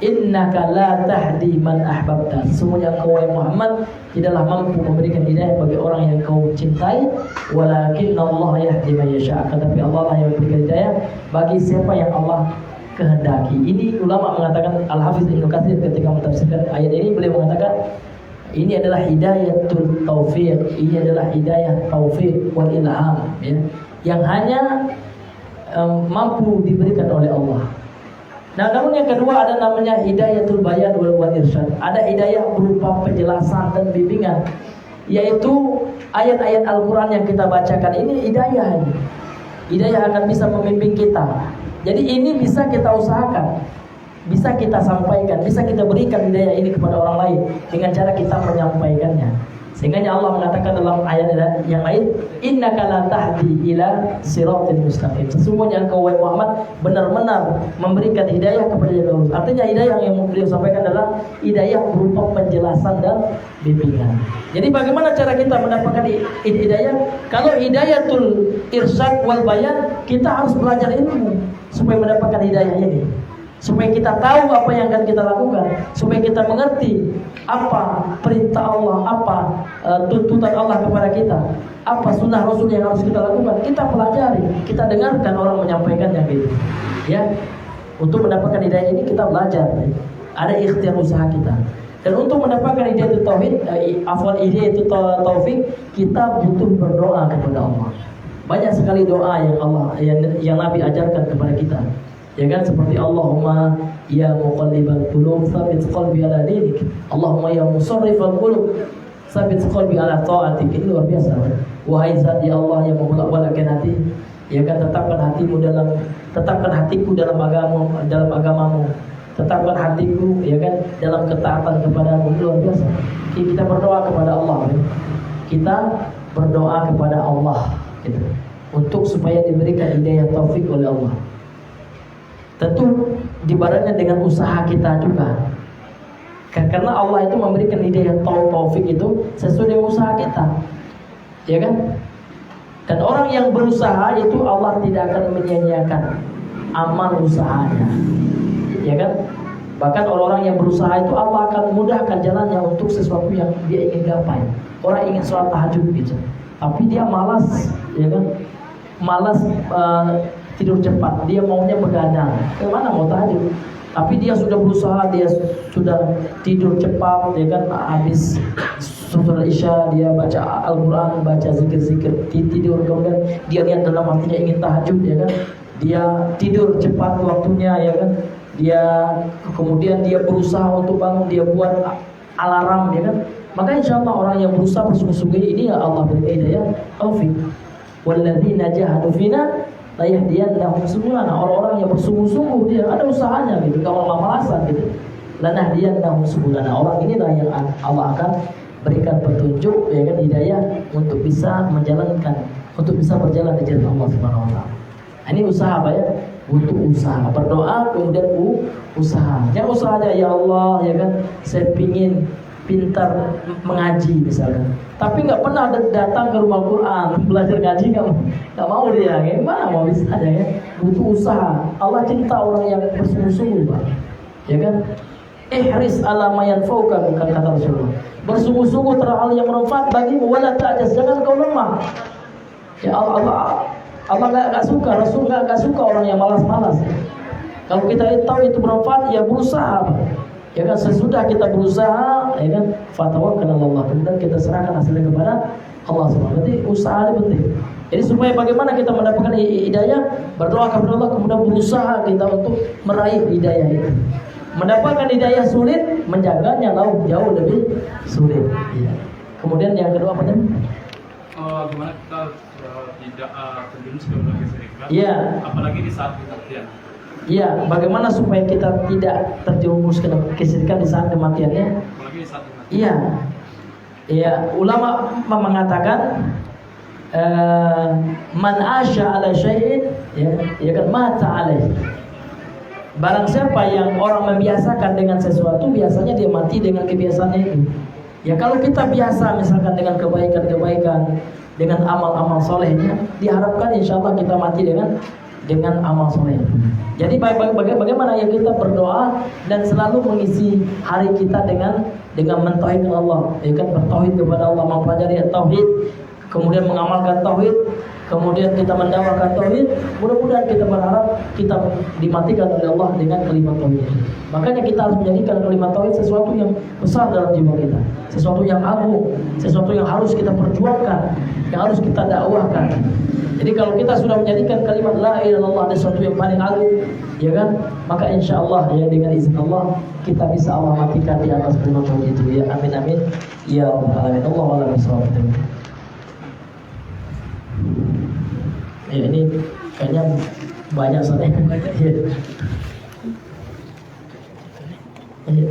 Innaka la tahdi man ahbabta. Sesungguhnya engkau Muhammad tidaklah mampu memberikan hidayah bagi orang yang kau cintai, walakin Allah yahdi man yasha. Tetapi Allah lah yang memberikan hidayah bagi siapa yang Allah kehendaki. Ini ulama mengatakan, Al-Hafiz Ibnu Katsir ketika mentafsirkan ayat ini, beliau mengatakan ini adalah hidayatul taufiq, ini adalah hidayah taufik wal ilham, ya, yang hanya mampu diberikan oleh Allah. Nah, namun yang kedua ada namanya hidayatul bayan wal irsyad. Ada hidayah berupa penjelasan dan bimbingan, yaitu ayat-ayat Al-Quran yang kita bacakan ini hidayah ini. Hidayah akan bisa membimbing kita. Jadi ini bisa kita usahakan, bisa kita sampaikan, bisa kita berikan hidayah ini kepada orang lain dengan cara kita menyampaikannya. Sehingga Allah mengatakan dalam ayat yang lain, innaka la tahdi ila siratal mustaqim. Sesungguhnya engkau Muhammad benar-benar memberikan hidayah kepada jalan lurus. Artinya hidayah yang beliau sampaikan adalah hidayah berupa penjelasan dan bimbingan. Jadi bagaimana cara kita mendapatkan hidayah? Kalau hidayatul irsyad wal bayan, kita harus belajar ilmu supaya mendapatkan hidayah ini. Supaya kita tahu apa yang akan kita lakukan, supaya kita mengerti apa perintah Allah, apa tuntutan Allah kepada kita, apa sunnah Rasul yang harus kita lakukan. Kita pelajari, kita dengarkan orang menyampaikannya gitu. Ya, untuk mendapatkan hidayah ini kita belajar. Ada ikhtiar usaha kita. Dan untuk mendapatkan hidayah itu tauhid, hidayah itu taufik, kita butuh berdoa kepada Allah. Banyak sekali doa yang Nabi ajarkan kepada kita. Ya kan, seperti Allahumma ya muqallibal qulub tsabbit qalbi ala dinik. Allahumma ya musarrifal qulub tsabbit qalbi ala ta'atik. Ini luar biasa. Wahai zat ya Allah yang membolak-balikkan hati, ya kan, tetapkan hatiku dalam agamamu. Tetapkan hatiku, ya kan, dalam ketaatan kepadamu. Luar biasa. Kita berdoa kepada Allah. Kita berdoa kepada Allah gitu, untuk supaya diberikan hidayah taufik oleh Allah. Tentu dibarengan dengan usaha kita juga. Karena Allah itu memberikan hidayah taufik itu sesuai dengan usaha kita. Ya kan? Dan orang yang berusaha itu Allah tidak akan menyia-nyiakan amal usahanya. Ya kan? Bahkan orang-orang yang berusaha itu Allah akan mudahkan jalannya untuk sesuatu yang dia ingin gapai. Orang ingin sholat tahajud gitu, tapi dia malas, ya kan? Malas tidur cepat, dia maunya begadang. Kemana mau tahajud? Tapi dia sudah berusaha, dia sudah tidur cepat, dia kan habis sholat isya dia baca Al-Quran, baca zikir-zikir, tidur, kemudian dia lihat dalam hatinya ingin tahajud, ya kan? Dia tidur cepat waktunya, ya kan? Kemudian dia berusaha untuk bangun, dia buat alarm, ya kan? Maka insya Allah orang yang berusaha bersungguh-sungguh ini Allah beri hidayah taufik. Walladzina jahadu fina la yahdiyannahum subulana. Orang-orang yang bersungguh-sungguh, dia ada usahanya gitu, kalau malas-malasan gitu. Lanahdiyannahum subulana. Orang inilah yang Allah akan berikan petunjuk, ya kan, hidayah untuk bisa menjalankan, untuk bisa berjalan di jalan Allah Subhanahu wa taala. Ini usaha apa ya? Butuh usaha. Berdoa kemudian usaha. Jangan usaha aja, ya Allah, ya kan, saya pingin pintar mengaji misalnya, tapi nggak pernah datang ke rumah Quran belajar ngaji, nggak mau dia, gimana mau bisa aja ya? Butuh usaha. Allah cinta orang yang bersungguh-sungguh, Pak, ya kan? Ihris ala ma yanfa'uka, bukan kata Rasulullah. Bersungguh-sungguh terhadap hal yang bermanfaat bagimu, wala ta'jaz, jangan kau lemah. Ya Allah nggak suka, Rasul nggak suka orang yang malas-malas. Kalau kita tahu itu bermanfaat, ya berusaha, Pak. Ya kan, sesudah kita berusaha, ya kan, fatawakal 'ala Allah, kemudian kita serahkan hasilnya kepada Allah SWT. Berarti usaha ini penting. Jadi supaya bagaimana kita mendapatkan hidayah, berdoa kepada Allah, kemudian berusaha kita untuk meraih hidayah itu. Mendapatkan hidayah sulit, menjaganya jauh lebih sulit. Ya. Kemudian yang kedua apa tadi? Gimana kita tidak terjerumus ke dalam kesirikan? Iya. Apalagi di saat kematian. Iya. Bagaimana supaya kita tidak terjerumus ke dalam kesirikan di saat kematiannya? Apalagi di saat kematian. Iya. Iya. Ulama mengatakan man asya ala syai'in ya kan mata alaih. Barang siapa yang orang membiasakan dengan sesuatu, biasanya dia mati dengan kebiasaannya itu. Ya kalau kita biasa misalkan dengan kebaikan-kebaikan, dengan amal-amal solehnya, diharapkan insya Allah kita mati dengan amal soleh. Jadi bagaimana ya kita berdoa dan selalu mengisi hari kita dengan mentauhidkan Allah, ya kan, bertauhid kepada Allah, mempelajari tauhid, kemudian mengamalkan tauhid, kemudian kita mendakwakan tauhid. Mudah-mudahan kita berharap kita dimatikan oleh Allah dengan kalimat tauhid. Makanya kita harus menjadikan kalimat tauhid sesuatu yang besar dalam jiwa kita, sesuatu yang agung, sesuatu yang harus kita perjuangkan, yang harus kita dakwahkan. Jadi kalau kita sudah menjadikan kalimat la ilaha illallah ada sesuatu yang paling agung, ya kan? Maka insya Allah ya dengan izin Allah kita bisa Allah matikan di atas kalimat tauhid itu. Ya amin amin. Ya rabbal alamin. Allahu a'lam bishawab. Ya ini kayaknya banyak soalnya. Ya. Ya.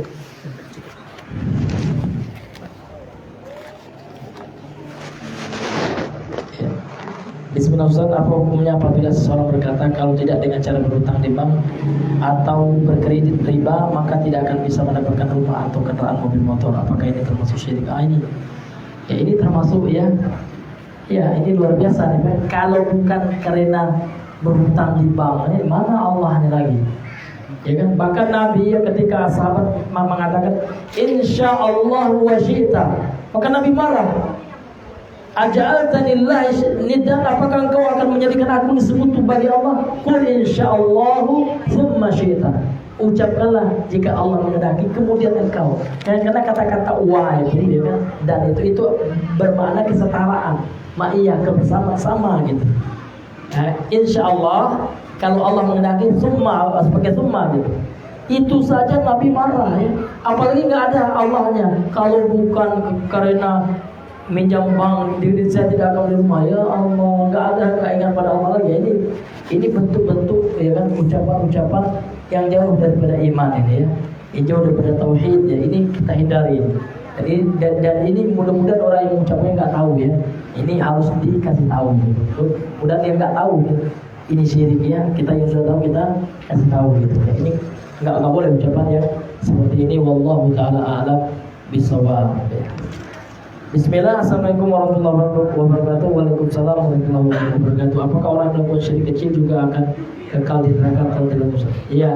Bismillah Ustaz, apa hukumnya apabila seseorang berkata kalau tidak dengan cara berhutang di bank atau berkredit riba maka tidak akan bisa mendapatkan rumah atau kendaraan mobil motor? Apakah ini termasuk syirik? Ini termasuk ya. Ya ini luar biasa nih. Kalau bukan karena berhutang di bank, mana Allah ini lagi? Ya kan? Bahkan Nabi ya ketika sahabat mengatakan insya Allah wa syi'ta, maka Nabi marah. Aja'altanillahi niddan, apakah engkau akan menjadikan aku disekutu bagi Allah? Qul insyaallahu tsumma syi'ta. Ucapkanlah jika Allah menghendaki kemudian engkau. Karena kata-kata wa itu ya kan, dan itu bermakna kesetaraan, ma'iyah, kebersama-sama gitu. Insyaallah kalau Allah menghendaki tsumma sebagai tsumma gitu. Itu saja Nabi marah ya. Apalagi enggak ada Allahnya. Kalau bukan karena minjam bank diri saya tidak akan beli rumah, ya Allah, nggak ada keinginan pada Allah lagi. Ini bentuk-bentuk ya kan ucapan-ucapan yang jauh daripada iman ini ya, yang jauh daripada tauhid ya. Ini kita hindari. Jadi dan ini mudah-mudahan orang yang mengucapnya nggak tahu ya. Ini harus dikasih tahu. Mudah dia nggak tahu ya. Ini syirik ya. Kita yang sudah tahu kita kasih tahu gitu. Ya, ini nggak boleh ucapan ya seperti ini. Wallahu taala a'lam bishawab. Bismillah, assalamualaikum warahmatullahi wabarakatuh. Waalaikumsalam warahmatullahi wabarakatuh. Apakah orang yang melakukan syirik kecil juga akan kekal di neraka atau tidak? Iya.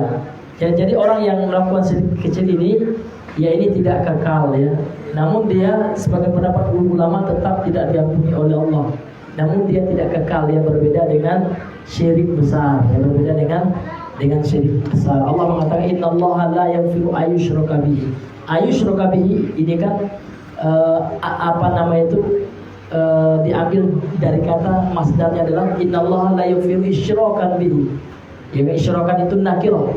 Jadi orang yang melakukan syirik kecil ini, ya ini tidak kekal ya. Namun dia sebagai pendapat ulama tetap tidak diampuni oleh Allah. Namun dia tidak kekal, ya berbeda dengan syirik besar. Ya berbeda dengan syirik besar. Allah mengatakan innallaha la yaghfiru ayyushraka bihi. Ayyushraka bihi ini kan diambil dari kata masdarnya adalah innallaha la yaghfiru isyrakan bihi. Ya, isyrakan itu nakirah.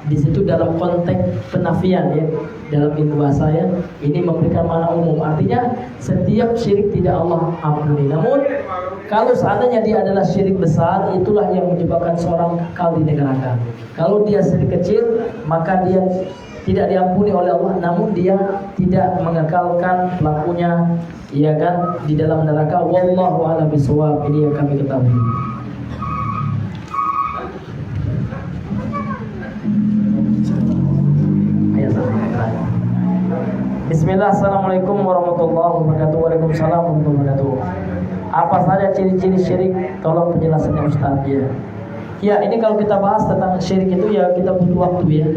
Di situ dalam konteks penafian ya, dalam ilmu bahasa ya, ini memberikan makna umum. Artinya setiap syirik tidak Allah ampuni. Namun kalau seandainya dia adalah syirik besar, itulah yang menyebabkan seorang kekal di neraka. Kalau dia syirik kecil, maka dia tidak diampuni oleh Allah, namun dia tidak mengekalkan pelakunya ya kan di dalam neraka. Wallahu a'lam bishawab. Ini yang kami ketahui. Bismillah, assalamualaikum warahmatullahi wabarakatuh. Waalaikumsalam warahmatullahi wabarakatuh. Apa saja ciri-ciri syirik? Tolong penjelasannya Ustaz ya. Ya ini kalau kita bahas tentang syirik itu ya kita butuh waktu ya.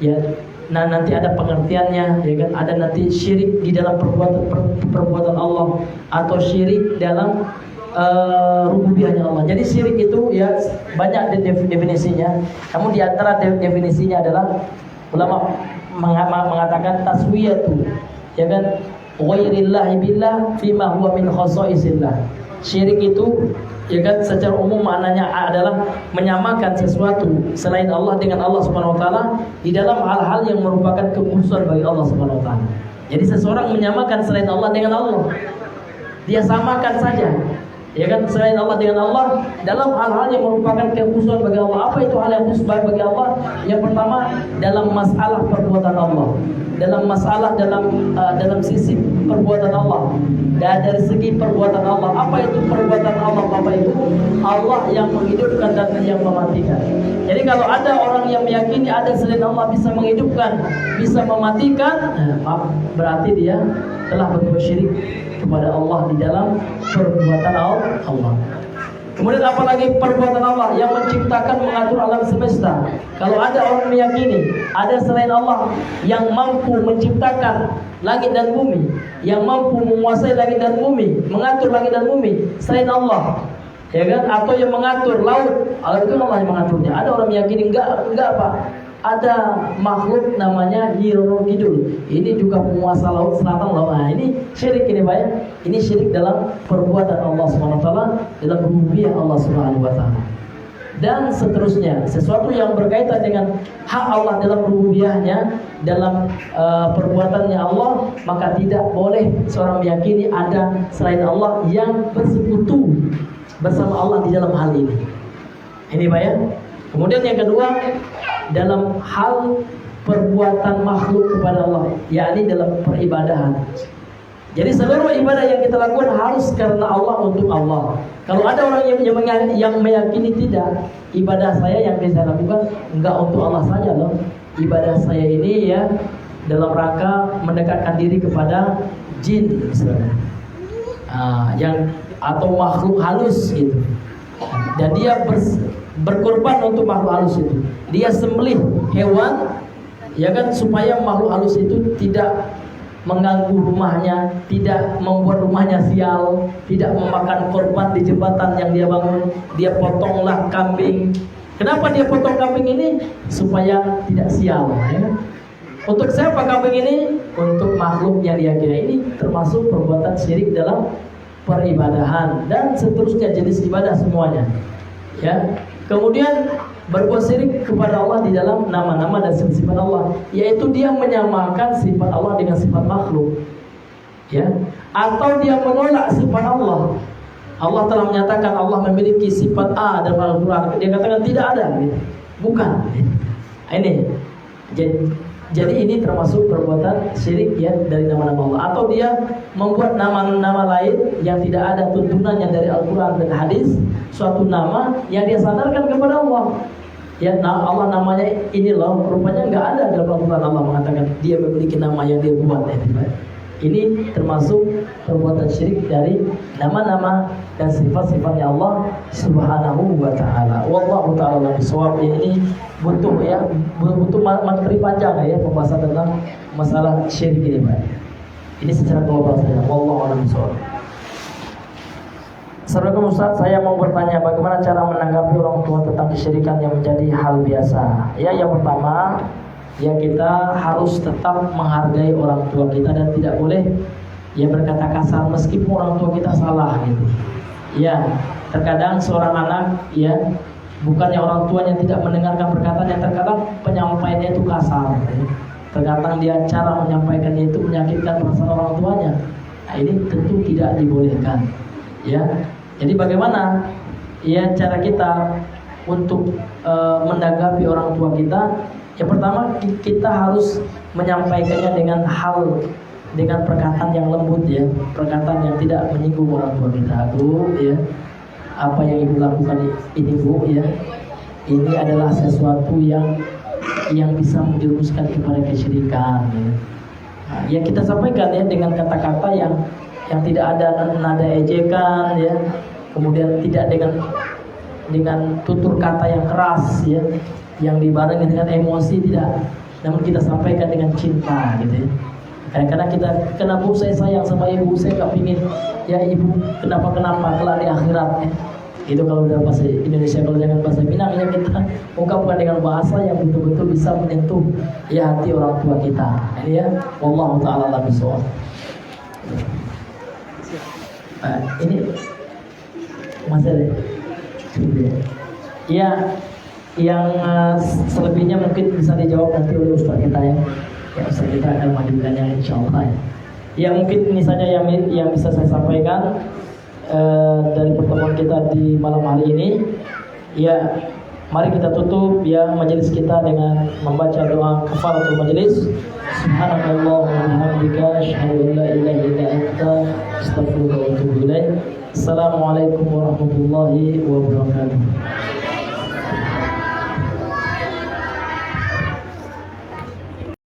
Ya. Nah nanti ada pengertiannya ya kan, ada nanti syirik di dalam perbuatan Allah atau syirik dalam rububiyahnya Allah. Jadi syirik itu ya banyak definisinya. Namun di antara definisinya adalah ulama mengatakan taswiyatu ya kan ghairillahi billah fima huwa min khasaisillah. syirik itu ya kan secara umum maknanya adalah menyamakan sesuatu selain Allah dengan Allah Subhanahu wa taala di dalam hal-hal yang merupakan kekhususan bagi Allah Subhanahu wa taala. Jadi seseorang menyamakan selain Allah dengan Allah. Dia samakan saja. Ya kan selain Allah dengan Allah dalam hal-hal yang merupakan kekhususan bagi Allah. Apa itu hal yang khusus bagi Allah? Yang pertama dalam masalah perbuatan Allah, dalam masalah dalam sisi perbuatan Allah. Dan dari segi perbuatan Allah, apa itu perbuatan Allah Bapak Ibu? Allah yang menghidupkan dan yang mematikan. Jadi kalau ada orang yang meyakini ada selain Allah bisa menghidupkan, bisa mematikan, berarti dia telah berbuat syirik kepada Allah di dalam perbuatan Allah. Kemudian apalagi perbuatan Allah yang menciptakan, mengatur alam semesta. Kalau ada orang meyakini ada selain Allah yang mampu menciptakan langit dan bumi, yang mampu menguasai langit dan bumi, mengatur langit dan bumi selain Allah, ya kan? Atau yang mengatur laut, itu Allah yang mengaturnya. Ada orang meyakini enggak Pak. Ada makhluk namanya Nyi Kidul. Ini juga penguasa laut selatan loh. Nah, ini syirik ini Pak ya. Ini syirik dalam perbuatan Allah Subhanahu wa taala, dalam rububiyah Allah Subhanahu wa taala. Dan seterusnya, sesuatu yang berkaitan dengan hak Allah dalam rububiyahnya, dalam perbuatannya Allah, maka tidak boleh seorang meyakini ada selain Allah yang bersekutu bersama Allah di dalam hal ini. Ini Pak ya. Kemudian yang kedua, dalam hal perbuatan makhluk kepada Allah, yakni dalam peribadahan. Jadi seluruh ibadah yang kita lakukan harus karena Allah, untuk Allah. Kalau ada orang yang meyakini tidak, ibadah saya yang saya lakukan enggak untuk Allah saja loh. Ibadah saya ini ya dalam rangka mendekatkan diri kepada jin misalnya, atau makhluk halus gitu. Dan dia berkorban untuk makhluk halus itu. Dia sembelih hewan, ya kan, supaya makhluk halus itu tidak mengganggu rumahnya, tidak membuat rumahnya sial, tidak memakan korban di jembatan yang dia bangun. Dia potonglah kambing. Kenapa dia potong kambing ini? Supaya tidak sial, ya. Untuk siapa kambing ini? Untuk makhluk yang dia kira. Ini termasuk perbuatan syirik dalam peribadahan dan seterusnya, jenis ibadah semuanya, ya. Kemudian berbuat syirik kepada Allah di dalam nama-nama dan sifat Allah, yaitu dia menyamakan sifat Allah dengan sifat makhluk, ya. Atau dia menolak sifat Allah. Allah telah menyatakan Allah memiliki sifat A dalam Al-Quran, dia katakan tidak ada, bukan. Ini jadi ini termasuk perbuatan syirik ya dari nama-nama Allah. Atau dia membuat nama-nama lain yang tidak ada tuntunannya dari Al-Quran dan hadis, suatu nama yang dia sandarkan kepada Allah. Ya, Allah namanya ini loh, rupanya nggak ada dalam Al-Quran. Allah mengatakan dia memiliki nama yang dia buat. Ini termasuk perbuatan syirik dari nama-nama dan sifat-sifatnya Allah Subhanahu wa taala. Wallahu taala bisawab. Ini butuh materi panjang ya pembahasan tentang masalah syirik ini, Pak. Ini secara global saja. Wallahu a'lam bishawab. Assalamualaikum Ustaz, saya mau bertanya bagaimana cara menanggapi orang tua tentang kesyirikan yang menjadi hal biasa. Ya, yang pertama, ya kita harus tetap menghargai orang tua kita dan tidak boleh ya berkata kasar meskipun orang tua kita salah gitu. Ya, terkadang seorang anak ya bukannya orang tuanya tidak mendengarkan perkataan, yang terkadang penyampaiannya itu kasar. Terkadang dia cara menyampaikannya itu menyakitkan perasaan orang tuanya. Nah, ini tentu tidak dibolehkan. Ya, jadi bagaimana ya cara kita untuk menanggapi orang tua kita? Yang pertama, kita harus menyampaikannya dengan perkataan yang lembut ya, perkataan yang tidak menyinggung orang tua kita. Bu, ya, apa yang ibu lakukan ini Bu ya, ini adalah sesuatu yang bisa menjerumuskan kepada kesyirikan. Ya. Nah, ya kita sampaikan ya dengan kata-kata yang tidak ada nada ejekan ya, kemudian tidak dengan tutur kata yang keras ya, yang dibarengi dengan emosi, tidak, namun kita sampaikan dengan cinta gitu ya. Karena kenapa saya sayang sama ibu, saya gak pingin ya ibu kenapa kelak di akhirat ya. Itu kalau dalam bahasa Indonesia. Kalau dengan bahasa Minang ya kita ungkapkan dengan bahasa yang betul-betul bisa menyentuh ya hati orang tua kita. Ini ya, wallahu taala a'lam bishawab. Ini Masih ada? Ya, yang selebihnya mungkin bisa dijawab nanti oleh Ustaz kita ya. Ya, Ustaz kita akan melanjutkannya insyaallah ya. Ya, mungkin ini saja yang bisa saya sampaikan dari pertemuan kita di malam hari ini. Ya, mari kita tutup ya majelis kita dengan membaca doa kafaratul majelis. Subhanallah wa bihamdika asyhadu an la ilaha illa anta astaghfiruka wa atubu ilaik. Assalamualaikum warahmatullahi wabarakatuh.